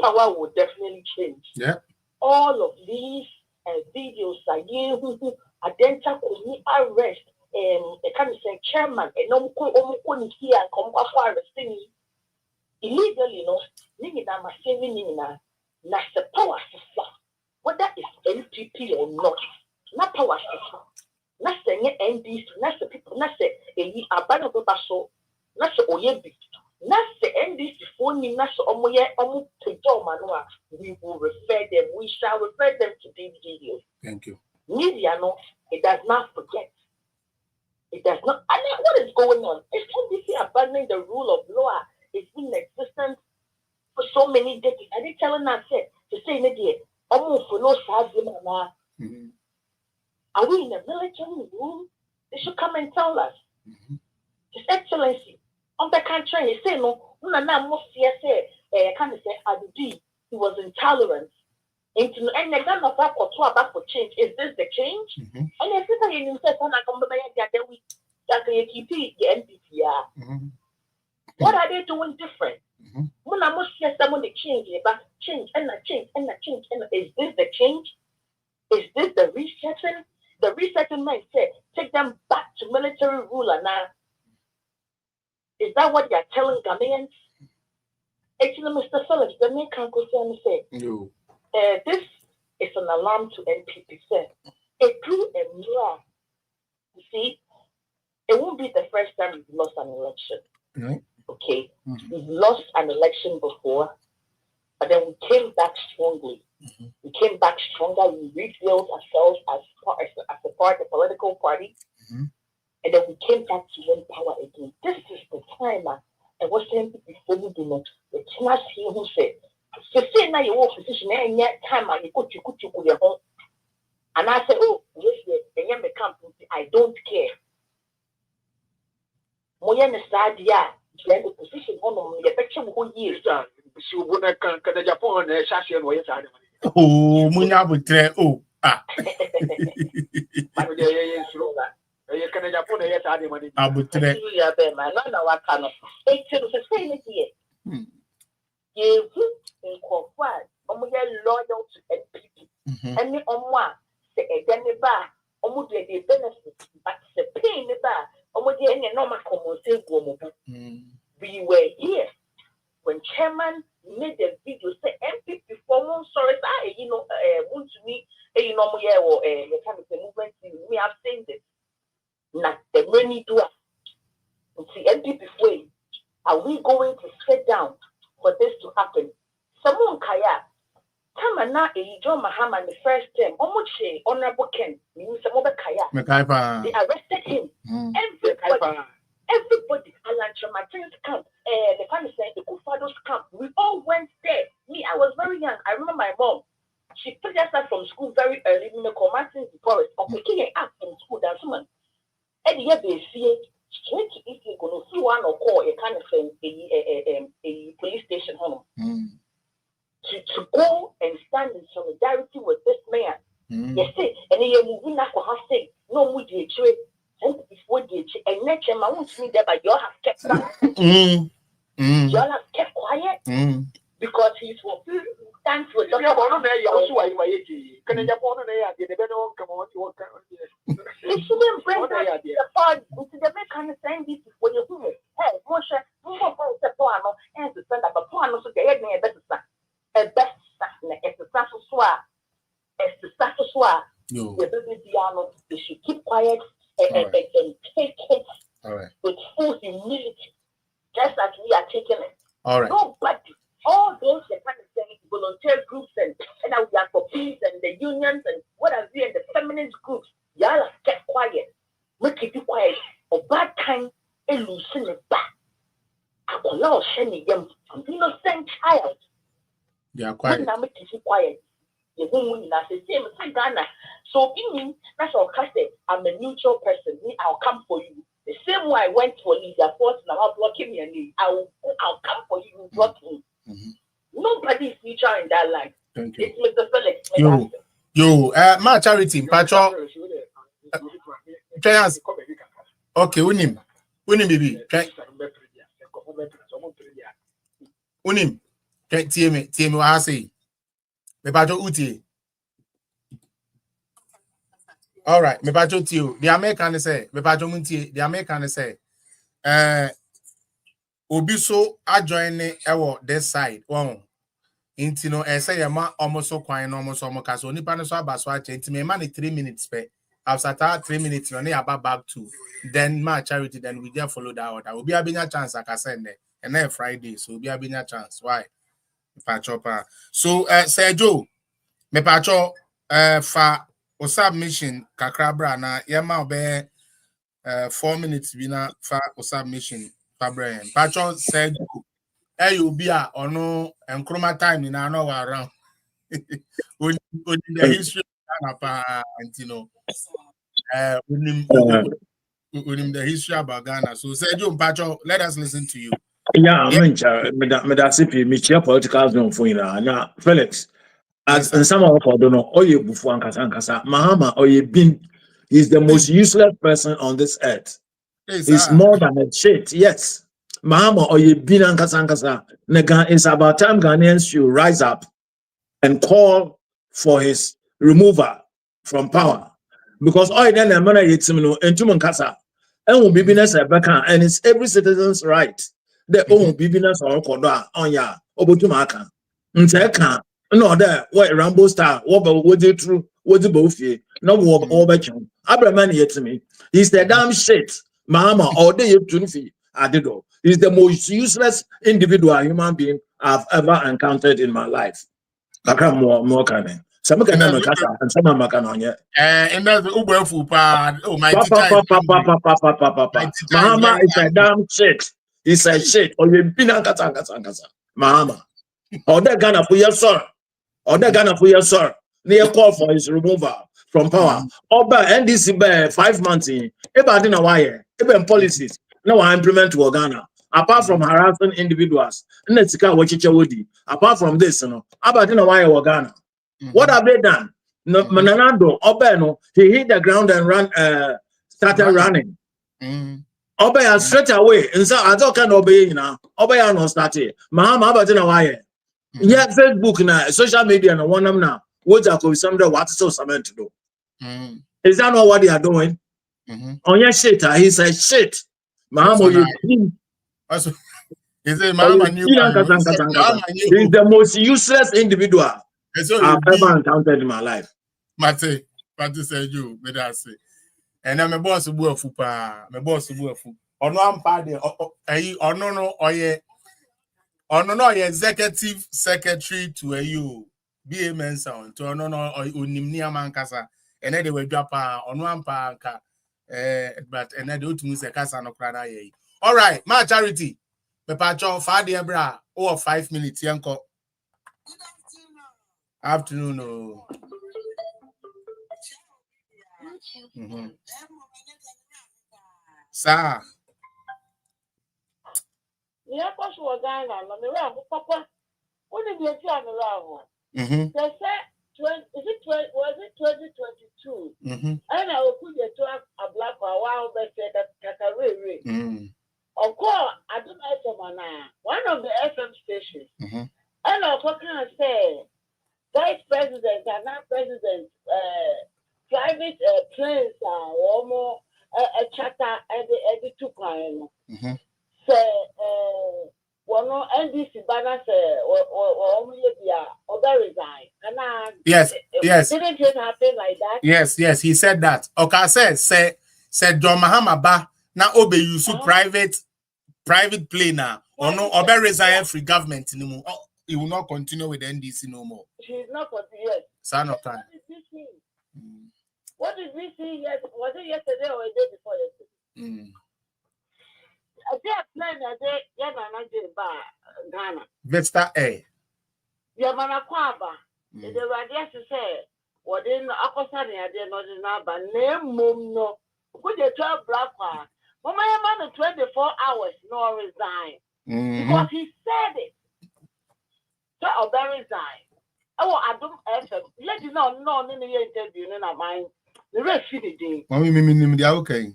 Power will definitely change. Yeah. All of these videos are you identical arrest the kind of say chairman and no here and come back for arresting illegally, my saving that's the power system. Whether it's NPP or not power system. That's the NDC, that's the people, that's the Abano Basso, that's the Oyebi. That's the NDC phone, that's the we will refer them, we shall refer them to these videos. Thank you. Media, it does not forget. It does not. I mean, what is going on? It's NDC abandoning the rule of law. It's been in existence for so many decades. I didn't tell us to say, almost for no sadness. Are we in a military room? They should come and tell us. His Excellency, on the country, he said, he was intolerant. And the gun of that for change. Is this the change? And if you say, what are they doing different? When I must say someone to change, but change and change. Is this the change? Is this the resetting? The resetting might say, take them back to military rule now. Is that what you're telling Ghanaians? Actually, Mr. Phillips, the main can't go say, no. This is an alarm to NPP. It grew a mirror. You see, it won't be the first time we've lost an election. Right. Okay. We've lost an election before, but then we came back strongly. We came back stronger. We rebuilt ourselves as a part of the political party. And then we came back to win power again. This is the time I was saying before we do not. The class here who said, say now your position and yet time you could your home. And I said, oh, yes, and you come I don't care. Moyana said, yeah, then the position on the picture who years. She wouldn't come to Japan and Sasha and Wayne. Oh, Munabutre, oh, You can Japan, yes, I did. Abutre. You in confide, loyal to NPP. And me on one, say a deniba, almost the benefits, but the pain the bar, almost any normal common say go. We were here when chairman made the video say MPP for one sorry, want to me, or you can the movement, we have seen this. Not the many do it. See MPP way. Are we going to sit down for this to happen? Someone kaya come and now John Mahama the first term, almost honorable Ken, means some other kaya. They arrested him. Everybody, Alan Chamatin's camp, the kind of saying the Kufado's camp, we all went there. Me, I was very young. I remember my mom. She picked us up from school very early in the Martin's forest, or picking it up from school. That's someone. And the they see straight to if you're going to see one or call a kind of thing, a police station home. To go and stand in solidarity with this man. Yes, and then you're moving up for say, no, would you trade? And before you and next time I won't see that, but you all have kept quiet. You all have kept quiet because he's for stands with the also. I can Japan, they are the better They shouldn't bring that to the party. Into the American send this for your woman. Hey, Moshe, you go for the poano and to send up a poano so they had me a better son. A best son, it's the status swap. It's the status swap. The business piano, they should keep quiet and take it with full humility, just as we are taking it. All right. Nobody, all those the kind of things, volunteer groups and now we are for peace and the unions and what have you and the feminist groups, y'all get quiet. Make it quiet. A bad time, a loosen it back. I will not send them an innocent child. Yeah, quiet. Now make it quiet. The woman that's the same as Ghana. So meaning that's all cast. I'm a neutral person. I'll come for you. The same way I went for Lydia Force and I'm blocking me and I'll come for you and block me. Nobody is neutral in that life. Thank you. It's Mr. Felix. My charity, Pacho. Okay, unim, baby. Unim, TM, what I say. Me Pacho uti. All right, me Pacho tiyo. The American say, me Pacho munti. The American say, obiso adjoine ewo this side. Wow. Inti no say yama almost so quiet, almost so much. So nipa no so abaso ache. Inti me man 3 minutes pe. After that 3 minutes, no ne about back to. Then my charity, then we just follow that order. We'll be having a chance, like I said, and then Friday, so we'll be having a chance. Why? So, Sergio, me pacho, fa o submission kakrabra na yama be 4 minutes bina fa o submission fabre. Pacho Sergio, you be a ono and chroma time in an hour around. When the history of Antino, with the history about Ghana. So, Sergio Pacho, let us listen to you. Yeah, I mean, me political zone for you now. Felix, as and some of don't know, Oye Bufuan Kasankasa, Mahama Oye Bin is the most useless person on this earth. He's more than a shit. Yes, Mahama Oye Bin and Kasankasa. It's about time Ghanaians should rise up and call for his removal from power. Because Oye then the man it's and Tuman Kasa and will be business and it's every citizen's right. The own business or Koda on ya Obutumaka. Nteka no there what Rambo star what you true what you both no more over Abraman yet to me. He's the damn shit Mama or the Tunfi Adido. He's the most useless individual human being I've ever encountered in my life. More kind. Some can never casa and some Macanonia. And that's Uber Fupa. Oh, my Mahama is a damn shit. He said shit. Or you been Mahama. Or that Ghana for your sir. Or that Ghana for your sir. Near call for his removal from power. Or by NDC by 5 months in. Eba didn't wire. Even policies. No I implement to Ghana. Apart from harassing individuals. Apart from this, you know. Aba didn't wire Ghana. What have they done? No, Mananado, Obeno, he hit the ground and started running. Obey straight away. And so I don't can obey now. Obey no started. Mahama Abatina wire. Yeah, Facebook now, social media and one of them now. What's up with somebody what's so something to do? Is that not what they are doing? On your shit, he said shit. Mahama, you is it Mahama new? He's the most useless individual I've ever encountered in my life. Mate said you, but I say. And I'm a boss of Fupa, my boss of Wufu. Or no, I'm party, or no, executive secretary to a you, be a man sound, to no, or Unimnia Mancasa, and then they will drop on one panka, but and I do to Miss Casa no Crana. All right, my charity, the patron, Fadia Bra, or 5 minutes, Yanko. Afternoon, no. Sir. Yeah, because we're going on Papa. What did you say on the level? They said, was it 2022? And I will put the truck a black or while they said that Kakari. Of course, I don't know one of the FM stations. And I can say, Vice President and now President, private planes are resign. Say, one NDC banner say, or resign. And yes. Didn't it happen like that? Yes, he said that. Okay, said John Mahama ba na obe use private plane now. Or no, obe resign free government anymore. He will not continue with the NDC no more. She's not for the years. Son of time. What did we see? Yes, was it yesterday or a day before yesterday? A day plan a day, Ghana. Vesta A. Yamana Kwaba. The radius say, what in Akosani, I did not know, but name mum no. Could you tell Black Mama, man, 24 hours, no resign. Because he said it. So I'll resign. Oh, I don't ever let you know, no, in the interview, in our mind. The rest of the day. Okay.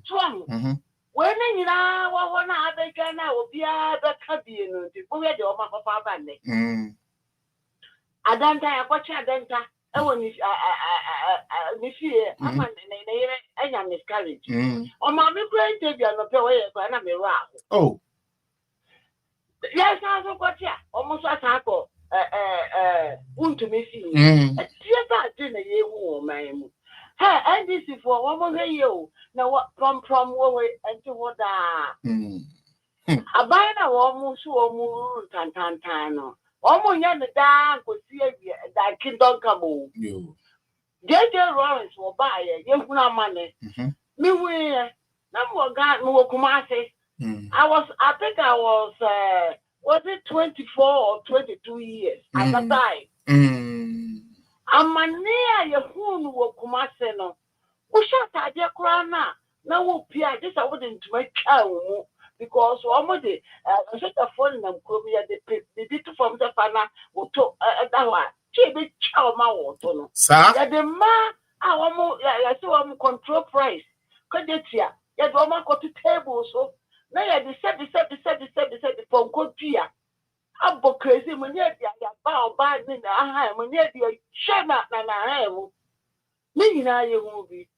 When you know what I began, I will be a cabin. People had your mother for family. I don't die, watch I don't die. I want if you I'm a miscarriage. On my interview, I'm not away, but I'm a rock. Oh, yes, I was what ya almost as I go. To me, see, I didn't a year woman. Hey, and this is for one more year. Now, what from one way and to what I buy now almost so tantano. Almost young the dog could see that kingdom come on. JJ Lawrence will buy it, you know, money. Me, we no got no Kumasi. I think I was it 24 or 22 years at the time. I'm near your phone will come out. Who shot at your crown now? Now, Pia, this I wouldn't make cow because one day I set a phone and come here. The people from the Fana will talk at that one. She be chow my water. Sir, the man, I want control price. Could you hear? You don't go to table so now you said the phone could be. I'm crazy when you're bow by me. When you're shut up, and I am. Me, now you movie.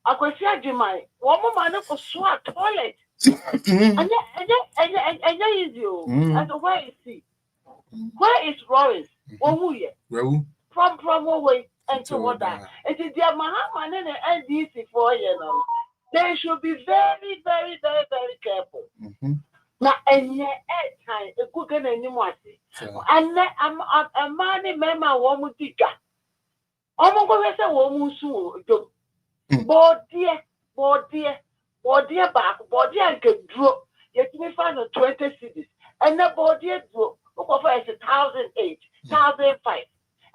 I could say, my one man for swat toilet. And there is you. And where is he? Where is Rollins? Oh, yeah. From way and to what that. It is their Mahaman and NDC for you. They should be very, very, very, very careful. Now, and yet, time, a good and anymore. And I'm a money member, woman, digger. I'm going to say, woman, so, body, back, body, and can drop. Yet, we find 20 cities. And the body drop, over 1,008, 1,005.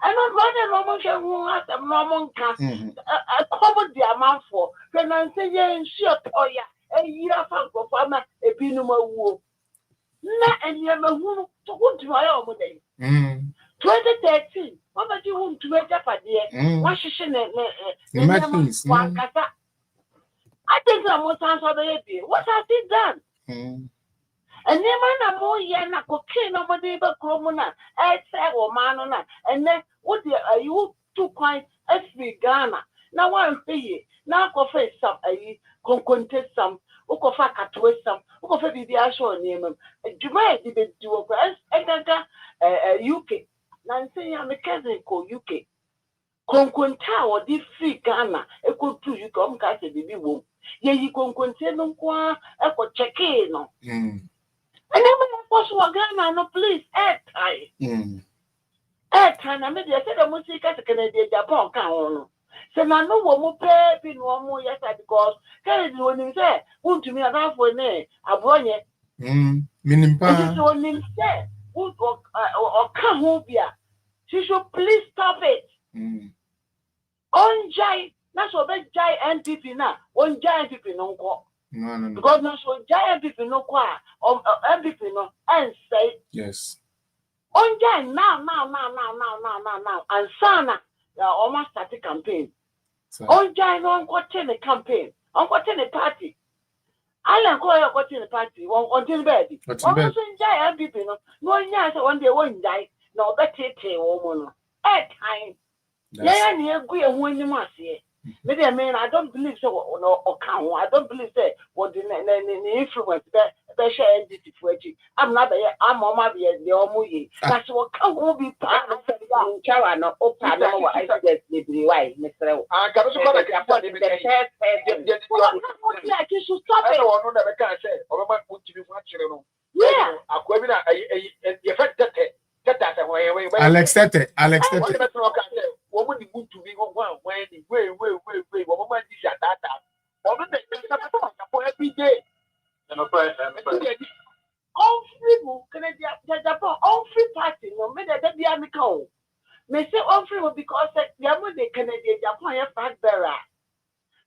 And I'm running almost who has a normal cast. I covered the amount for. When I say, yeah, shit, oh, yeah. A year for farmer, a binuma woo. Na and you have a woman to go to my own day. 2013, what about you want to make up a dear? Washington, one cata. I think I must answer the baby. What has he done? And then man, more yen, a cocaine over the Cromona, I say, or manona, and then what are you 2 coins SB Ghana? Now one pay, now coffee some, a contest some. Ukofa katwe some, ukofa bibi asho name. Juma did do a UK. Nancy, I'm a cousin called UK. Conquenta or this free Ghana, a good to you come cast a baby womb. Ye, you conquenta no qua, a co check in. And then was what Ghana, no please, airtime. Airtime, I made the set of music as a Canadian Japan count. So now no one more pay no more yes because Kennedy when he said, won't to me enough for ne, a boy. Minimpa. So when he said, or come home here. She should please stop it. On Jai, that's what big giant people now. One giant people no call. No. Because no so giant people no call or people no and say yes. On Jai now. And Sana. Almost started campaign. On Jai no the campaign. On the party. I like go the party. Until baby. Almost Jai people no. No yes one day won't die. No better woman. At time. Yeah, near good when you must see. Maybe I mean I don't believe so or count. I don't believe that what the influence that share NDC for it. I'm not there. I'm on my the omuye. That's what can be part of the chawa no open no I suggest the why Mr. I can also call it the test. Yeah, you should stop it. I don't know that I can say. Or my put to be watching. Yeah. I go in a effect that Alex Tete. What would you to be one when the way, what woman is at that time? What would they for every day? All free, Canadian, all free party, no matter that they are Nicole. May say all free because the Canadian Japan flag bearer.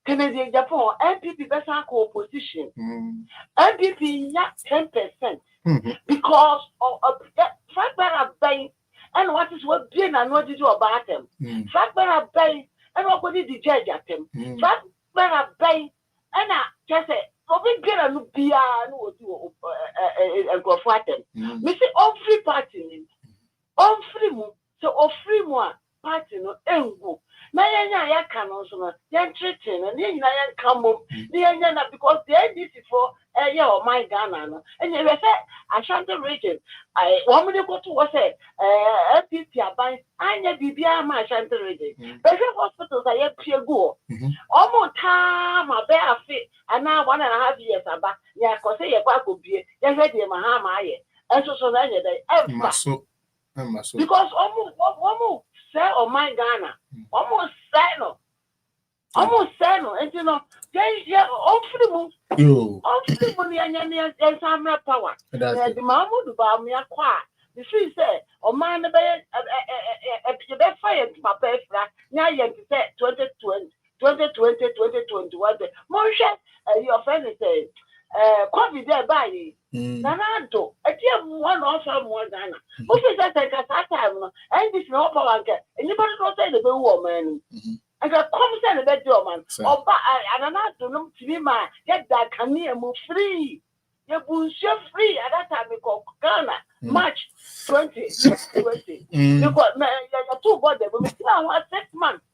Canadian Japan, NPP best opposition. NPP, 10%. Because of flag bearer bank. And what is what being and what did you about them? Fact better bay and what did the judge at them? Fact better bay and I just say, for we get a look beyond what you go for them. We say all free party, all free move, so all free one party no engo. Na ya can also yan treating and yan come up because the NDC for my Ghana and you say Ashanti region. I want me to go to what's it? FPP by Anya Bibia, my Ashanti region. But hospitals I have pure go. Almost time a bear fit and now 1.5 years about yeah, because say a back would be yes, I did my hammer. And so because almost say oh my Ghana almost say no and you know yeah all free money and some power the mamu ba me akwa the free say oh man be fire my pefra nya yen say 2021 mo share your friend say COVID there by Nanado, I give one offer more Ghana. Most of that time, and this no power, anybody don't say the woman. And the comes and the bed man. Or I don't know to be my get that can move free. You will share free at that time because Ghana, March 2020. You got two body, but we still have 6 months.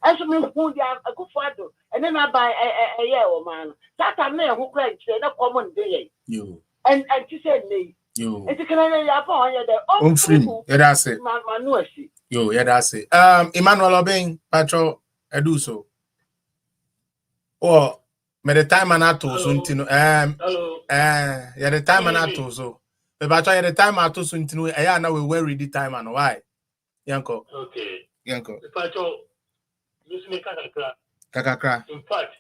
And so who they are a good father, and then I buy a year man. That time there who cried say no common day. And she said me. And you can upon you there. Free. Yeah, that's it. Yo, yeah, that's it. Emmanuel Obeng, Patro, I do so. Oh, me the time and I told so hello. Yeah, the time and I told so. But Patro, the time I told so I know we were ready time and why. Yanko. Okay. Yanko. Patro. Kakakra. In fact,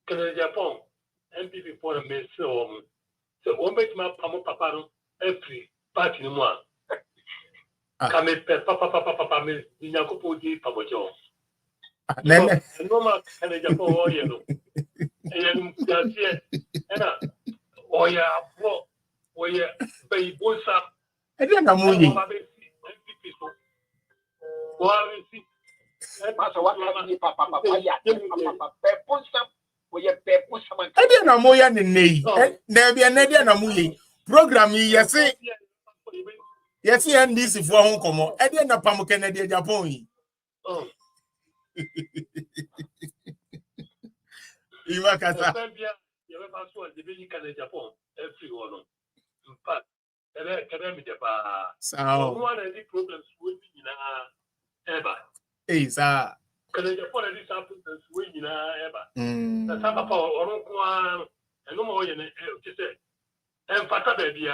Canada Japan, MPP for a mess so one make my papa every party no more. Come papa me Nyakopo di Pabojo. No more Canada Japan or you. And that's it. And oh yeah, oh yeah, baby boys up. I didn't know movie. I didn't know more than the there be another movie program. Yes, and this is for home. Come I didn't know Pamu Kennedy Japan. You are Kata. You have also the baby Canada Japan. Everyone. In fact, so one of the problems with ever. Hey, sir. Canada Japan is something that's winning ever. That's how Papa or one and no more than just say. And Pata baby,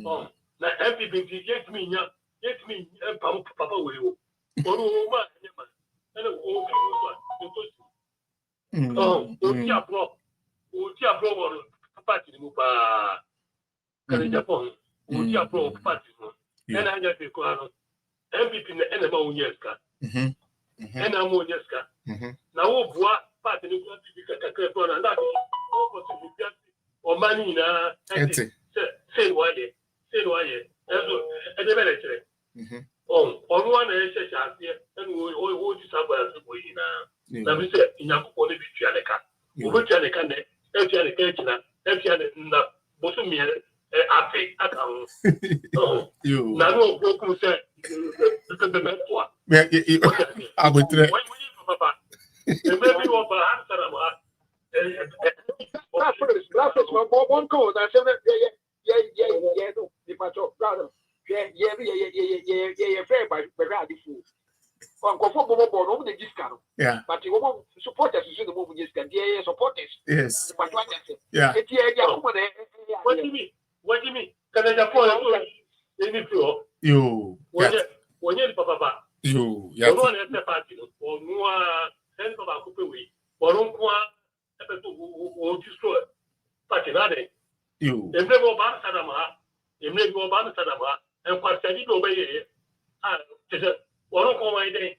oh, now everybody get me, and Papa will. Oh, and bro, party move. Canada Japan, Utia Pro party. And I just go MVP and about years. And I'm on yes. Now, what party is going to be and that or money in a say why, and the military. On one SHR and we all disappear as we now. Let me say, in a only be Chaneca, Etiana, Bosumia, Ape, account. Oh, you now, said, I would try. Maybe what answer one code and seven yeah no the patrol rather yeah fair by the fool. One conform over the discount. Yeah. But you want supporters you the move discount, yeah, supporters. Yes. Yeah. What do you mean? What do you mean? Can I just you when you're papa. You one at the party or more sense of a couple way or destroy party you if they go back Sadama, if they go back Sadama, and what said it obey one call my day.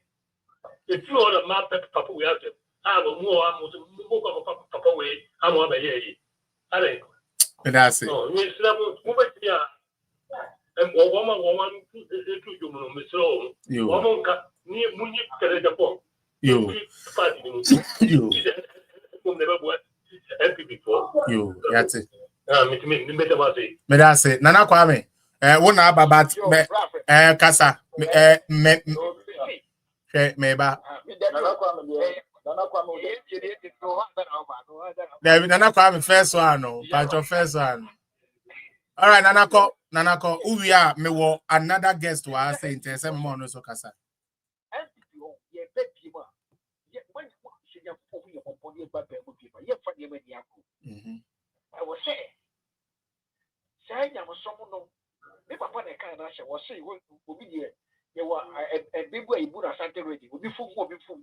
If you are a map papa, we have to have a more papa way, I'm over here. and that's it. No, Miss Level, and woman, you woman cut near Muni Telejapon. You never work before. You that's it. Me that's it. Nana Kwame. One about Kasa. Meba. Nana Kwame first one, no. Patch of first one. All right, Nanako, who we are, me wo another guest to us saying, "Tell some more no so kasa." I was saying, I'm someone. Me papa ne kan na hye wo se wo bi de ye wa a big way bu na sante ready wo bi fu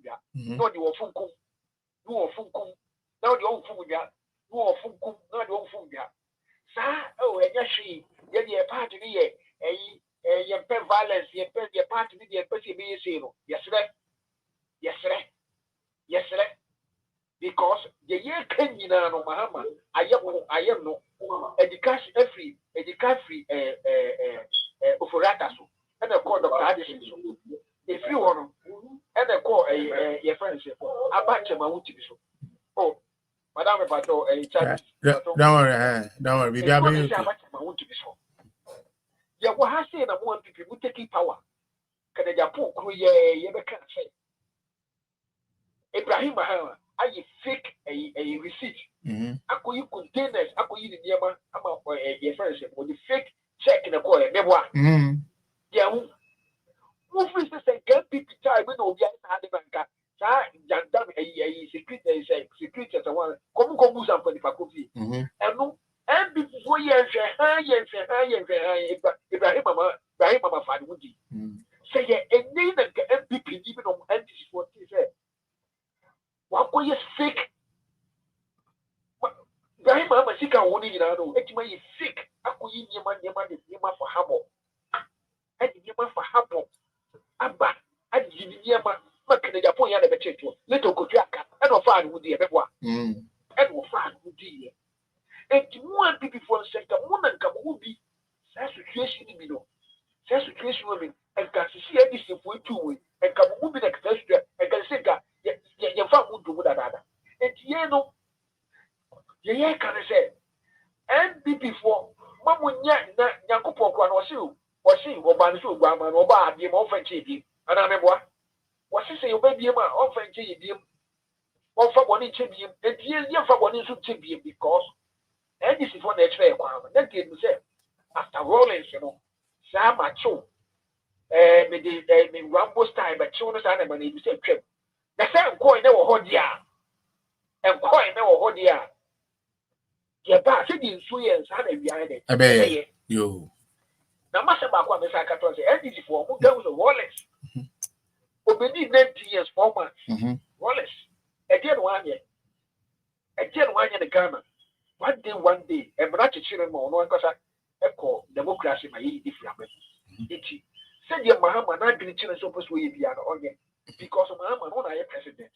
ya no de wo funkum no de wo funkum ya no wo funkum no de wo funkum ya sa o enya hwe ye de part ni ye ye pe violence ye part ni de pe se bi ye se no yesre because the year can you know Mahama I am no education free oforata so and a call Dr. Addison if you want and a call your friends about your mouth so oh madam pato don't worry baby I'll be yeah what has said I want people taking power can they put ye be can say Ibrahim Mahama I fake a receipt. Ako you containers, ako you the nearman, I'm a friendship or the fake check in a call, never. Yeah, who feels say get people time when no get had the banker. Jandam a secret as a one. Come some for the faculty. And no, and before years, Ibrahim Mama Fadwoody. Say, a name and MPP even on anti what he said. What is sick? Very much sick. I want to know. It's my sick. I could eat your man for Habo. I did your man for Habo. Abba, I did your man. Making a point at the church. Little Kojaka, and of fun with the other one. And of fun with the and one people for a second, woman come will be that situation in me. That situation women and can see anything for 2 weeks and come moving next year and can say that. Your family would do with another. And you know, you can say, and before Mamma Yakupo was you, or Bansu, Grandma, or Bad, the offense, and I remember what she say, baby, my offense, or for one inch, and you for one inch because, and this is what they say, then they say, after Rollins, you know, Sam, I show, me Rambo style, but children's animal, you say, trip. The same coin never hold ya, and coin never hold ya. Your back, in Swedes, and behind it. I you. Now, Master Bakwa, Miss Akaton, and this for who goes to Wallace. Who believe 90 years, 4 months. Wallace, again 1 year. Again 1 year in Ghana. One day, and not a children more, no because I call democracy my different. Said your Mahama, not being children supposed to be on it. Because of my own president.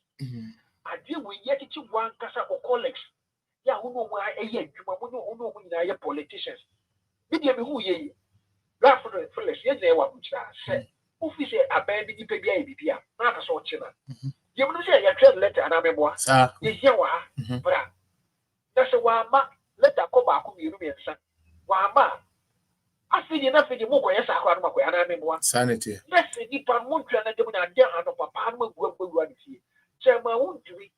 I deal with yet one casa or colleagues. Yeah, who know why a year, who know when I politicians. Maybe who ye laugh for the flesh, yes, they were which I said. Who is a baby PBA, not a sort of. You will say a trail letter and I remember, yes, you are, but that's a while, let that come back with you, son. Why, ma? I feel enough in the book, yes, I remember, and I remember sanity. Yes, if I'm not trying to do that, and of a palm will go to see. Chairman won't do it.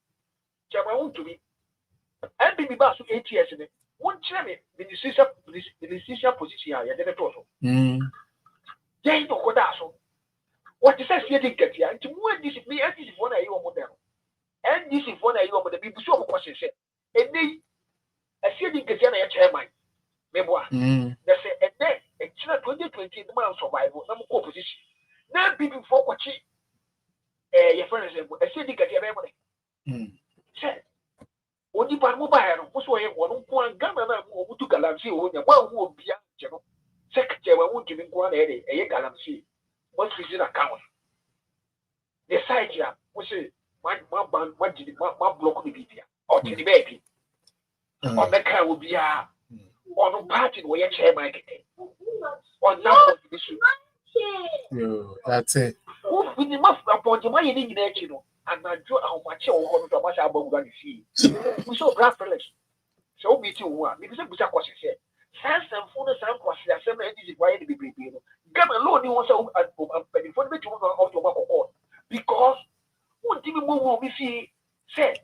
And be back to 8 years in it. One chairman, the decision position, I did it also. They don't go down. What is that? You didn't get here. To move this is me, and this is one I owe model. And this is one I owe the people so questions. And they, I see the Gazana chairman. Memoir. They say, and then, it's not 2020 months survival, some opposition. Now, people for watching your friends, I see the Gazana memory. Say, only by mobile, what's why one gun and I move to Galamsey, one who will be a general secretary, won't give him one a Galamsey. What's his account? The side here, which is my block the media or to the baby. On the car will be a on party where you chair my on that that's it. We must upon the money in the you know, and I draw how much or how much about going to see. We saw breathless. So be too one because it was a question said. Sans and phone and some question, some is why to be prepared. Got alone, he was for the of the court because one thing more we see said,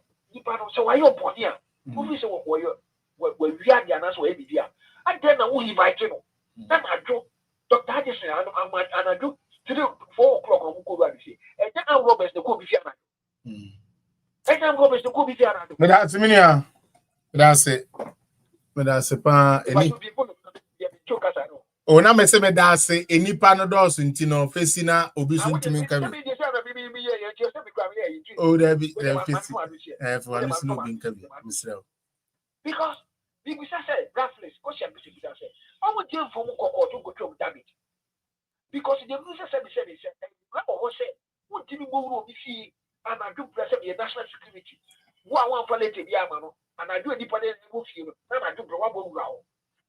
so I your body. Who is what we are the answer every year. And then I will invite you. Then I do Dr. Hudson and I do 4 o'clock on Kuba. And then I'm Roberts the Kobe Fiana. And I'm Roberts the Kobe Fiana. But that's me. That's it. But that's a pan. Oh, now me say me that's any panel doors in Tino facing na obi so ntimi nka bi. Oh, there be facing. For listen no be nka bi. Misrel. Because we say breathless question be say. I want you for mo kokko to go to damage. Because the minister said what say what did go ro bi fi and I do press the national security. One for later be amano and I do any part of the fi and I do one go round.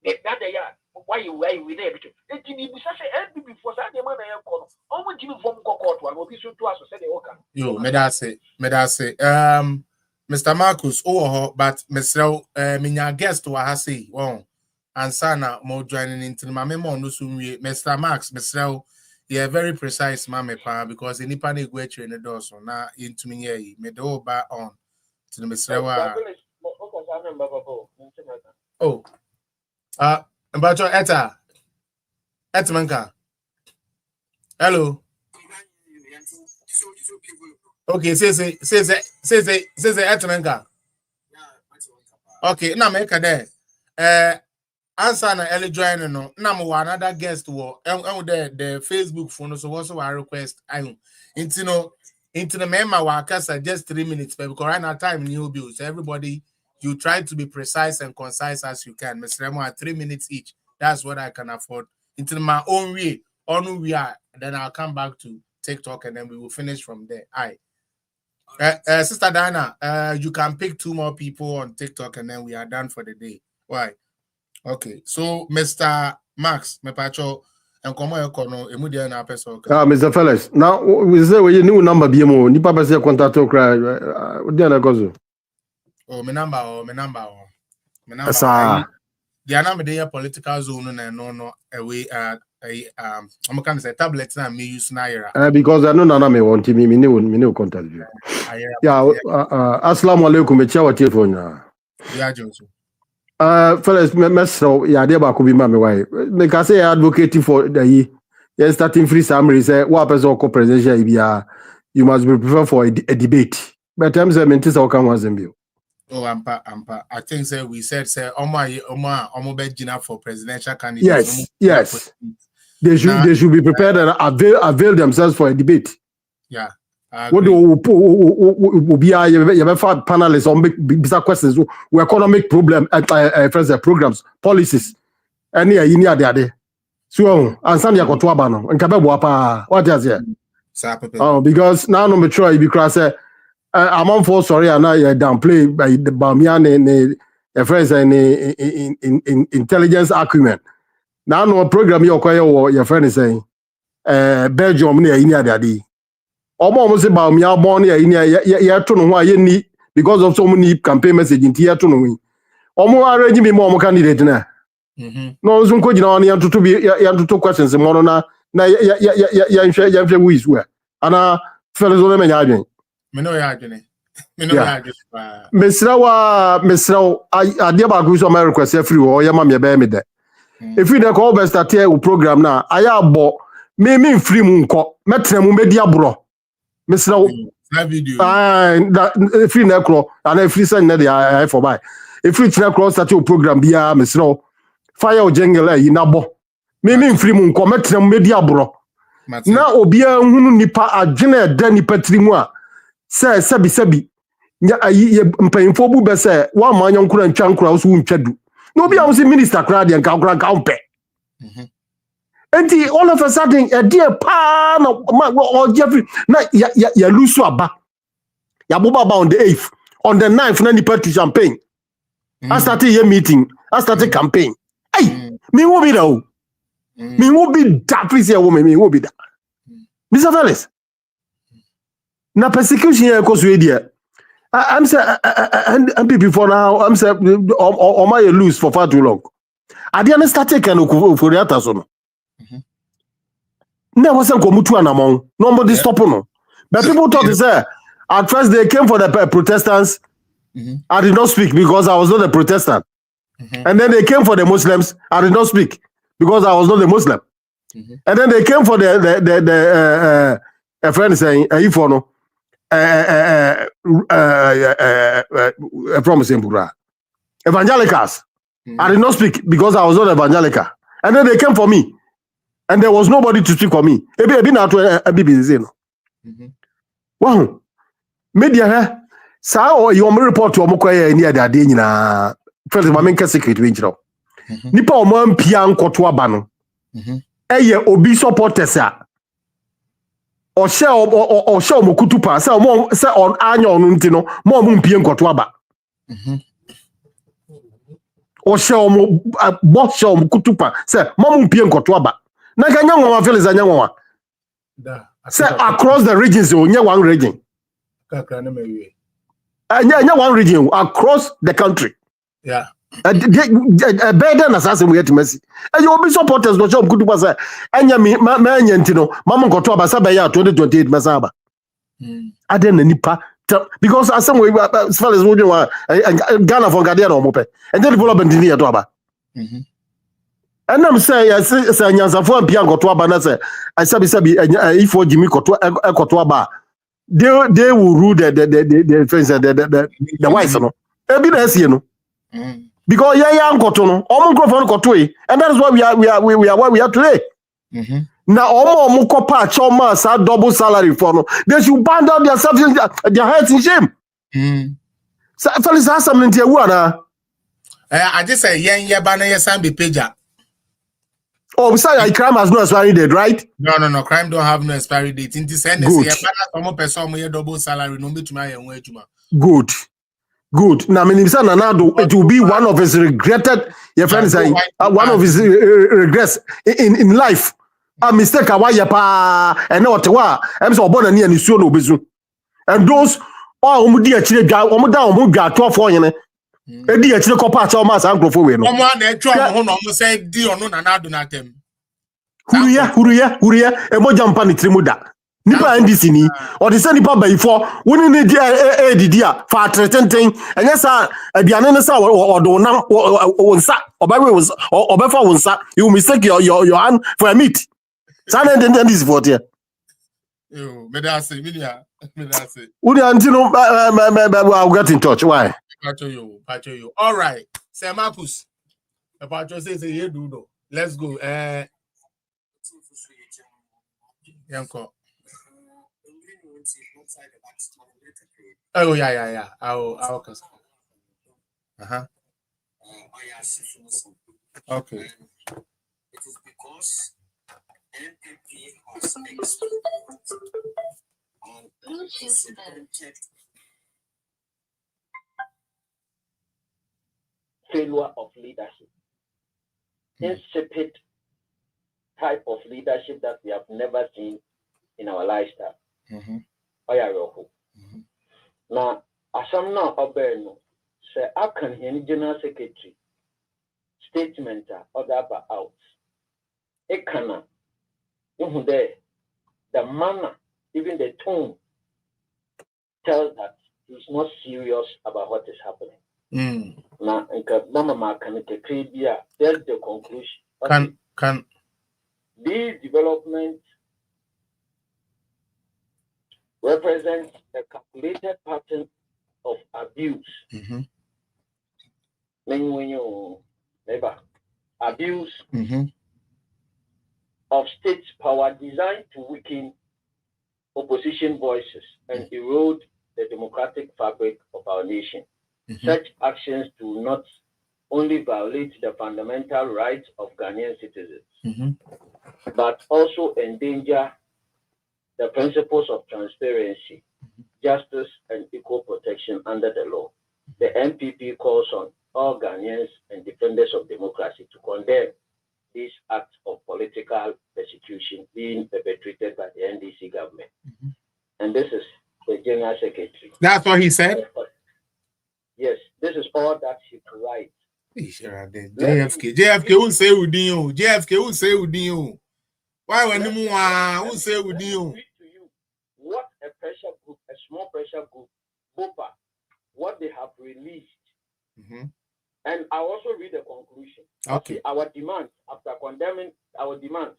That they are why you with everything. And Jimmy say and before that the man I call. I want you from kokko to will be so to us say they work. Yo, me that say Mr. Marcus, but Mr. Minya guest wa ha say, and sana mo joining into my memo no so Mr. Max, Mr. Yeah, very precise mama pa because any panic go in the door so na into me here me do ba on to the Mr. Oh. But your Etmanka. Hello. Okay, say Etmanka. Okay, now make there. Answer na early join no. Now mo another guest wo. The Facebook phone so also I request I into the member wa kasa just 3 minutes because right now time new bill. So everybody you try to be precise and concise as you can. Mr. Remo at 3 minutes each. That's what I can afford. Into my own way. On who we are. Then I'll come back to TikTok and then we will finish from there. Aye. Sister Diana, you can pick 2 more people on TikTok and then we are done for the day. Why? Okay. So Mr. Max, Mepacho, and come on, Emudia na person. Mr. Felix. Now we say we new number BMO. Ni papa say contact to cry. Diana gozo. Oh, my number. Sir. The number there political zone and no away I'm kind of say tablets na me use na ira. Because I know nana me want me new contact you. Yeah, assalamu alaikum me chawa telephone. Yeah, Johnson. Fellas mesro ya de ba ko bi ma me why. Me ka say advocating for the starting free summary say what person ko presidential bia you must be prepared for a debate. But times I mean this how can was you. Oh, ampa. I think we said omo be gina for presidential candidates. Yes. They should be prepared and avail themselves for a debate. Yeah. What do be panelists on big questions? We economic problem programs, policies. Any there. So answer your control and what is here? Because now no mature because I'm on for sorry and I downplay by the Bamian friends and intelligence acumen. Now no program you acquire your friend is saying Belgium near India daddy. Almost about me are born here in here to know why you need because of so many campaign message in here to know. Almost arrange me more candidate now. No, some could you know to be two questions more na who is where. And fellas on them. Me no ya adwene. Me no ya adwene. Mesrawa adia ba ku so my request free wo yema me be me de. If you dey call best start here program na aya abo me free mu nko metra mu medi abro. Mesrawa that video. If you nekro and if you send na I for buy. If you nekro start your program bia mesrawa fire o jingle e na bo. Me free mu nko metra mu medi abro. Na obia hunu nipa adwene da nipa trimu a sebi nya ayi mpanyimfo bu be se wa ma nyankura ntwa nkura so ntwadu no bi a wo se minister kra de nka nkura nka umpe enti all of a sudden a dear pa na o Jeffrey na ya lusu aba ya boba ba on the 8th on the 9th na nipa to champagne I started your meeting I started campaign hey me wo be da o me wo be da please here woman me wo be da Mr. Felix na persecution here cause we there I'm saying and before now I'm saying or my lose for far too long I didn't start taking for the atas on there wasn't komutu anamon nobody stopping no but people thought to say at first they came for the Protestants I did not speak because I was not a Protestant and then they came for the Muslims I did not speak because I was not a Muslim and then they came for the a friend saying if or no promising evangelicals I did not speak because I was not evangelical and then they came for me and there was nobody to speak for me ebi na to BBC no wow media ha sa o you report o mkoye ni ade nyina first ma menka secret we njiro nipa o man pia nkoto aba no eye obi supporters a o share omokutu pa se on anya onu nti no mo mpie nkoto aba o share omokutu pa se mo mpie nkoto aba na ganya nwa Felix anya nwa se across the regions onye one region kakra na mewe anya one region across the country yeah better na sase mu yetimasi ayo obi supporters no job kutu pa se anya mi ma anya ntino mama nkoto aba sa ya 2028 masaba aden na nipa because asem we as far as we Ghana for Gadia no mope and then development ni ya to aba and I'm say say nyansafo ampia nkoto aba na say asabi ifo jimi koto aba they will rule the friends the wives no e bi na esie no because ya nkoto no omo microphone koto e and that is why we are today na omo kopa choma sa double salary for no they should band out their heads in shame so Felix has something to you na I just say yen ba na yesan be pager. Oh, sorry, crime has no expiry date, right? No. Crime don't have no expiry date. In this end, say some person mo double salary no be to my enwe adwuma. Good. Now, it will be one of his regretted. Your friend say one of his regrets in life. A mistake awaya pa and not wa. I'm so born and near nisuo no bezu. And those omudi achire dwa omoda omudwa 12 yen. Edi achire kopa cha omas ankrofo we no. Omo na etwa ho no mo say di ono na na do na tem. Huria emoja mpa ni trimuda. Nipa NDC ni or the same nipa bayifo woni ni ADD a fa tretenten enya sa aduane ne sa odo na wonsa obawe wonsa obefa wonsa you mistake your hand for a meat. Sana NDC for there. Yo, me da say Udi antino I'll get in touch. Why? Pacho you. All right. Say Marcus. The Pacho say you do no. Let's go. Yanko. Oh yeah. I'll cause. Okay. It is because NPP has failure of leadership, insipid type of leadership that we have never seen in our lifestyle. Now, as I'm now no, say I can hear general secretary statement or that out. It cannot. The manner, even the tone tells that he's not serious about what is happening. Now, there's the conclusion. Can these developments represent a calculated pattern of abuse. Abuse of state power designed to weaken opposition voices and erode the democratic fabric of our nation. Such actions do not only violate the fundamental rights of Ghanaian citizens, but also endanger the principles of transparency, justice, and equal protection under the law. The MPP calls on all Ghanaians and defenders of democracy to condemn these acts of political persecution being perpetrated by the NDC government. And this is the General Secretary. That's what he said? Yes, this is all that he provides. JFK won't say Udinho. JFK won't say Udinho. Why when you won't say Udinho? What a pressure group, a small pressure group, BOKA, what they have released. And I also read the conclusion. Okay. Our demands, after condemning our demands,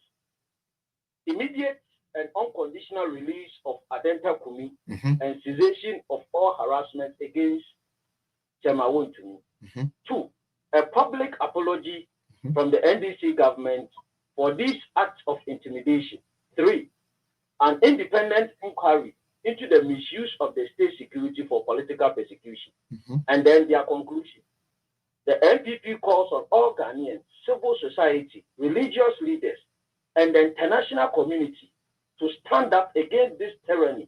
immediate and unconditional release of Adenta Kumi and cessation of all harassment against Chema Wontumi. 2, a public apology from the NDC government for these acts of intimidation. 3, an independent inquiry into the misuse of the state security for political persecution. And then their conclusion. The MPP calls on all Ghanaians, civil society, religious leaders, and the international community to stand up against this tyranny.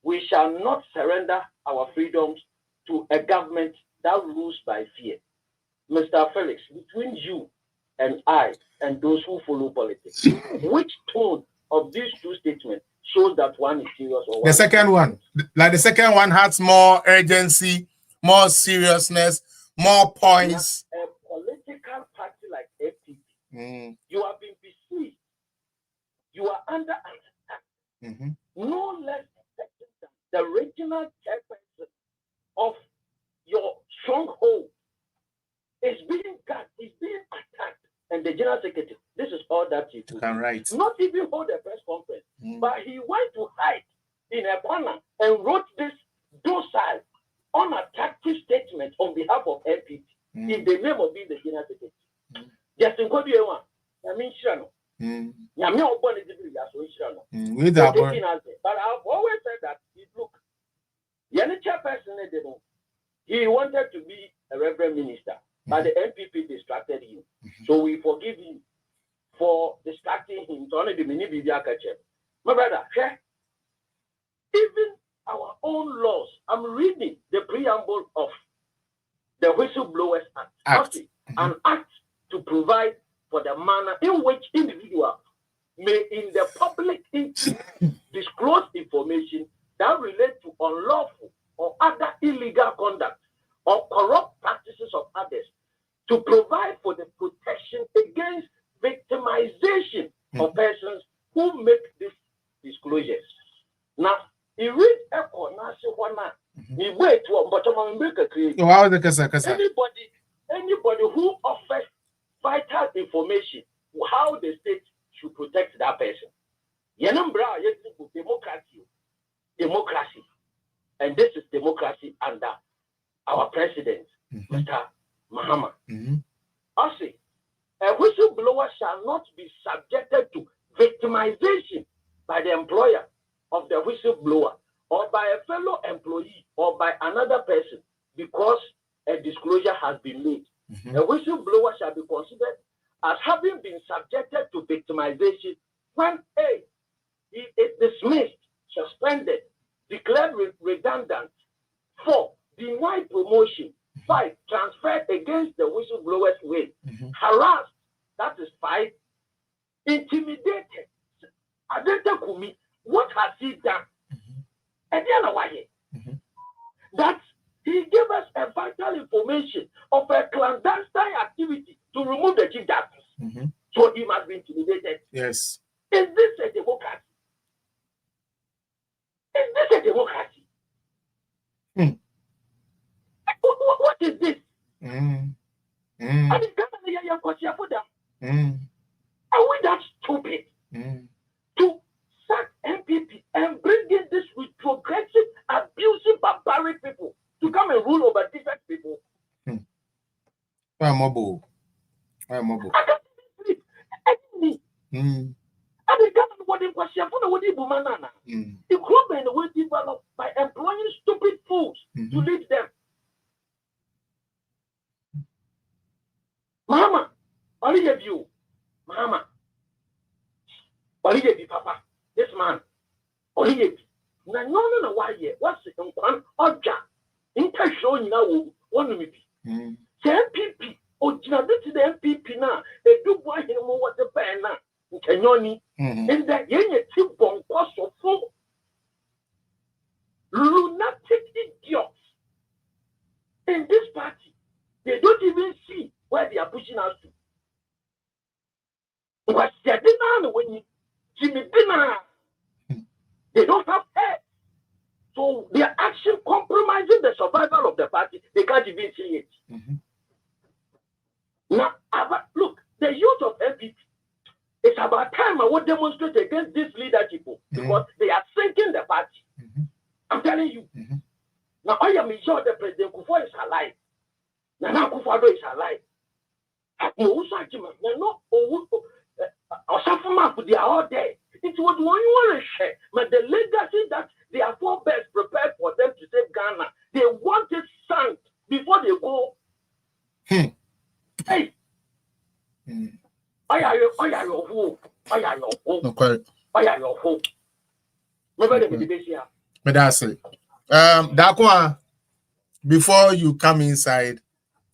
We shall not surrender our freedoms to a government that rules by fear. Mr. Felix, between you and I and those who follow politics, which tone of these two statements shows that one is serious or one the second one? Like the second one has more urgency, more seriousness, more points. A political party like FPP, you have been besieged. You are under attack. No less than the regional chairperson of your stronghold is being attacked, and the general secretary. This is all that he could. Right. Not even hold a press conference, but he went to hide in a corner and wrote this docile, unattractive statement on behalf of MPP in the name of being the general secretary. Just in code you want. I mean, Shano. But I've always said that, look, he wanted to be a reverend minister, but the MPP distracted him. So we forgive him for distracting him. My brother, even our own laws, I'm reading the preamble of the Whistleblowers Act. An act to provide for the manner in which individuals may in the public disclose information that relate to unlawful or other illegal conduct or corrupt practices of others, to provide for the protection against victimization of persons who make these disclosures. Now, he read anybody who offers vital information, how the state should protect that person. Democracy. And this is democracy under our president, Mr. Mahama. I say, a whistleblower shall not be subjected to victimization by the employer of the whistleblower or by a fellow employee or by another person because a disclosure has been made. A whistleblower shall be considered as having been subjected to victimization when A, he is dismissed, suspended, declared redundant, 4, denied promotion, 5, transferred against the whistleblower's will, harassed, that is 5, intimidated. Adenta Kumi, what has he done? And the other way, that he gave us a vital information of a clandestine activity to remove the chief justice. So he must be intimidated. Yes. Is this a democracy? Is this a democracy? What is this? And it's are we that stupid to sack MPP and bring in this with progressive, abusive, barbaric people to come and rule over different people? Why mobile? I can't sleep. I mean, what in question for the Woody Bumanana? The government will develop by employing stupid fools to lead them. Mama, only have you, Mama. Only have you, Papa. This man, only have you. No, why yet? What's it on one object? In case showing now, one maybe. The MPP, or this is the MPP now. They do why him what the pen now. Kenyoni, and that young tip on cost of full lunatic idiots in this party. They don't even see where they are pushing us to. But when you Jimmy Dinner, they don't have head. So their action compromising the survival of the party, they can't even see it. Now, look, the youth of MPP, it's about time I would demonstrate against these leadership because they are sinking the party. I'm telling you. Now, I am sure the President Kufuor is alive. Nana Akufo-Addo is alive. They are all there. It was one you want to share, but the legacy that their forebears prepared for them to save Ghana, they want it sunk before they go. Hey. I are your hope. But that's it. Dakwa, before you come inside,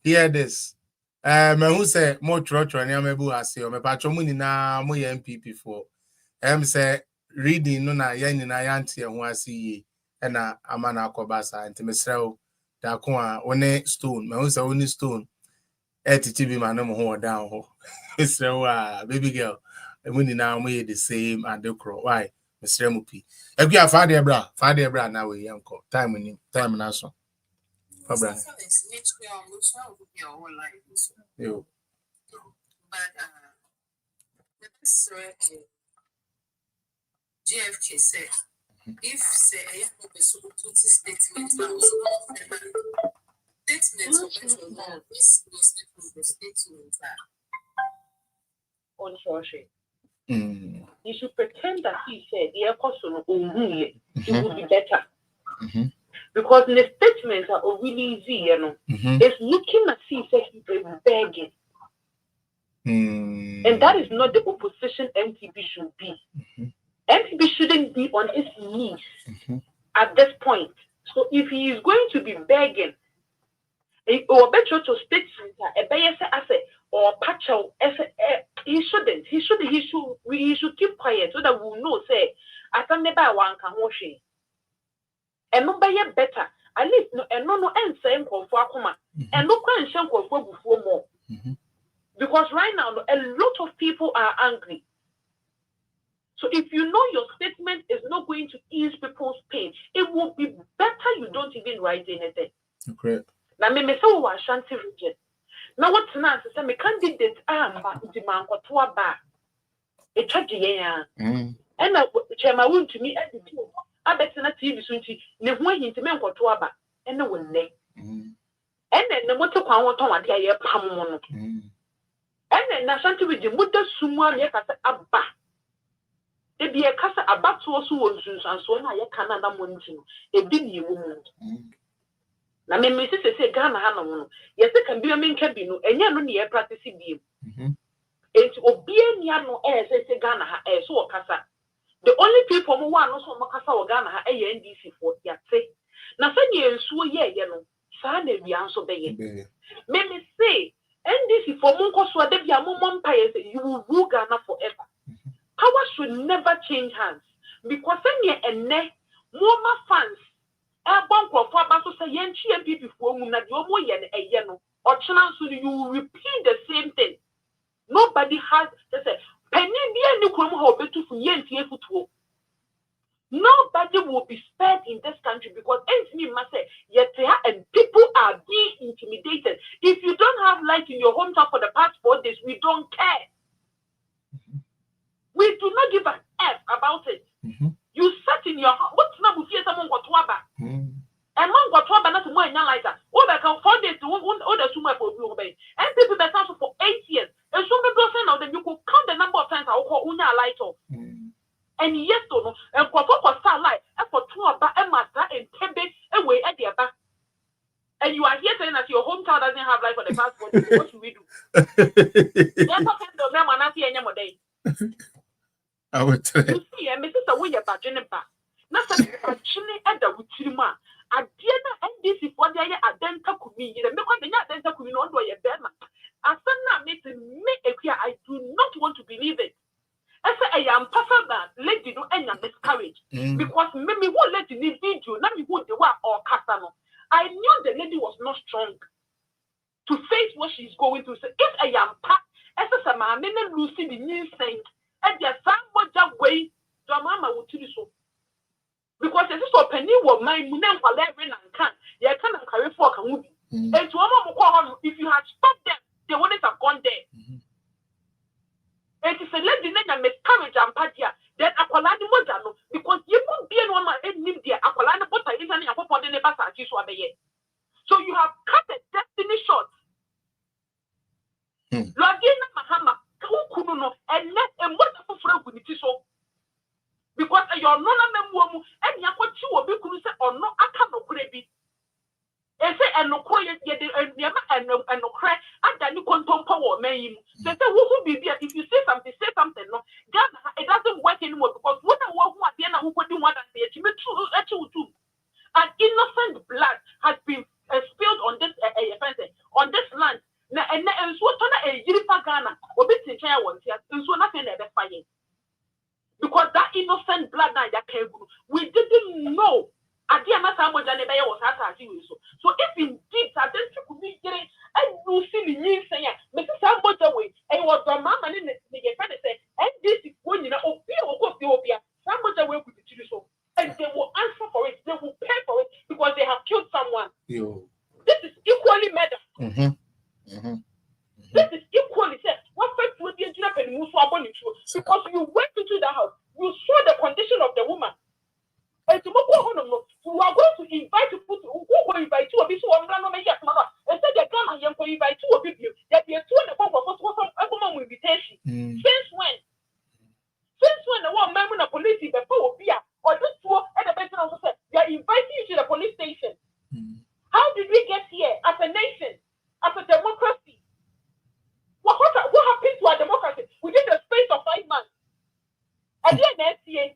hear this. Who say more trotro and yamebu asio, me patromuni na mo MPP for. Say reading no na yan na yanti and wasi na amana kobasa and Timesrel Dakwa one stone. Me who say only stone. TTV man no more down ho. So baby girl, we now we the same and the crow. Why? Mr. Mupi. If you are father bra now we uncle. Time in time now so. Bra. Yo. But JFK said if say a statement you should pretend that he said it would be better. Because the statements are really easy, you know. It's looking at see he's begging. And that is not the opposition MTB should be. MTB shouldn't be on his knees at this point. So if he is going to be begging, or better to state or patcho, he shouldn't. He should keep quiet so that we'll know. Say, I can never one can wash it. And no buy better. At least no and no and same for Akuma and no question for before more. Because right now a lot of people are angry. So if you know your statement is not going to ease people's pain, it will be better you don't even write anything. Okay. Now, me say we Ashanti region. Now, what's now? Say me candidate the man got to a bar. A tragedy, and chairman went to me at the two. I bet na TV soon to ne when he to me got to a bar, and no one day. And then the motor power on the air palm. And then Ashanti region would the sumo make us a bar. There be a casa about to also was and so now you can't money. A big woman. Na me say Ghana ha no yes can be a main cabin and ya no near practice beam. It's obia no say Ghana ha so kasa. The only people who want no so makasa or Ghana ha NDC for ya say. Na say ye so ye no sa na bi anso be ye. Me say NDC for monko so de bia momon say you will rule Ghana forever. Power should never change hands because any ene more fans say MPP for you will repeat the same thing. Nobody has to say nobody will be spared in this country because and people are being If you don't have light in your hometown for the past 4 days, we don't care. We do not give an F about it. You sat in your house. What's not with you? Someone got waba. And man got waba not more in like that. Oh, they can 4 days to order somewhere for you obey. And people that sound for 8 years. And so the person now, then you could count the number of times I will call Unya light off. And yes, no, and for star light, and for 2 about a master and 10 days away at the back. And you are here saying that your hometown doesn't have life for the past 4 days. What should we do? Yes, I can do them and I see any more day. I would tell you. You see, and Mrs. Away about Jennifer. Nothing actually at the Wichima. I didn't end this if one day I didn't talk with me. You know, when they didn't talk with me, on your bed. I said, not making me a clear. I do not want to believe it. I say I am perfect that lady do any miscarriage because maybe won't let in the video, not me who the one or Casano. I knew the lady was not strong to face what she's going through. So if I am packed, as a man, then Lucy the new saint, and there's somebody way, the mama will tell you so. Because this is a penny of my name for every and can. You can't carry for a movie. And to one if you had stopped them, they wouldn't have gone there. It is a lady named miscarriage and padia. Then Aqualani Mojano, because you won't be one man and live there. Aqualani Bota is an apple the neighbors are just one day. So you have cut a destiny short. Lordina Mahama, Kuno, and let a wonderful friend with it so. Because you're not a member, and you what you will be cruising or no, I cannot grab it. And say, and no quiet yet, and no crack, and then you can't power me. They say, who will be there? If you say something, no, it doesn't work anymore because what I want, the end of who do want to say, too. An innocent blood has been spilled on this land. And so, a Yiripa Ghana, or bit in China once, and so nothing ever fire. Because that innocent blood that came, we didn't know. So if indeed that then you could be getting and you see the news saying, Mrs. Samboja way, and what the mama and the friend say, and this is when you know, Ethiopia, Samboja way with the so, and they will answer for it, they will pay for it because they have killed someone. This is equally murder. This is equally said. What first would be a job and move because you went into the house, you saw the condition of the woman. And to you are going to invite people who will invite you, or be so I'm going to make it. And say the gun, I am going to invite you, or people that be a two and a half of some invitation. Since when? Since when the one member of police before be or this two and the person also said they are inviting you to the police station. How did we get here as a nation, as a democracy? What happened to our democracy within the space of 5 months? And then SCA.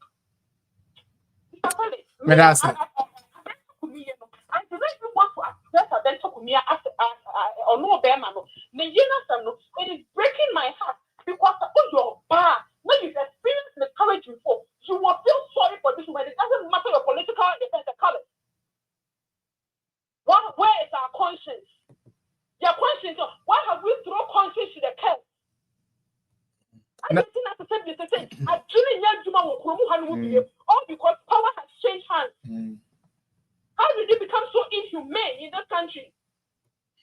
I do not even want to address a dental community or no bearman. It is breaking my heart because your bar, when you've experienced the courage before, you will feel sorry for this woman. It doesn't matter your political color. Where is our conscience? Your conscience, why have we thrown conscience to the curb? I just think that's the same. I truly all because power has changed hands. How did it become so inhumane in this country?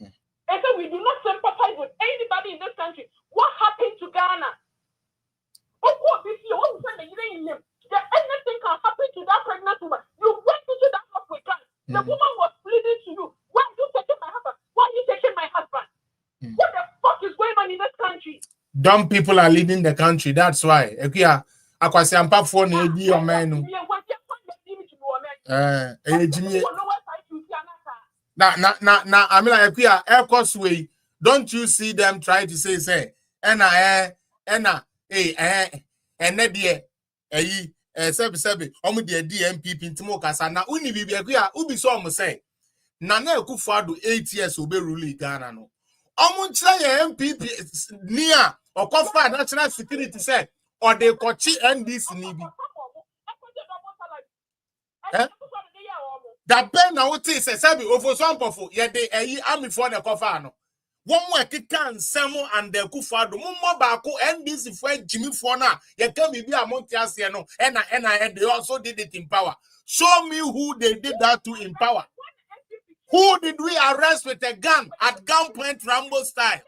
And so we do not sympathize with anybody in this country. What happened to Ghana? Anything can happen to that pregnant woman. You went into that house with her. The woman was pleading to you. Why are you taking my husband? Why are you taking my husband? What the fuck is going on in this country? Dumb people are leading the country. That's why. Akwasiampa for na edi o man. Na I mean like air course way. Don't you see them try to say ena sebi omu de DMPP ntimo kasa na uni bibi ubi so omu say na Akufo-Addo 8 years obe rule Ghana no omu nchire MPP nia okofa national security say or they kochi NDC nibi that pen na what is sebi over some pofo ye de army for the kofa no one more kikan Semo and the Akufo-Addo mummo baako NDC for Jimmy for na ye can be among tiase no and they also did it in power. Show me who they did that to in power. Who did we arrest with a gun at gunpoint, Rambo style?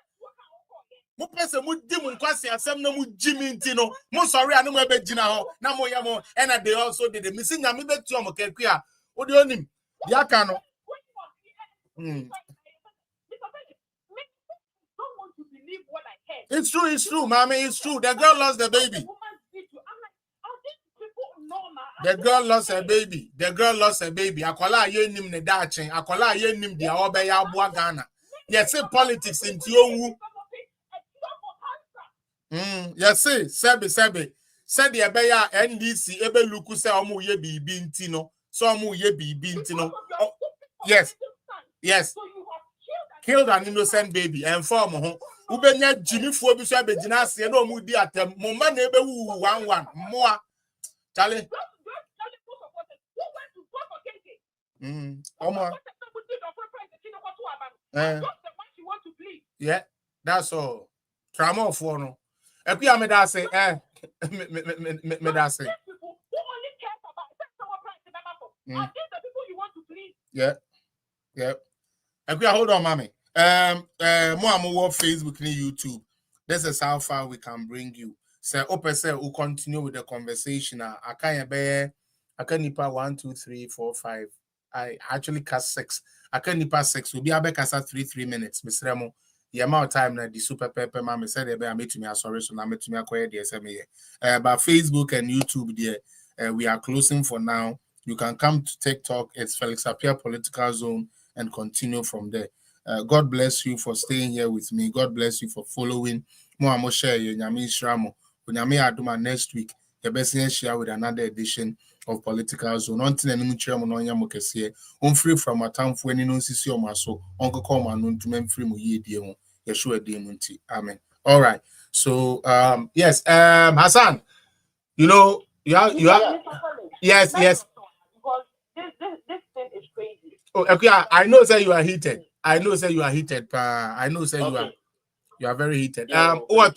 Mo pese mo di mo nkwasi asem na mo jimi ntino. Mo sorry anu mo be gina ho. Na mo yamo and they also did the missing na me be tu mo kekua. Odi onim. Di aka no. It's true, mommy, it's true. The girl lost the baby. The girl lost her baby. Akola ye nim ne dachen. Akola ye nim dia obe ya aboa Ghana. Yes, say politics into you. Yes, say sebe. Said the abeya NDC ebe luku se omu ye bibi ntino. So omu ye bibi ntino. Yes. Killed an innocent baby and form ho. Ubenya Jimmy fo bi so abegina ase na omu di atem. Mo ma na ebe wu 11 moa. Charlie. Yeah, that's all. Trauma of one. Ekuya me da say me da say. Yeah. Ekuya, hold on, mommy. More Facebook and YouTube. This is how far we can bring you. So, we'll continue with the conversation. I can't bear. I can't nipa 1, 2, 3, 4, 5. I actually cast 6. I can't nipa 6. We'll be able to cast 3 minutes. Miss Remo, the amount of time that the super pepper mama said, I made to me. Sorry, so I made to me acquire the SMA. But Facebook and YouTube, there, we are closing for now. You can come to TikTok. It's Felix Appiah Political Zone and continue from there. God bless you for staying here with me. God bless you for following. Mo amo share ye nyame isramo. Nyame aduma next week. The best share with another edition of Political Zone. Until any mutual mononya mokese. Free from a town for any non sisi o maso. Uncle come and to men free mu ye diemo. Yeshua diamunti. Amen. All right. So yes, Hassan. You know you have yes. Because this thing is crazy. Oh, okay. I know say you are heated. I know say you are heated, pa. I know say you are very heated. What